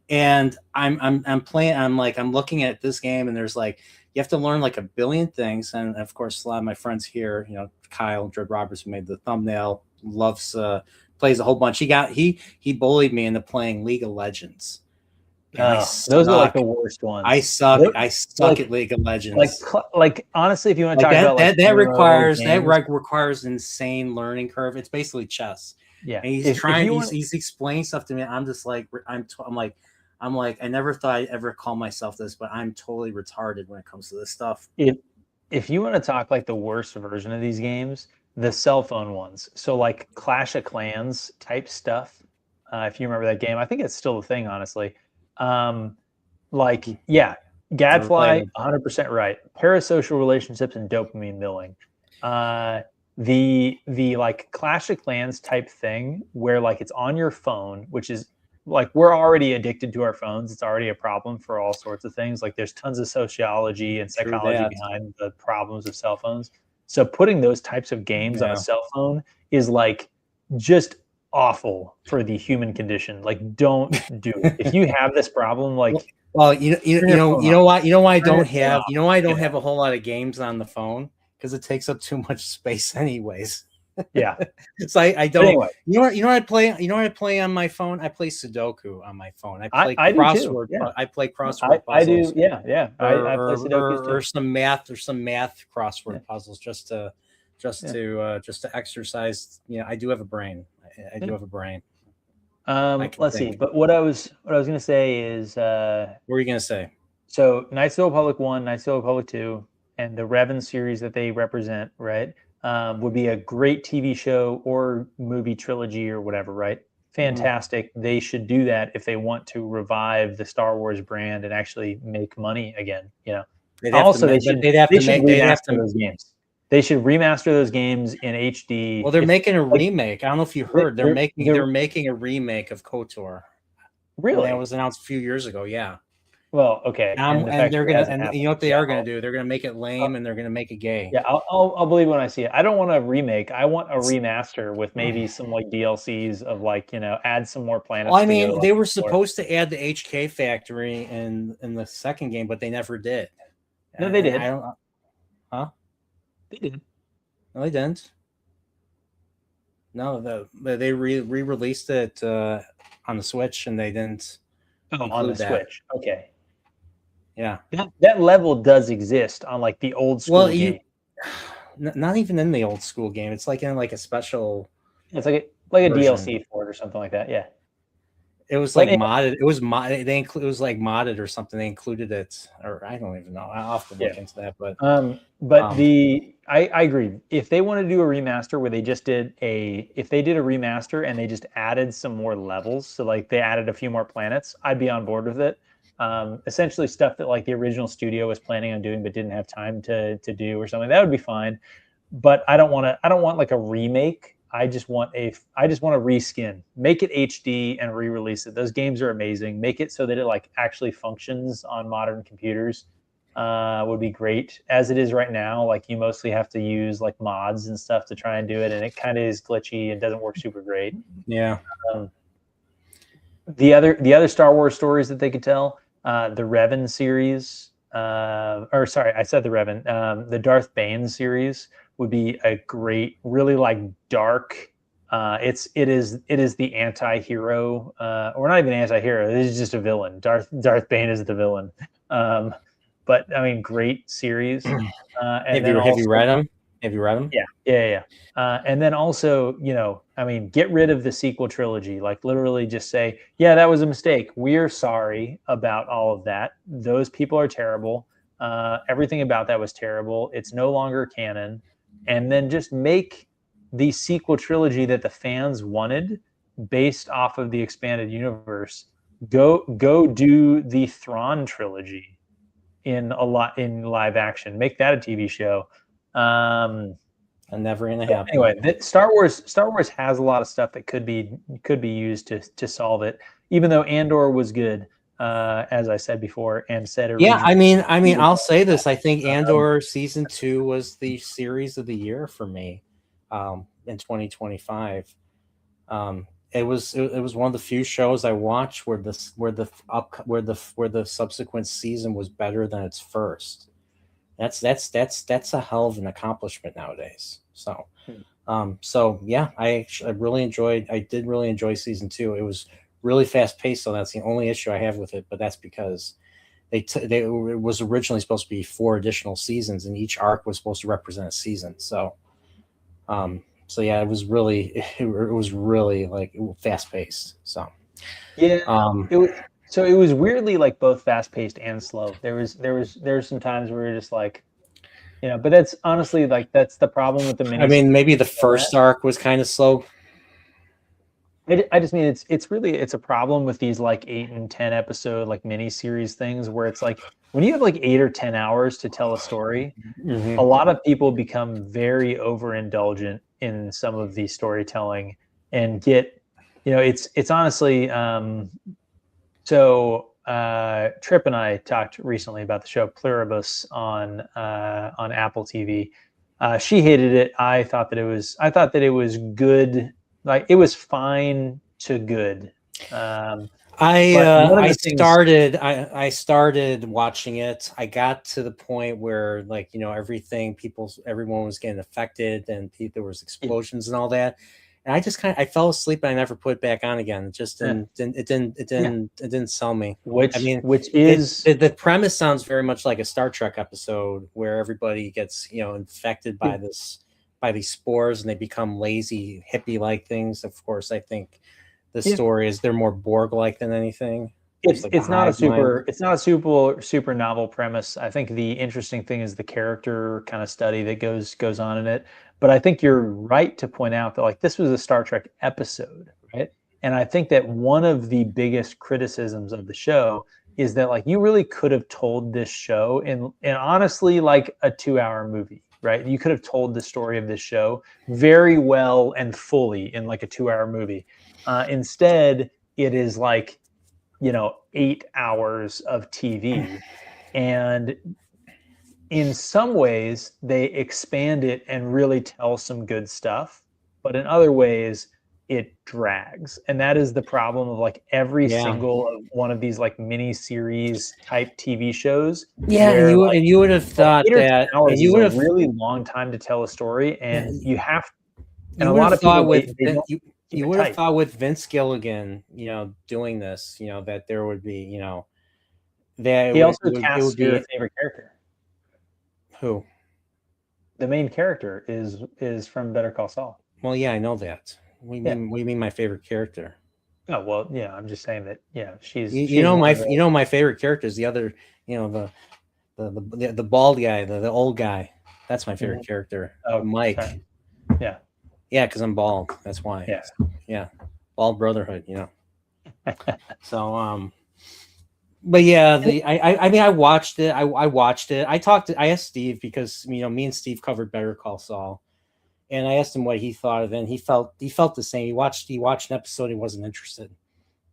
And I'm playing. I'm looking at this game, and there's like you have to learn like a billion things. And of course, a lot of my friends here, you know, Kyle, Dread Roberts, who made the thumbnail, loves plays a whole bunch. He bullied me into playing League of Legends. Those are like the worst ones. I suck at League of Legends. Like honestly, if you want to talk about that requires insane learning curve. It's basically chess. Yeah, and he's explaining stuff to me. I'm just like I'm like I never thought I'd ever call myself this, but I'm totally retarded when it comes to this stuff. If you want to talk like the worst version of these games, the cell phone ones. So like Clash of Clans type stuff. If you remember that game, I think it's still a thing, honestly. Gadfly, 100% right. Parasocial relationships and dopamine milling. The like Clash of Clans type thing where like it's on your phone, which is like we're already addicted to our phones. It's already a problem for all sorts of things. Like there's tons of sociology and psychology behind the problems of cell phones. So putting those types of games on a cell phone is like just awful for the human condition. Like don't do it. If you have this problem, like you know why I don't have a whole lot of games on the phone, because it takes up too much space anyways. Yeah. So I don't. Anyway. You know what I play? You know what I play on my phone? I play Sudoku on my phone. I play crossword. Yeah. I play crossword puzzles. I do. Yeah. I play Sudoku or some math crossword puzzles just to exercise. You know, I do have a brain. I do have a brain. Let's see. But what I was going to say is, what were you going to say? So Knights of the Old Republic 1, Knights of the Old Republic 2, and the Revan series that they represent, right? Would be a great TV show or movie trilogy or whatever, right? Fantastic. They should do that if they want to revive the Star Wars brand and actually make money again. You know. They should remaster those games. They should remaster those games in HD. Well, they're making a remake. I don't know if you heard. They're making a remake of KOTOR. Really? That was announced a few years ago. Yeah. Well, okay. And they're gonna, and you know what they are gonna do? They're gonna make it lame, and they're gonna make it gay. Yeah, I'll believe when I see it. I don't want a remake. I want a remaster with maybe some like DLCs of like, you know, add some more planets. Well, I mean, they were supposed to add the HK factory in the second game, but they never did. No, they did. Huh? They did. No, they didn't. No, they re-released it on the Switch, and they didn't. Oh, on the Switch. Okay. Yeah, that level does exist on like the old school game. Not even in the old school game. It's like in like a special. It's like a DLC for it or something like that. Yeah. It was like modded. It was modded. It was like modded or something. They included it, or I don't even know. I'll have to look into that. But I agree. If they want to do a remaster where they just did if they did a remaster and they just added some more levels, so like they added a few more planets, I'd be on board with it. Essentially stuff that like the original studio was planning on doing but didn't have time to do or something, that would be fine. But I don't want like a remake. I just want a reskin. Make it HD and re-release it. Those games are amazing. Make it so that it like actually functions on modern computers. Would be great. As it is right now, like you mostly have to use like mods and stuff to try and do it, and it kind of is glitchy and doesn't work super great. Yeah. The other Star Wars stories that they could tell, the Revan series, the Darth Bane series would be a great, really like dark. It is the anti-hero, or not even anti-hero. It is just a villain. Darth Bane is the villain. But I mean, great series. And Have you read them? Have you read them? Yeah. And then also, I mean, get rid of the sequel trilogy. Like literally just say, yeah, that was a mistake. We're sorry about all of that. Those people are terrible. Everything about that was terrible. It's no longer canon. And then just make the sequel trilogy that the fans wanted based off of the expanded universe. Go do the Thrawn trilogy in live action. Make that a TV show. And never gonna happen. Anyway, Star Wars has a lot of stuff that could be used to solve it. Even though Andor was good, as I said before, and said originally. I mean, I'll say this. I think Andor season 2 was the series of the year for me in 2025. It was one of the few shows I watched where the subsequent season was better than its first. That's a hell of an accomplishment nowadays. So, yeah, I really enjoyed. I did really enjoy season 2. It was really fast paced, so that's the only issue I have with it. But that's because it was originally supposed to be 4 additional seasons, and each arc was supposed to represent a season. So, yeah, it was really like fast paced. So, yeah, it was weirdly like both fast paced and slow. There was some times where you're just like, but that's honestly like that's the problem with the mini. I mean, maybe the first arc was kind of slow. I just mean it's a problem with these like 8 and 10 episode like mini series things where it's like when you have like 8 or 10 hours to tell a story, a lot of people become very overindulgent in some of the storytelling and get, it's honestly. So Tripp and I talked recently about the show Pluribus on Apple TV. She hated it. I thought that it was good. Like it was fine to good. I started watching it. I got to the point where like everyone was getting affected and there was explosions and all that. And I just I fell asleep and I never put it back on again. It just didn't sell me. Which is the premise sounds very much like a Star Trek episode where everybody gets infected by these spores and they become lazy hippie like things. Of course, I think the story is they're more Borg like than anything. It's not a super novel premise. I think the interesting thing is the character kind of study that goes on in it. But I think you're right to point out that like this was a Star Trek episode, right? And I think that one of the biggest criticisms of the show is that like you really could have told this show in honestly like a 2-hour movie, right? You could have told the story of this show very well and fully in like a 2-hour movie. Instead, it is like 8 hours of TV, and in some ways they expand it and really tell some good stuff, but in other ways it drags. And that is the problem of like every single of one of these like mini series type TV shows. Yeah, and you would have thought that you would have a really long time to tell a story, and you have. And a lot of people you would have thought with Vince Gilligan, doing this, that there would be, that he also cast your favorite character. Who? The main character is from Better Call Saul. Well, yeah, I know that. What do you mean my favorite character? Oh well, yeah, I'm just saying that. Yeah, she's my favorite character is the other, the bald guy, the old guy. That's my favorite character. Oh, Mike. Sorry. Yeah. Yeah, because I'm bald. That's why. Yeah. Bald Brotherhood. So but yeah, I mean I watched it. I watched it. I asked Steve because me and Steve covered Better Call Saul, and I asked him what he thought of it. And he felt the same. He watched an episode. He wasn't interested,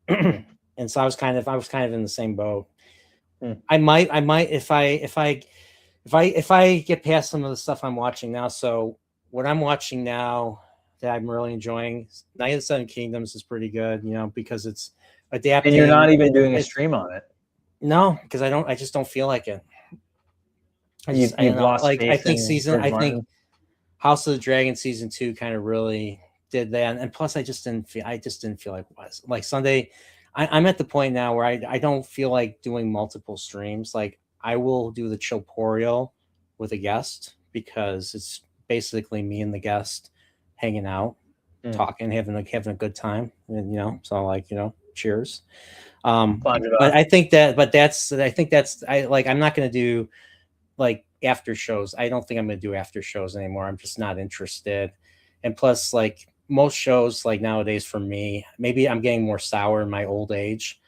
and so I was kind of in the same boat. I might if I get past some of the stuff I'm watching now. So what I'm watching now that I'm really enjoying, Night of the Seven Kingdoms is pretty good. Because it's adapting. And you're not even doing a stream on it. No, because I just don't feel like it. You've lost faith I think House of the Dragon season 2 kind of really did that, and plus I just didn't feel like it was like Sunday. I'm at the point now where I don't feel like doing multiple streams. Like I will do the Chillporeal with a guest because it's basically me and the guest hanging out, talking, having a good time, and so like cheers. But I think that's I'm not going to do like after shows. I don't think I'm going to do after shows anymore. I'm just not interested. And plus, like most shows, like nowadays for me, maybe I'm getting more sour in my old age,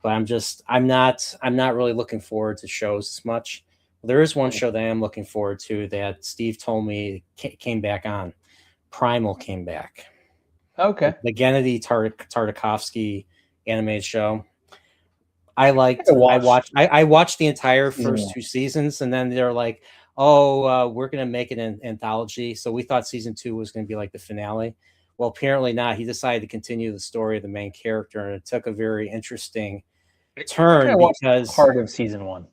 but I'm not really looking forward to shows as much. There is one show that I am looking forward to that Steve told me came back on. Primal came back. Okay. The Gennady Tartakovsky animated show. I watched the entire first 2 seasons, and then they're like, "Oh, we're gonna make it an anthology." So we thought season 2 was gonna be like the finale. Well, apparently not. He decided to continue the story of the main character, and it took a very interesting turn because part of season 1.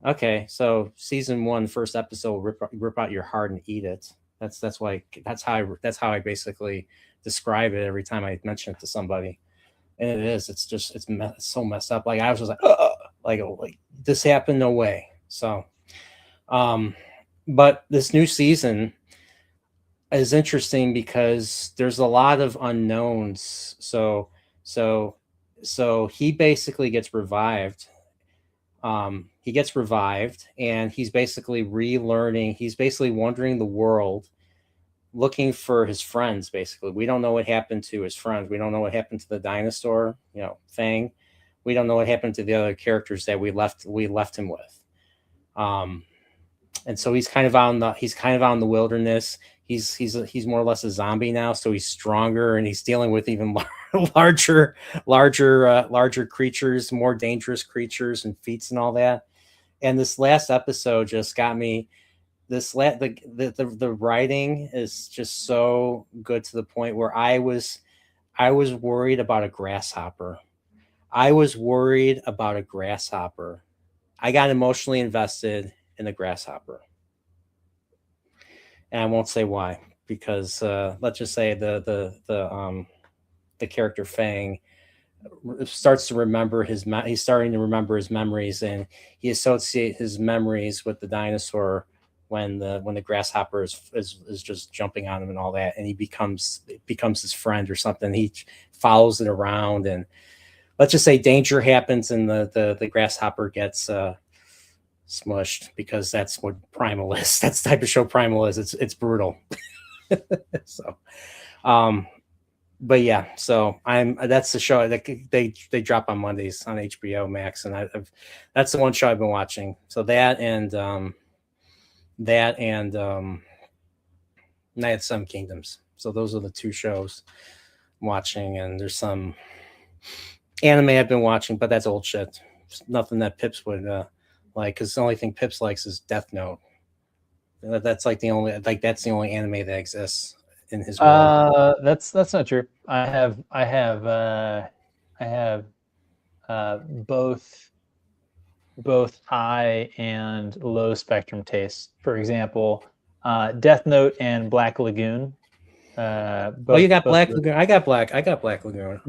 Okay, so season 1, first episode, rip out your heart and eat it. That's how I basically describe it every time I mention it to somebody. And it is. It's just it's so messed up. Like I was just like this happened, no way. So, but this new season is interesting because there's a lot of unknowns. So he basically gets revived. He gets revived, and he's basically relearning. He's basically wandering the world, looking for his friends. Basically, we don't know what happened to his friends. We don't know what happened to the dinosaur, Fang. We don't know what happened to the other characters that we left him with. And so he's kind of out in the wilderness. He's more or less a zombie now, so he's stronger, and he's dealing with even larger creatures, more dangerous creatures and feats and all that. And this last episode just got me. The writing is just so good to the point where I was worried about a grasshopper. I got emotionally invested in the grasshopper. And I won't say why, because let's just say the character Fang starts to remember he's starting to remember his memories, and he associates his memories with the dinosaur when the grasshopper is just jumping on him and all that, and he becomes his friend or something. He follows it around, and let's just say danger happens, and the grasshopper gets smushed, because that's what Primal is. That's the type of show Primal is. It's brutal. So, but yeah, so that's the show that they drop on Mondays on HBO Max, and that's the one show I've been watching. So that and Night of Seven Kingdoms. So those are the 2 shows I'm watching, and there's some anime I've been watching, but that's old shit. It's nothing that Pips would like, because the only thing Pips likes is Death Note. That's the only anime that exists in his world. That's not true. I have both high and low spectrum tastes. For example, Death Note and Black Lagoon. You got Black Lagoon. I got Black Lagoon.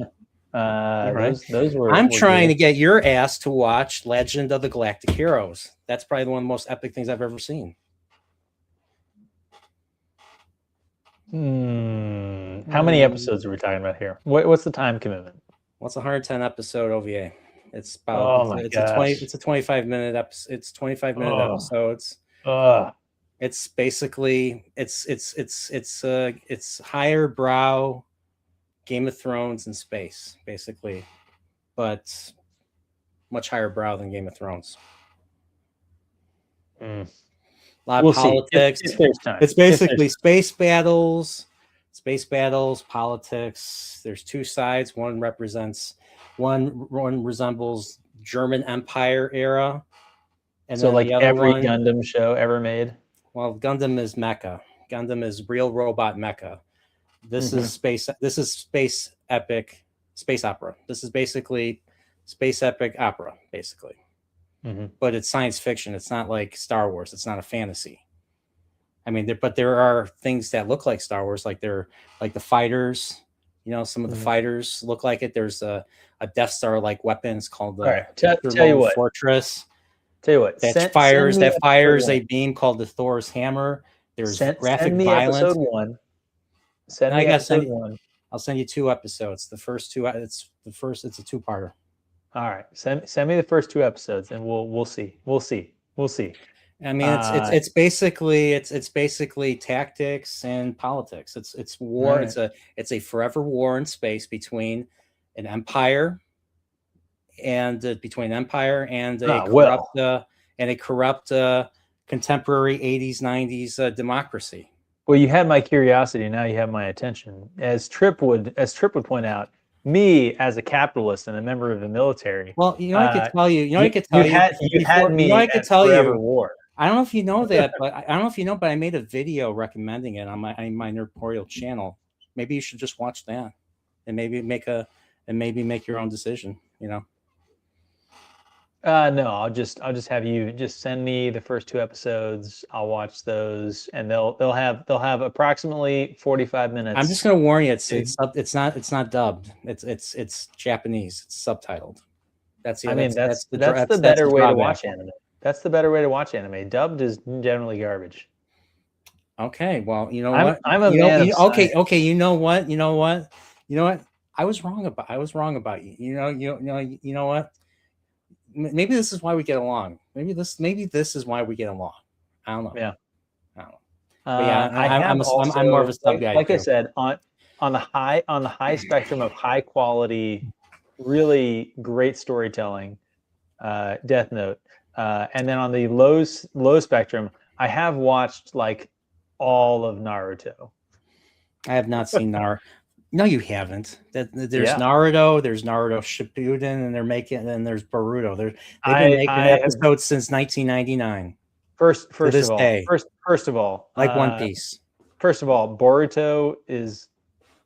Right. Those were. I'm trying to get your ass to watch Legend of the Galactic Heroes. That's probably one of the most epic things I've ever seen. How many episodes are we talking about here? What's the time commitment? What's 110 episode OVA? It's about it's a 25 minute episode. It's 25 minute episodes. It's basically it's higher brow Game of Thrones in space, basically, but much higher brow than Game of Thrones. A lot of politics. It's basically space battles, politics. There's 2 sides. One resembles German Empire era, and so like every one, Gundam show ever made. Well, Gundam is mecha. Gundam is real robot mecha. This is space. This is space opera. This is basically space epic opera, basically. But it's science fiction. It's not like Star Wars. It's not a fantasy. I mean, but there are things that look like Star Wars, like the fighters. Some of the fighters look like it. There's a Death Star like weapons called the All right, tell you what. Fortress. Tell you what, That fires a beam called the Thor's hammer. There's graphic send me violence. episode 1. Send me episode 1. I'll send you 2 episodes. The first 2, it's a 2-parter. All right, send me the first 2 episodes, and we'll see. I mean, it's basically tactics and politics. It's war. Right. It's a forever war in space between an empire and a corrupt contemporary 80s 90s democracy. Well, you had my curiosity. Now you have my attention. As Tripp would point out, me as a capitalist and a member of the military. Well, I could tell you. I could tell you. War. I don't know if you know that, but I made a video recommending it on my Nerdporial channel. Maybe you should just watch that, and maybe make your own decision. No, I'll just have you just send me the first 2 episodes. I'll watch those, and they'll have approximately 45 minutes. I'm just gonna warn you, it's not dubbed. It's Japanese. It's subtitled. That's the better way to watch anime. That's the better way to watch anime. Dubbed is generally garbage. Okay, well, you know what? I'm a man. Okay. You know what? I was wrong about you. You know what? Maybe this is why we get along. Maybe this is why we get along. I don't know. Yeah. I don't know. But yeah, I'm more of a sub guy. Like I said, on the high spectrum of high quality, really great storytelling, Death Note, and then on the low spectrum, I have watched like all of Naruto. I have not seen Naruto. No, you haven't. There's Naruto, there's Naruto Shippuden, and there's Boruto. They've been making episodes since 1999. First of all, like One Piece. First of all, Boruto is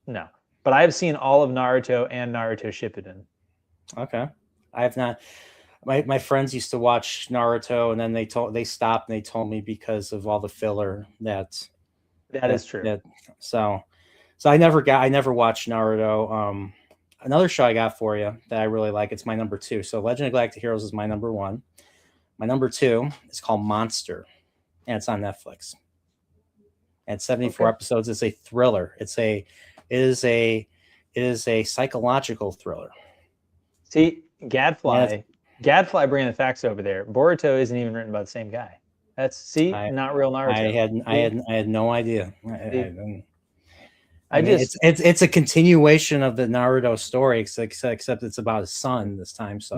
no, but I've seen all of Naruto and Naruto Shippuden. Okay, I have not. My friends used to watch Naruto, and then they stopped, and they told me because of all the filler that is true. So I never watched Naruto. Another show I got for you that I really like. It's my number 2. So Legend of Galactic Heroes is my number 1. My number 2 is called Monster, and it's on Netflix. And 74 episodes. It's a thriller. It is a psychological thriller. See, Gadfly bringing the facts over there. Boruto isn't even written by the same guy. That's not real Naruto. I had no idea. It's a continuation of the Naruto story, except it's about his son this time. So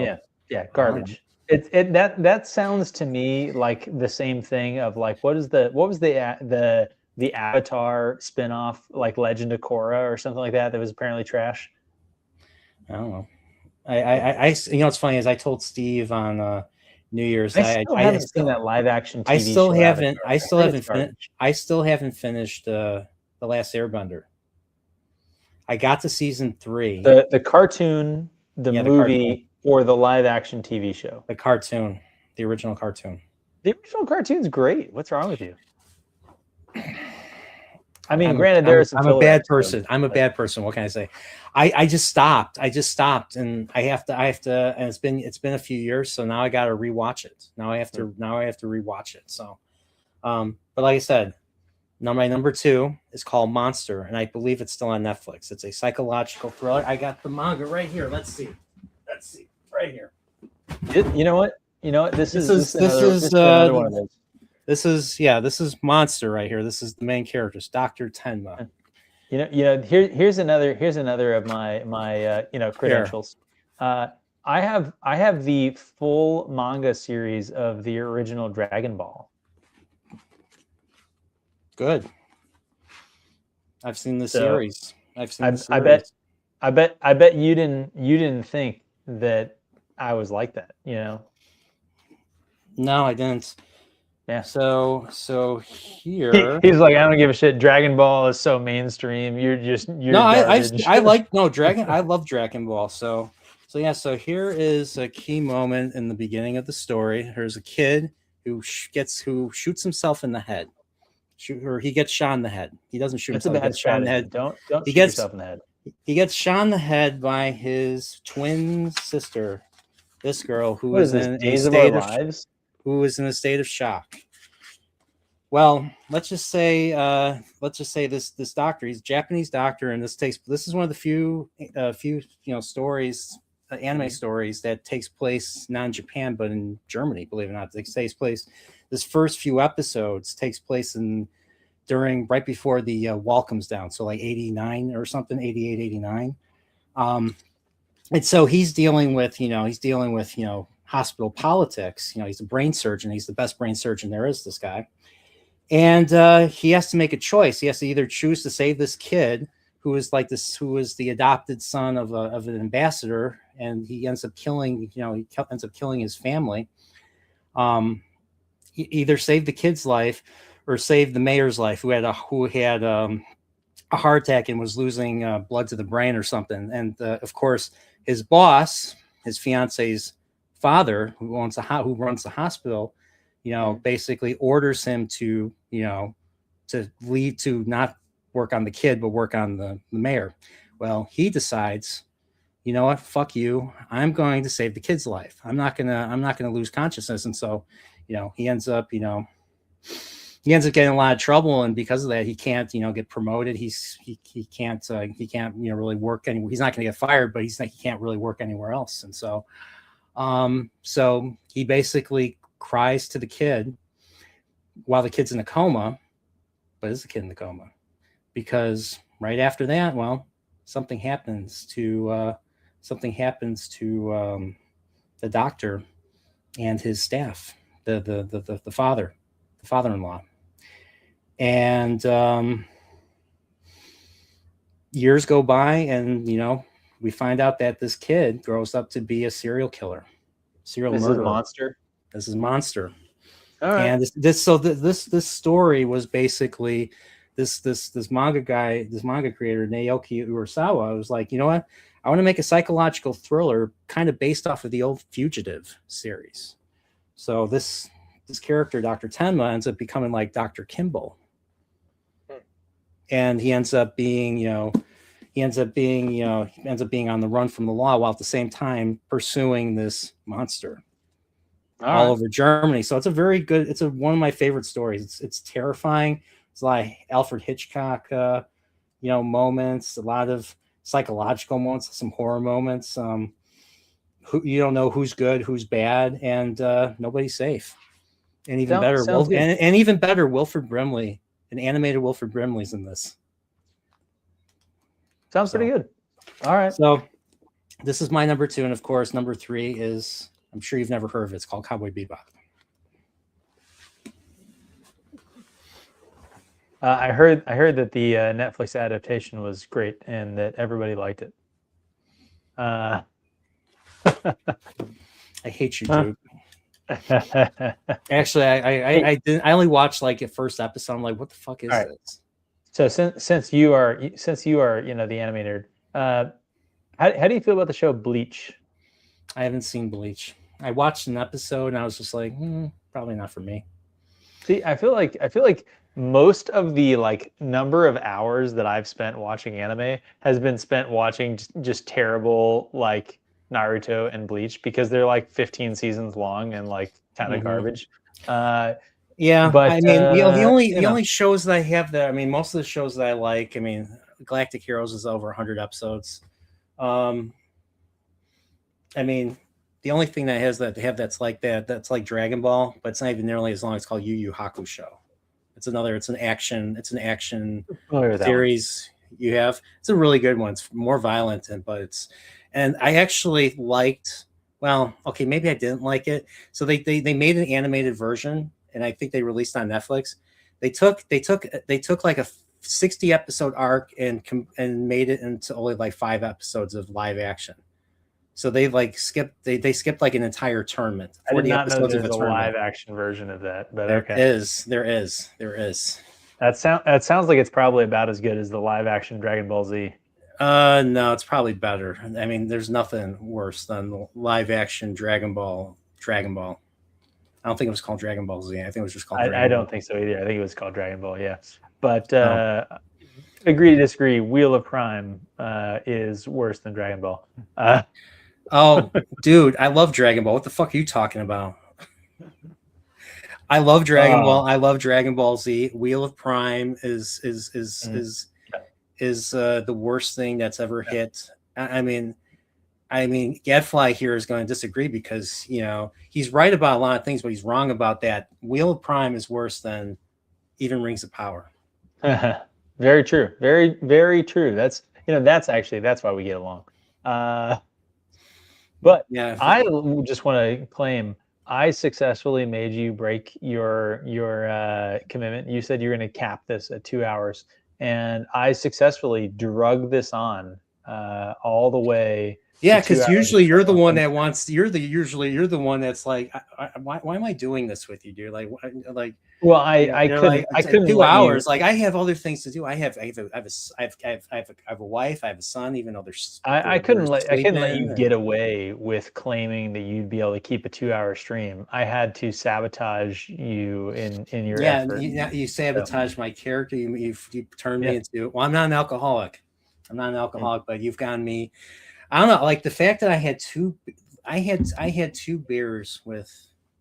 yeah, garbage. That sounds to me like the same thing of like what was the Avatar spinoff, like Legend of Korra or something like that was apparently trash. I don't know. I what's funny is I told Steve on New Year's. I haven't seen that live action TV I still haven't finished The Last Airbender. I got to season 3. The cartoon, movie, or the live action TV show? The cartoon, the original cartoon. The original cartoon's great. What's wrong with you? I mean, granted, I'm a bad person. I'm a bad person. What can I say? I just stopped. And I have to. And it's been a few years, so now I got to rewatch it. Now I have to rewatch it. So, but like I said. My number 2 is called Monster, and I believe it's still on Netflix. It's a psychological thriller. I got the manga right here. Let's see, right here. You know what? This is Monster right here. This is the main character, Dr. Tenma. Here's another of my credentials. I have the full manga series of the original Dragon Ball. Good. I've seen the series. I bet you didn't think that I was like that, No, I didn't. Yeah. So here he's like, I don't give a shit. Dragon Ball is so mainstream. You're garbage. I love Dragon Ball. So here is a key moment in the beginning of the story. There's a kid who shoots himself in the head. or he gets shot in the head. He doesn't shoot That's a himself. He bad gets shot in the strategy. head. Don't He shoot gets yourself in the head. he gets shot in the head by his twin sister. This girl who What is is this? in a Days of Our state of Lives? shock. Well, let's just say this doctor, he's a Japanese doctor, and this is one of the few stories, anime stories that takes place not in Japan but in Germany. Believe it or not, this first few episodes takes place right before the wall comes down, so like 89 or something, 88, 89. And so he's dealing with hospital politics. He's a brain surgeon. He's the best brain surgeon there is, this guy. And he has to make a choice. He has to either choose to save this kid who is the adopted son of an ambassador, and he ends up killing his family. Either save the kid's life or save the mayor's life, who had a heart attack and was losing blood to the brain or something. And of course, his boss, his fiance's father, who runs the hospital, basically orders him to leave, to not work on the kid, but work on the mayor. Well, he decides, you know what, fuck you. I'm going to save the kid's life. I'm not gonna lose consciousness. And so, he ends up getting in a lot of trouble, and because of that, he can't, get promoted. He can't really work anywhere. He's not going to get fired, but he can't really work anywhere else. And so, so he basically cries to the kid while the kid's in a coma, but is the kid in the coma? Because right after that, well, something happens to the doctor and his staff, the father-in-law. And years go by, and we find out that this kid grows up to be a serial murderer. This is Monster. All right. And this story was basically this manga creator, Naoki Urasawa, was like, you know what? I want to make a psychological thriller kind of based off of the old Fugitive series. So this character, Dr. Tenma, ends up becoming like Dr. Kimball. And he ends up being on the run from the law, while at the same time pursuing this monster all over Germany. So it's one of my favorite stories. It's terrifying. It's like Alfred Hitchcock, moments, a lot of psychological moments, some horror moments. You don't know who's good, who's bad, and nobody's safe. And even better, Wilford Brimley, an animated Wilford Brimley's in this. Sounds pretty good. All right. So this is my number 2, and of course, number 3 is, I'm sure you've never heard of it. It's called Cowboy Bebop. I heard that the Netflix adaptation was great and that everybody liked it. I hate you, dude. Actually, I didn't. I only watched like the first episode. I'm like, what the fuck is this? So since you are the animator, how do you feel about the show Bleach? I haven't seen Bleach. I watched an episode and I was just like, probably not for me. See, I feel like most of the number of hours that I've spent watching anime has been spent watching just terrible Naruto and Bleach, because they're 15 seasons long and kind of garbage. Yeah, but I mean, the only shows that I have that, I mean, most of the shows that I like, I mean, Galactic Heroes is over 100 episodes. I mean, the only thing that has that's like that, that's like Dragon Ball, but it's not even nearly as long. It's called Yu Yu Hakusho. It's an action series you have. It's a really good one. It's more violent, and I actually liked, well, okay, maybe I didn't like it. So they made an animated version, and I think they released on Netflix. They took like a 60 episode arc and made it into only 5 episodes of live action. So they skipped like an entire tournament. I did not know there's a live action version of that, but okay. There is. That sounds like it's probably about as good as the live action Dragon Ball Z. No, it's probably better. I mean, there's nothing worse than the live action Dragon Ball. I don't think it was called Dragon Ball Z. I think it was just called. I don't think so either. I think it was called Dragon Ball. Yeah, but No. agree to disagree. Wheel of Prime is worse than Dragon Ball. Oh, dude, I love Dragon Ball. What the fuck are you talking about? I love Dragon Ball. I love Dragon Ball Z. Wheel of Prime is the worst thing that's ever hit. I mean, Gadfly here is going to disagree because he's right about a lot of things, but he's wrong about that. Wheel of Prime is worse than even Rings of Power. Very true. Very, very true. That's why we get along. But yeah, I just want to claim I successfully made you break your commitment. You said you're going to cap this at 2 hours, and I successfly drug this on all the way. Yeah, because usually you're the one that wants. You're the one that's like, why am I doing this with you, dude? Well, I couldn't 2 hours. Like I have other things to do. I have a wife. I have a son. Even though there's, I couldn't let you get away with claiming that you'd be able to keep a 2-hour stream. I had to sabotage you in your effort. You sabotaged my character. You turned me into. Well, I'm not an alcoholic. But you've gotten me. I don't know, like the fact that I had two beers with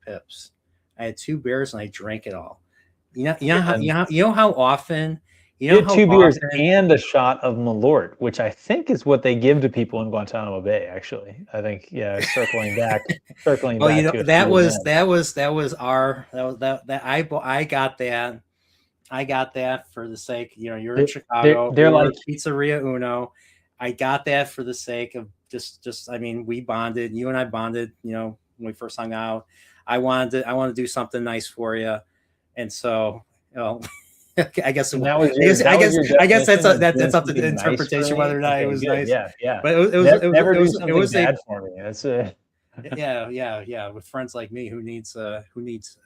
Pips. I had 2 beers and I drank it all. You know how often. You had 2 beers and a shot of Malort, which I think is what they give to people in Guantanamo Bay. Actually, I think circling back. Well, I got that for the sake. You're in Chicago. They're like Pizzeria Uno. I got that for the sake of just. I mean, we bonded. You and I bonded. When we first hung out, I wanted to do something nice for you, and so I guess that's up to the interpretation whether or not it was nice. Yeah. But it was bad for me. That's yeah. With friends like me, who needs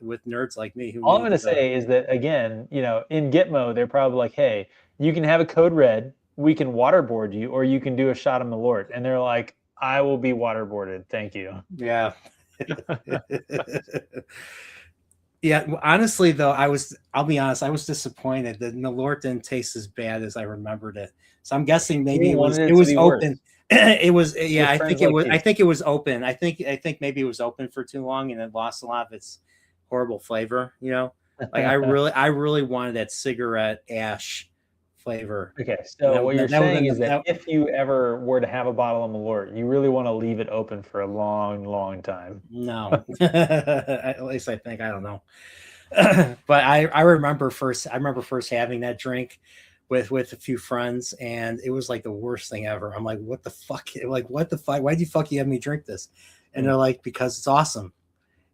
with nerds like me. All I'm going to say is that again, in Gitmo, they're probably like, hey, you can have a code red. We can waterboard you, or you can do a shot of Malort. And they're like, I will be waterboarded. Thank you. Yeah. Yeah. Honestly, though, I'll be honest, I was disappointed that Malort didn't taste as bad as I remembered it. So I'm guessing maybe it was open. It was, yeah, I think it was open. I think maybe it was open for too long and it lost a lot of its horrible flavor, Like I really wanted that cigarette ash flavor. Okay, so what you're saying is that if you ever were to have a bottle of Malort, you really want to leave it open for a long, long time. No, at least I think. I don't know, but I remember first having that drink with a few friends, and it was like the worst thing ever. I'm like, what the fuck? Like, what the fuck? Why'd you have me drink this? And they're like, because it's awesome,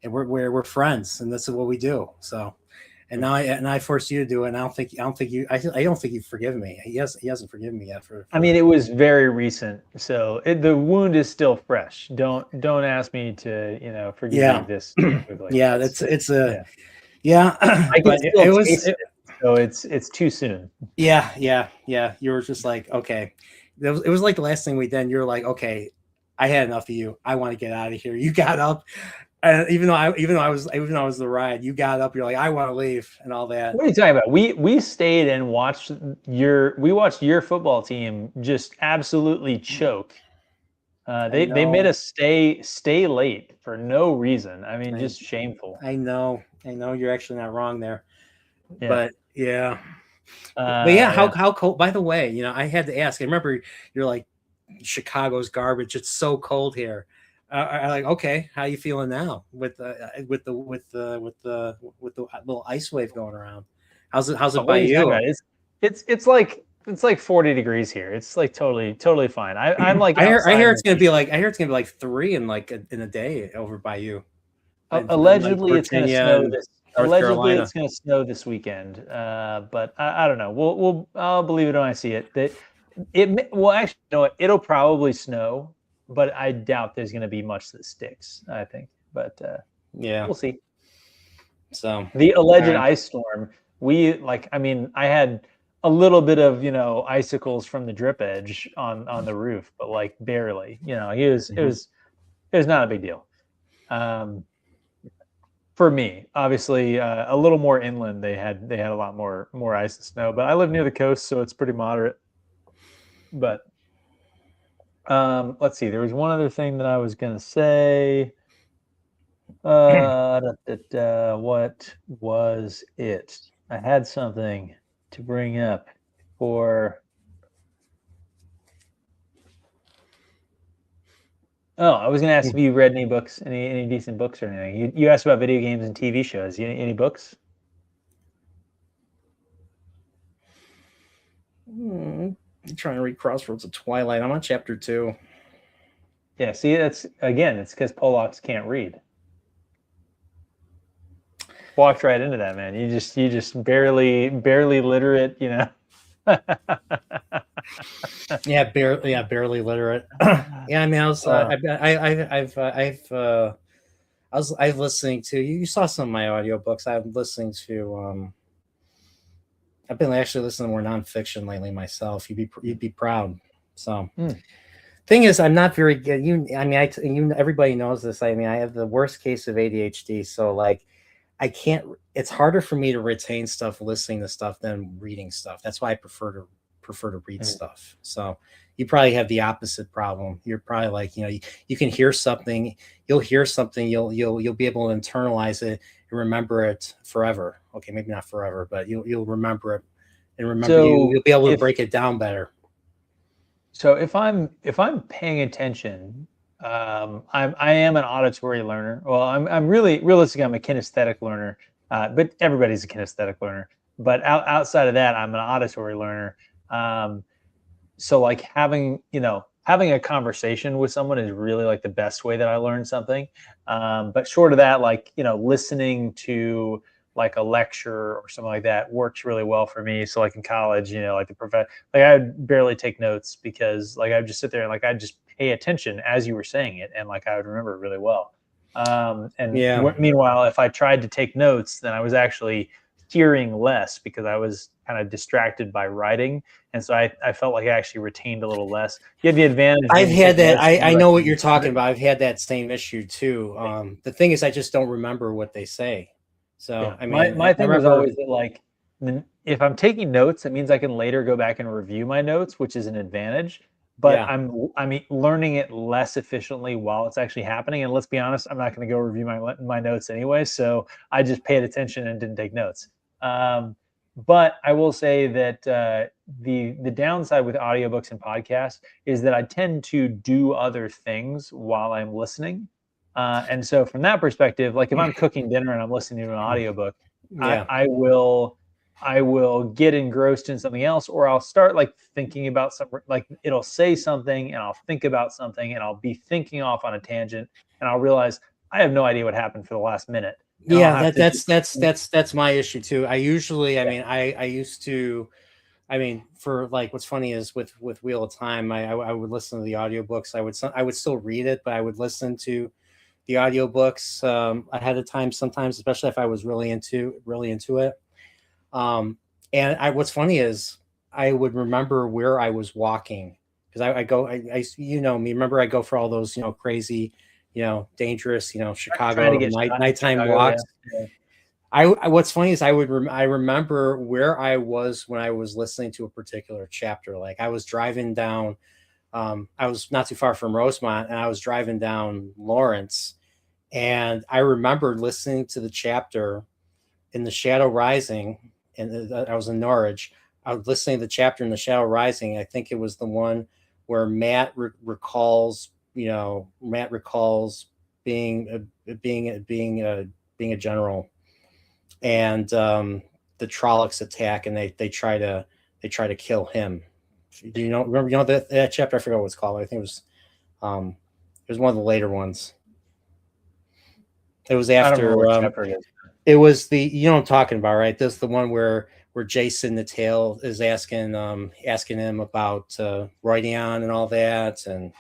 and we're friends, and that's what we do. So. And now I forced you to do it. And I don't think you've forgiven me. He hasn't forgiven me yet for. I mean, it was very recent, so the wound is still fresh. Don't ask me to forgive me this quickly. Yeah, it's I can still taste it, so it's too soon. Yeah. You were just like, okay. It was like the last thing we did. You're like, okay, I had enough of you. I want to get out of here. You got up. Even though I was the ride, you got up. You're like, I want to leave, and all that. What are you talking about? We stayed and watched your football team just absolutely choke. They made us stay late for no reason. I mean, just shameful. I know. You're actually not wrong there. Yeah. But yeah. How cold? By the way, I had to ask. I remember you're like, Chicago's garbage. It's so cold here. I'm like, okay, how you feeling now with the little ice wave going around? How's it by you? It's like 40 degrees here. It's like totally fine. I'm like, I hear it's gonna be like 3 in a day over by you. Allegedly, it's gonna snow this. Allegedly, it's gonna snow this weekend. But I don't know. I'll believe it when I see it. It'll probably snow. But I doubt there's going to be much that sticks, I think. But we'll see. So the alleged ice storm, I had a little bit of, icicles from the drip edge on the roof, but like barely, it was not a big deal. for me, obviously, a little more inland, they had a lot more ice and snow. But I live near the coast, so it's pretty moderate. But let's see. There was one other thing that I was gonna say. What was it? I had something to bring up for. Oh, I was going to ask if you read any books, any decent books or anything. You asked about video games and TV shows. Any books? I'm trying to read Crossroads of Twilight. I'm on chapter 2. Yeah, see, it's because Polacks can't read. Walked right into that, man. You just barely literate, you know. barely literate. Yeah, I mean, I've listening to you saw some of my audiobooks. I'm listening to I've been actually listening to more nonfiction lately myself. You'd be proud. So thing is, I'm not very good. Everybody knows this. I mean, I have the worst case of ADHD. So like, I can't. It's harder for me to retain stuff listening to stuff than reading stuff. That's why I prefer to read stuff. So you probably have the opposite problem. You're probably like, you can hear something, you'll hear something, you'll be able to internalize it and remember it forever. Okay, maybe not forever, but you'll remember it and you'll be able to break it down better. So if I'm paying attention, I am an auditory learner. Well, I'm really realistically I'm a kinesthetic learner, but everybody's a kinesthetic learner. But outside of that, I'm an auditory learner. So like having a conversation with someone is really like the best way that I learn something. But short of that, like, listening to like a lecture or something like that works really well for me. So like in college, like I would barely take notes because like I would just sit there and like I'd just pay attention as you were saying it, and like I would remember it really well. Meanwhile, if I tried to take notes, then I was actually hearing less because I was kind of distracted by writing, and so I felt like I actually retained a little less. You have the advantage. I've had that. I know what you're talking about. I've had that same issue too. The thing is, I just don't remember what they say. So yeah. I mean, my thing was always that like, if I'm taking notes, it means I can later go back and review my notes, which is an advantage. But yeah. I'm learning it less efficiently while it's actually happening. And let's be honest, I'm not going to go review my notes anyway. So I just paid attention and didn't take notes. But I will say that the downside with audiobooks and podcasts is that I tend to do other things while I'm listening. And so from that perspective, like if I'm cooking dinner and I'm listening to an audiobook, yeah. I will get engrossed in something else, or I'll start like thinking about something, like it'll say something and I'll think about something and I'll be thinking off on a tangent and I'll realize I have no idea what happened for the last minute. Yeah, that's my issue too. I usually, I used to, for like, what's funny is with Wheel of Time, I would listen to the audiobooks. I would still read it, but I would listen to the audiobooks ahead of time sometimes, especially if I was really into it. And what's funny is I would remember where I was walking because I remember I go for all those, crazy, dangerous, Chicago nighttime walks. Yeah. What's funny is I remember where I was when I was listening to a particular chapter. Like I was driving down, I was not too far from Rosemont, and I was driving down Lawrence, and I remembered listening to the chapter in The Shadow Rising, and I was in Norwich. I was listening to the chapter in The Shadow Rising. I think it was the one where Matt recalls being a general, and the Trollocs attack, and they try to kill him. Do you remember that chapter? I forgot what it's called. I think it was one of the later ones. It was after it was what I'm talking about, right? This is the one where Jason the Tail is asking him about Roydion and all that, and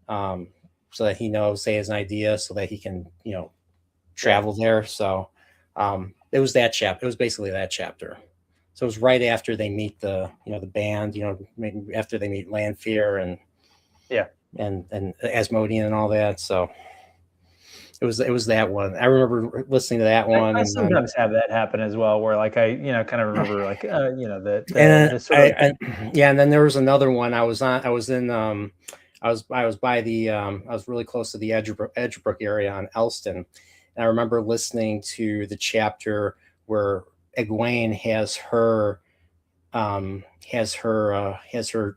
so that he knows, he has an idea, so that he can travel there. So it was that chapter. It was basically that chapter. So it was right after they meet the band, after they meet Lanfear and Asmodean and all that. So It was that one. I remember listening to that one, I and sometimes have that happen as well, where like I kind of remember like and the sort of yeah, and then there was another one. I was in I was by the I was really close to the Edgebrook area on Elston, and I remember listening to the chapter where Egwene has her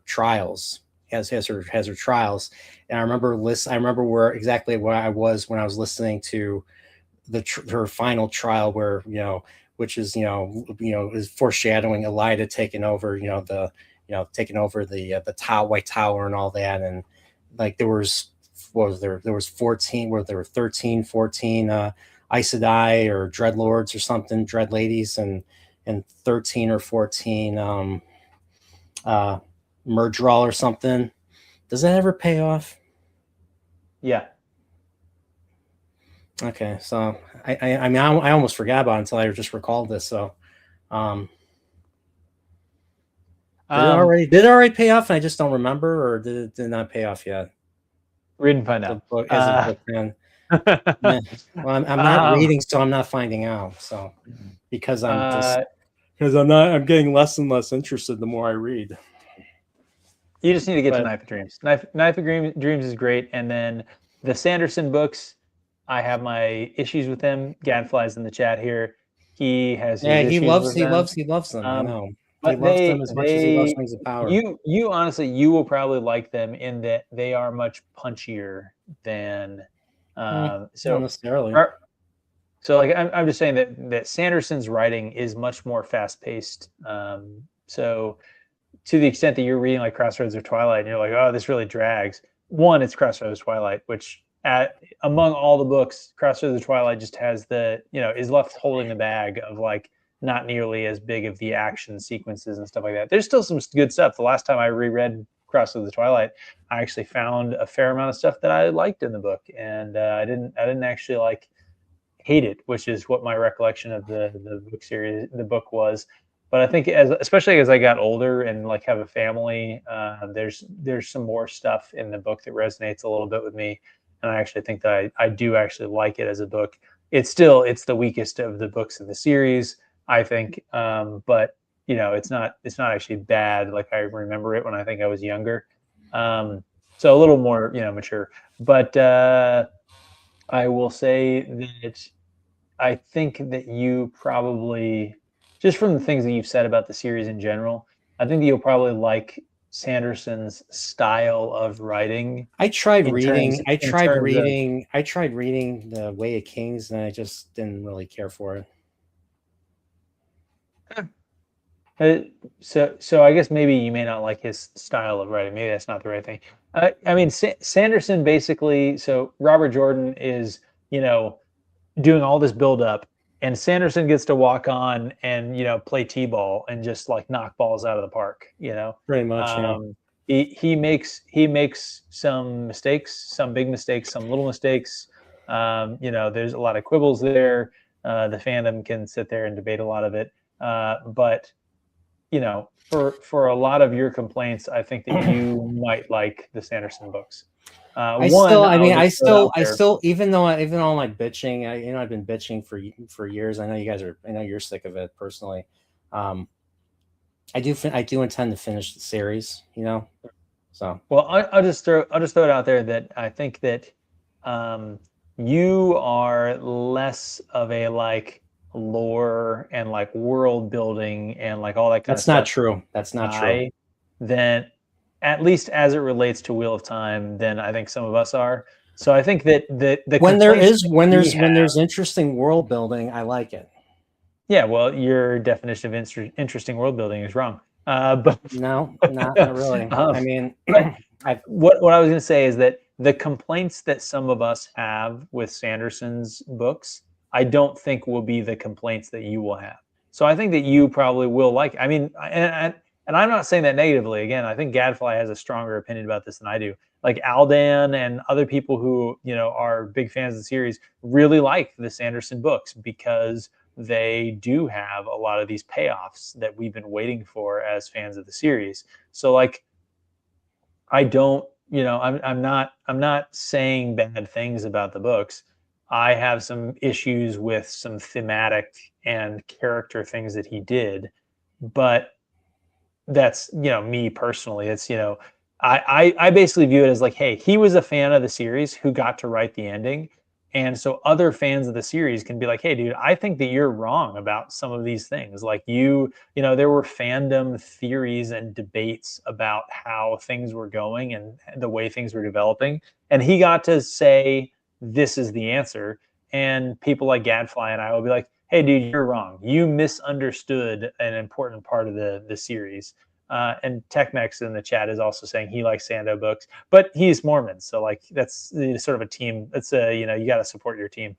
trials, has her trials, and I remember where I was when I was listening to her final trial, where which is is foreshadowing Elida taking over the White Tower and all that. And like there was, what was there was 14, where there were 13 14 Aes Sedai or Dreadlords or something, Dread Ladies, and 13 or 14 Murdral or something. Does that ever pay off? yeah. Okay, so I mean I almost forgot about it until I just recalled this. So did it already pay off and I just don't remember, or did it not pay off yet? Read and find out. As a book fan. Yeah. Well, I'm not reading, so I'm not finding out. So because I'm getting less and less interested the more I read. You just need to get to Knife of Dreams. Knife of Dreams is great, and then the Sanderson books, I have my issues with them. Gadfly's in the chat here. He has his issues with them. He loves them. I know. But he loves them as much as he loves Rings of Power. You honestly, you will probably like them in that they are much punchier than not necessarily. So like I'm just saying that Sanderson's writing is much more fast paced. So to the extent that you're reading like Crossroads of Twilight and you're like, oh, this really drags. One, it's Crossroads of Twilight, which among all the books, Crossroads of Twilight just has is left holding the bag of like not nearly as big of the action sequences and stuff like that. There's still some good stuff. The last time I reread Crossroads of Twilight, I actually found a fair amount of stuff that I liked in the book, and I didn't actually like hate it, which is what my recollection of the book was. But I think especially as I got older and like have a family, there's some more stuff in the book that resonates a little bit with me, and I actually think that I do actually like it as a book. It's the weakest of the books in the series, I think, but it's not actually bad like I remember it when I think I was younger. So a little more mature. But I will say that I think that you probably, just from the things that you've said about the series in general, I think that you'll probably like Sanderson's style of writing. I tried reading The Way of Kings, and I just didn't really care for it. So I guess maybe you may not like his style of writing. Maybe that's not the right thing. I mean, Sanderson basically. So Robert Jordan is doing all this build up, and Sanderson gets to walk on and play t-ball and just like knock balls out of the park. Pretty much. He makes some mistakes, some big mistakes, some little mistakes. There's a lot of quibbles there. The fandom can sit there and debate a lot of it, but for a lot of your complaints, I think that you might like the Sanderson books. I still, even though I'm like bitching, I've been bitching for years. I know you're sick of it personally. I do intend to finish the series, So well, I'll just throw it out there that I think that you are less of a like lore and like world building and like all that kind of stuff. That's not true. Then, at least as it relates to Wheel of Time, then I think some of us are. So I think that when there's interesting world building, I like it. Yeah, well, your definition of interesting world building is wrong. But no, not really. I mean, what I was going to say is that the complaints that some of us have with Sanderson's books, I don't think will be the complaints that you will have. So I think that you probably will like. I mean, and I'm not saying that negatively. Again, I think Gadfly has a stronger opinion about this than I do. Like Aldan and other people who are big fans of the series really like the Sanderson books because they do have a lot of these payoffs that we've been waiting for as fans of the series. So like, I don't, I'm not saying bad things about the books. I have some issues with some thematic and character things that he did, but that's, me personally. It's, I basically view it as like, hey, he was a fan of the series who got to write the ending. And so other fans of the series can be like, hey, dude, I think that you're wrong about some of these things. Like there were fandom theories and debates about how things were going and the way things were developing. And he got to say, this is the answer. And people like Gadfly and I will be like, hey, dude, you're wrong. You misunderstood an important part of the series. And Techmex in the chat is also saying he likes Sando books, but he's Mormon, so like that's sort of a team. That's you got to support your team.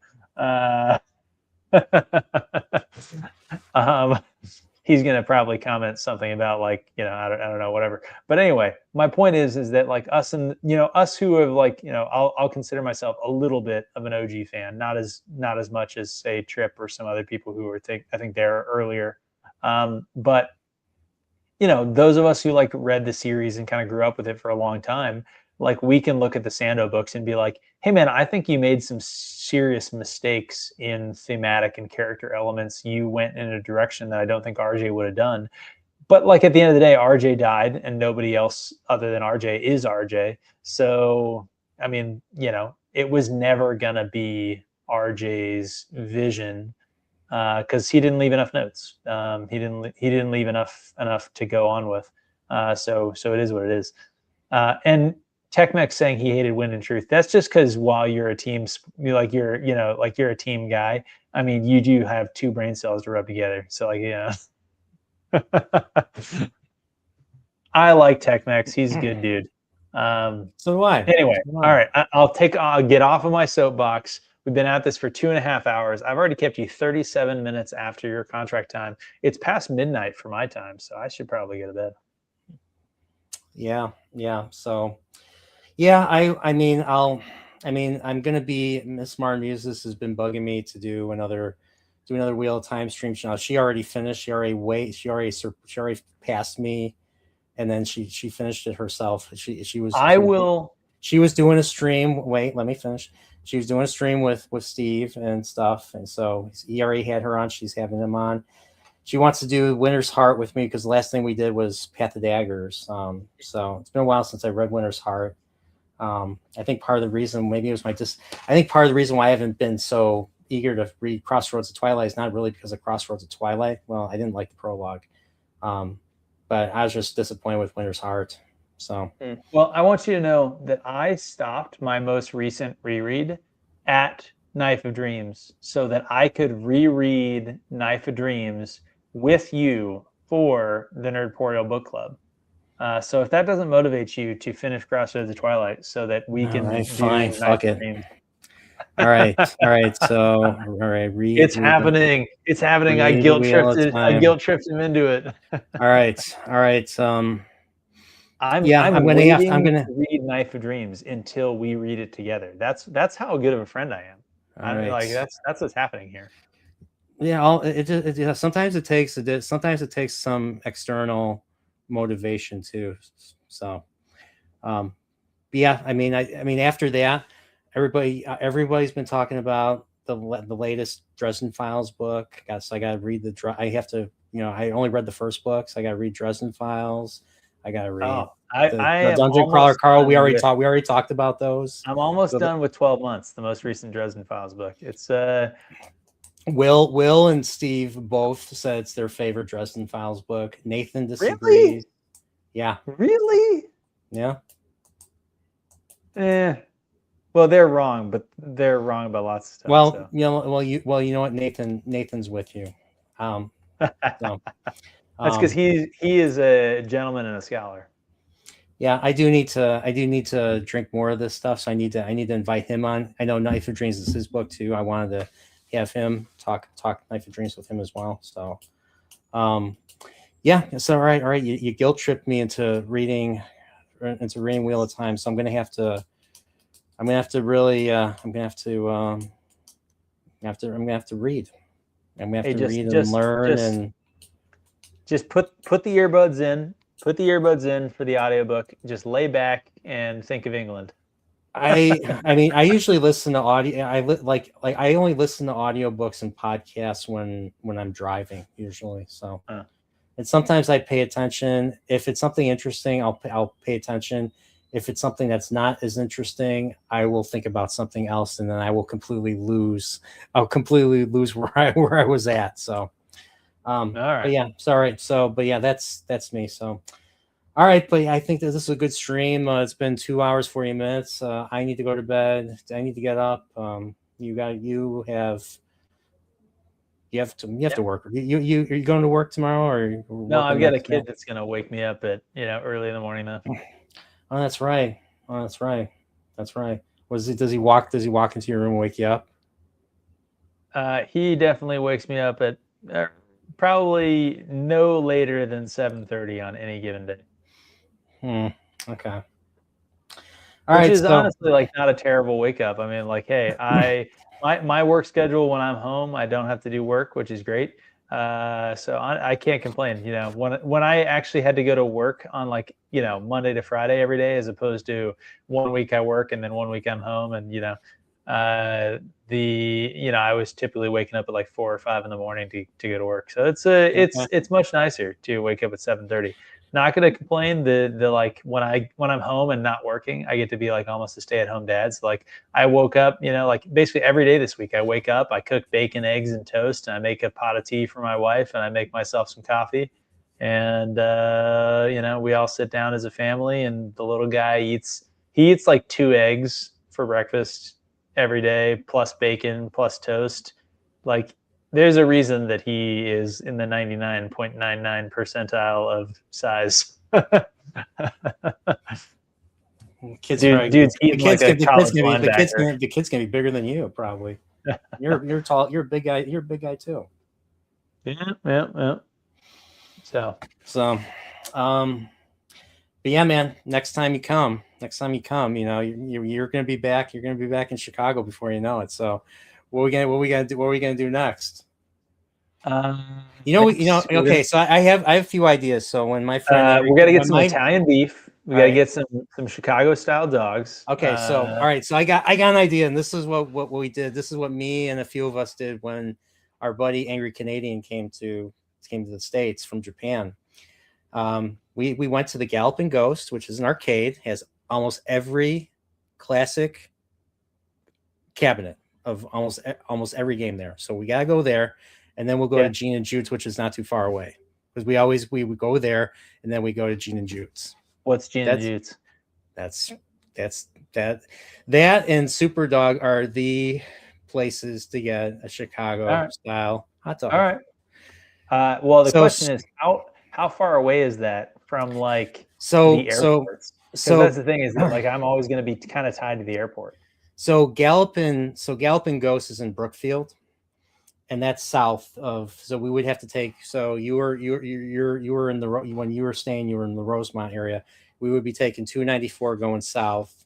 He's gonna probably comment something about like I don't know, whatever. But anyway, my point is that like us and us who have like I'll consider myself a little bit of an OG fan, not as much as say Trip or some other people who were I think they're earlier, but those of us who like read the series and kind of grew up with it for a long time, like we can look at the Sando books and be like, hey man, I think you made some serious mistakes in thematic and character elements. You went in a direction that I don't think RJ would have done. But like at the end of the day, RJ died and nobody else other than RJ is RJ. So, I mean, it was never going to be RJ's vision. Because he didn't leave enough notes. He didn't leave enough to go on with. So it is what it is. And Techmex saying he hated Wind and Truth. That's just because while you're a team, you're a team guy. I mean, you do have two brain cells to rub together. So like I like Techmex. He's a good dude. So do I. Anyway, all right. I'll get off of my soapbox. We've been at this for 2.5 hours. I've already kept you 37 minutes after your contract time. It's past midnight for my time, so I should probably go to bed. Yeah. So, yeah, I'm gonna be Miss Martin Muses has been bugging me to do another Wheel of Time stream. Now she already finished. She already passed me, and then she finished it herself. She was doing a stream. Wait, let me finish. She was doing a stream with Steve and stuff, and so he already had her on. She's having him on. She wants to do Winter's Heart with me because the last thing we did was Path of Daggers. So it's been a while since I read Winter's Heart. I think part of the reason, maybe it was I think part of the reason why I haven't been so eager to read Crossroads of Twilight is not really because of Crossroads of Twilight. Well, I didn't like the prologue, but I was just disappointed with Winter's Heart. So, well, I want you to know that I stopped my most recent reread at Knife of Dreams so that I could reread Knife of Dreams with you for the Nerdporial Book Club. So if that doesn't motivate you to finish Crossroads of Twilight so that we can right, fine, fuck it. Dreams. All right. So, all right. It's happening. It's happening. I guilt tripped him into it. All right. I'm gonna read Knife of Dreams until we read it together. That's how good of a friend I am. Right. Like that's what's happening here. Yeah, sometimes it takes some external motivation too. So, yeah. I mean, after that, everybody's been talking about the latest Dresden Files book. So I got to read I have to. I only read the first book, so I got to read Dresden Files. I got to read the Dungeon Crawler. Carl, we already talked about those. I'm almost done with 12 Months, the most recent Dresden Files book. It's Will and Steve both said it's their favorite Dresden Files book. Nathan disagrees. Really? Yeah. Really? Yeah. Well, they're wrong, but they're wrong about lots of stuff. Well, so. You know what, Nathan's with you. So, that's because he is a gentleman and a scholar. Yeah, I do need to drink more of this stuff, so I need to invite him on. I know Knife of Dreams is his book too. I wanted to have him talk Knife of Dreams with him as well. So, yeah. So all right. You guilt tripped me into reading Wheel of Time, so I'm gonna have to read. I'm gonna have to read and learn and just put the earbuds in. Put the earbuds in for the audiobook. Just lay back and think of England. I mean, I usually listen to audio. I only listen to audiobooks and podcasts when I'm driving usually. So, Huh. and sometimes I pay attention. If it's something interesting, I'll pay attention. If it's something that's not as interesting, I will think about something else, and then I'll completely lose where I was at. So, All right. but yeah, sorry. So, but yeah, that's me. So. All right, but I think that this is a good stream. It's been 2 hours, 40 minutes. I need to go to bed. I need to get up. You have to work. Are you going to work tomorrow or No, I've got a kid that's gonna wake me up at early in the morning though. Oh, that's right. Oh, that's right. That's right. Does he walk into your room and wake you up? He definitely wakes me up at probably no later than 7:30 on any given day. Okay. Which is honestly like not a terrible wake up. I mean, like, hey, my work schedule when I'm home, I don't have to do work, which is great. So I can't complain. When I actually had to go to work on like Monday to Friday every day, as opposed to 1 week I work and then 1 week I'm home, and I was typically waking up at like 4 or 5 in the morning to go to work. So it's much nicer to wake up at 7:30. Not gonna complain. The like when I'm home and not working, I get to be like almost a stay-at-home dad. So like I woke up, like basically every day this week, I wake up, I cook bacon, eggs, and toast, and I make a pot of tea for my wife, and I make myself some coffee, and we all sit down as a family, and the little guy eats like 2 eggs for breakfast every day, plus bacon, plus toast. Like there's a reason that he is in the 99.99 percentile of size. The kid's gonna be bigger than you probably. You're tall. You're a big guy. You're a big guy too. Yeah. So, but yeah, man. Next time you come, you're gonna be back. You're gonna be back in Chicago before you know it. So, what are we gonna do next? Okay. So I have a few ideas. So when my friend, we got to get some Italian beef. We got to get some Chicago style dogs. Okay. So all right. So I got an idea, and this is what we did. This is what me and a few of us did when our buddy Angry Canadian came to the States from Japan. We went to the Galloping Ghost, which is an arcade, has almost every classic cabinet of almost every game there. So we gotta go there, and then we'll go to Gene and Jude's, which is not too far away, because we would go there and then we go to Gene and Jude's. What's Gene and Jude's? That and Superdog are the places to get a Chicago style hot dog. All right. Well, the question is how far away is that from like the airports? So that's the thing, is that like I'm always going to be kind of tied to the airport. So Galloping Ghost is in Brookfield, and that's south of. So we would have to take. So you were in when you were staying, you were in the Rosemont area. We would be taking 294 going south.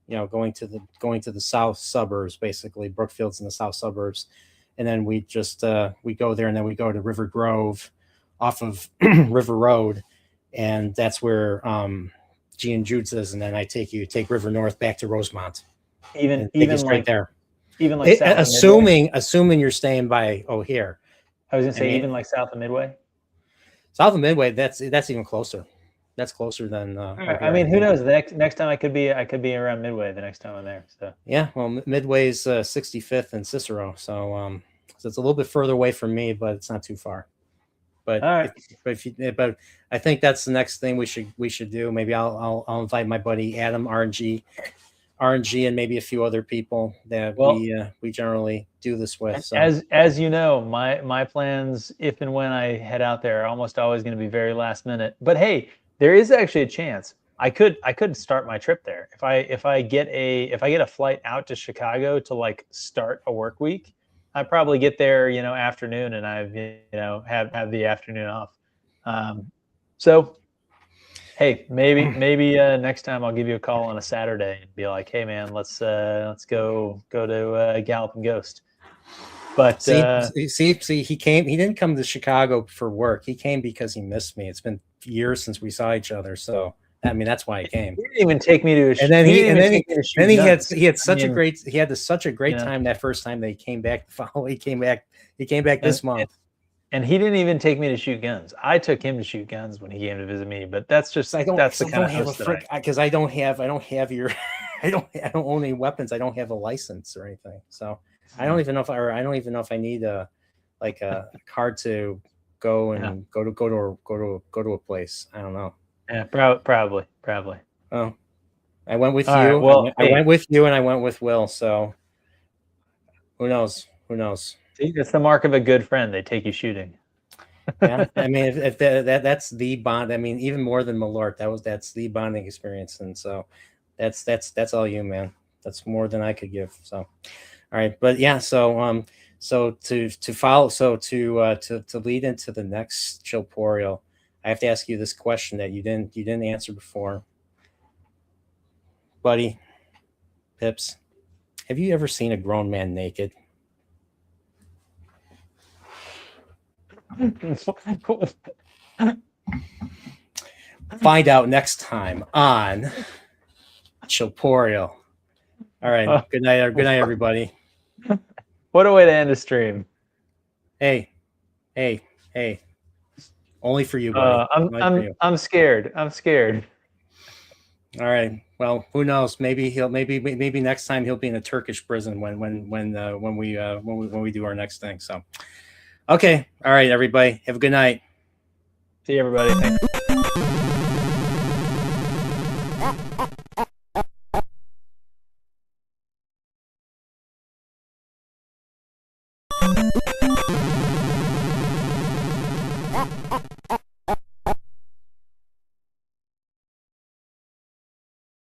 Going to the south suburbs, basically. Brookfield's in the south suburbs, and then we just we go there, and then we go to River Grove, off of River Road, and that's where G and Jude's is, and then I take River North back to Rosemont. Even like there. Even like assuming you're staying by O'Hare. I was gonna say even like south of Midway. South of Midway, that's even closer. That's closer than. I mean, who knows? The next time I could be around Midway. The next time I'm there. So yeah, well, Midway's 65th and Cicero, so it's a little bit further away from me, but it's not too far. But but I think that's the next thing we should do. Maybe I'll invite my buddy Adam RNG, and maybe a few other people that we generally do this with. So. As you know, my plans, if and when I head out there, are almost always going to be very last minute. But hey, there is actually a chance I could start my trip there if I get a flight out to Chicago to like start a work week. I probably get there, afternoon, and I've have the afternoon off. So. Hey, maybe next time I'll give you a call on a Saturday and be like, "Hey, man, let's go to Galloping Ghost." But see, he didn't come to Chicago for work. He came because he missed me. It's been years since we saw each other, so I mean, that's why I came. He didn't even take me to a. And then he had such I a mean, great yeah. time that first time that he came back. He came back this month. And he didn't even take me to shoot guns. I took him to shoot guns when he came to visit me. But that's just that's the kind of host that because I don't have your I don't own any weapons. I don't have a license or anything. So I don't even know if I need a card to go and go to a place. I don't know. Yeah, probably. Oh, I went with All you. right, well, I went with you, and I went with Will. So who knows? See, that's the mark of a good friend. They take you shooting. Yeah, I mean, if that's the bond. I mean, even more than Malort, that's the bonding experience, and so that's all you, man. That's more than I could give. So, all right, but yeah, so to lead into the next Chillporeal, I have to ask you this question that you didn't answer before, buddy. Pips, have you ever seen a grown man naked? Find out next time on Chillporeal. All right. Good night, everybody. What a way to end a stream. Hey. Only for you, buddy. I'm scared. All right. Well, who knows? Maybe next time he'll be in a Turkish prison when we do our next thing. So, okay. All right, everybody. Have a good night. See you, everybody. Thanks.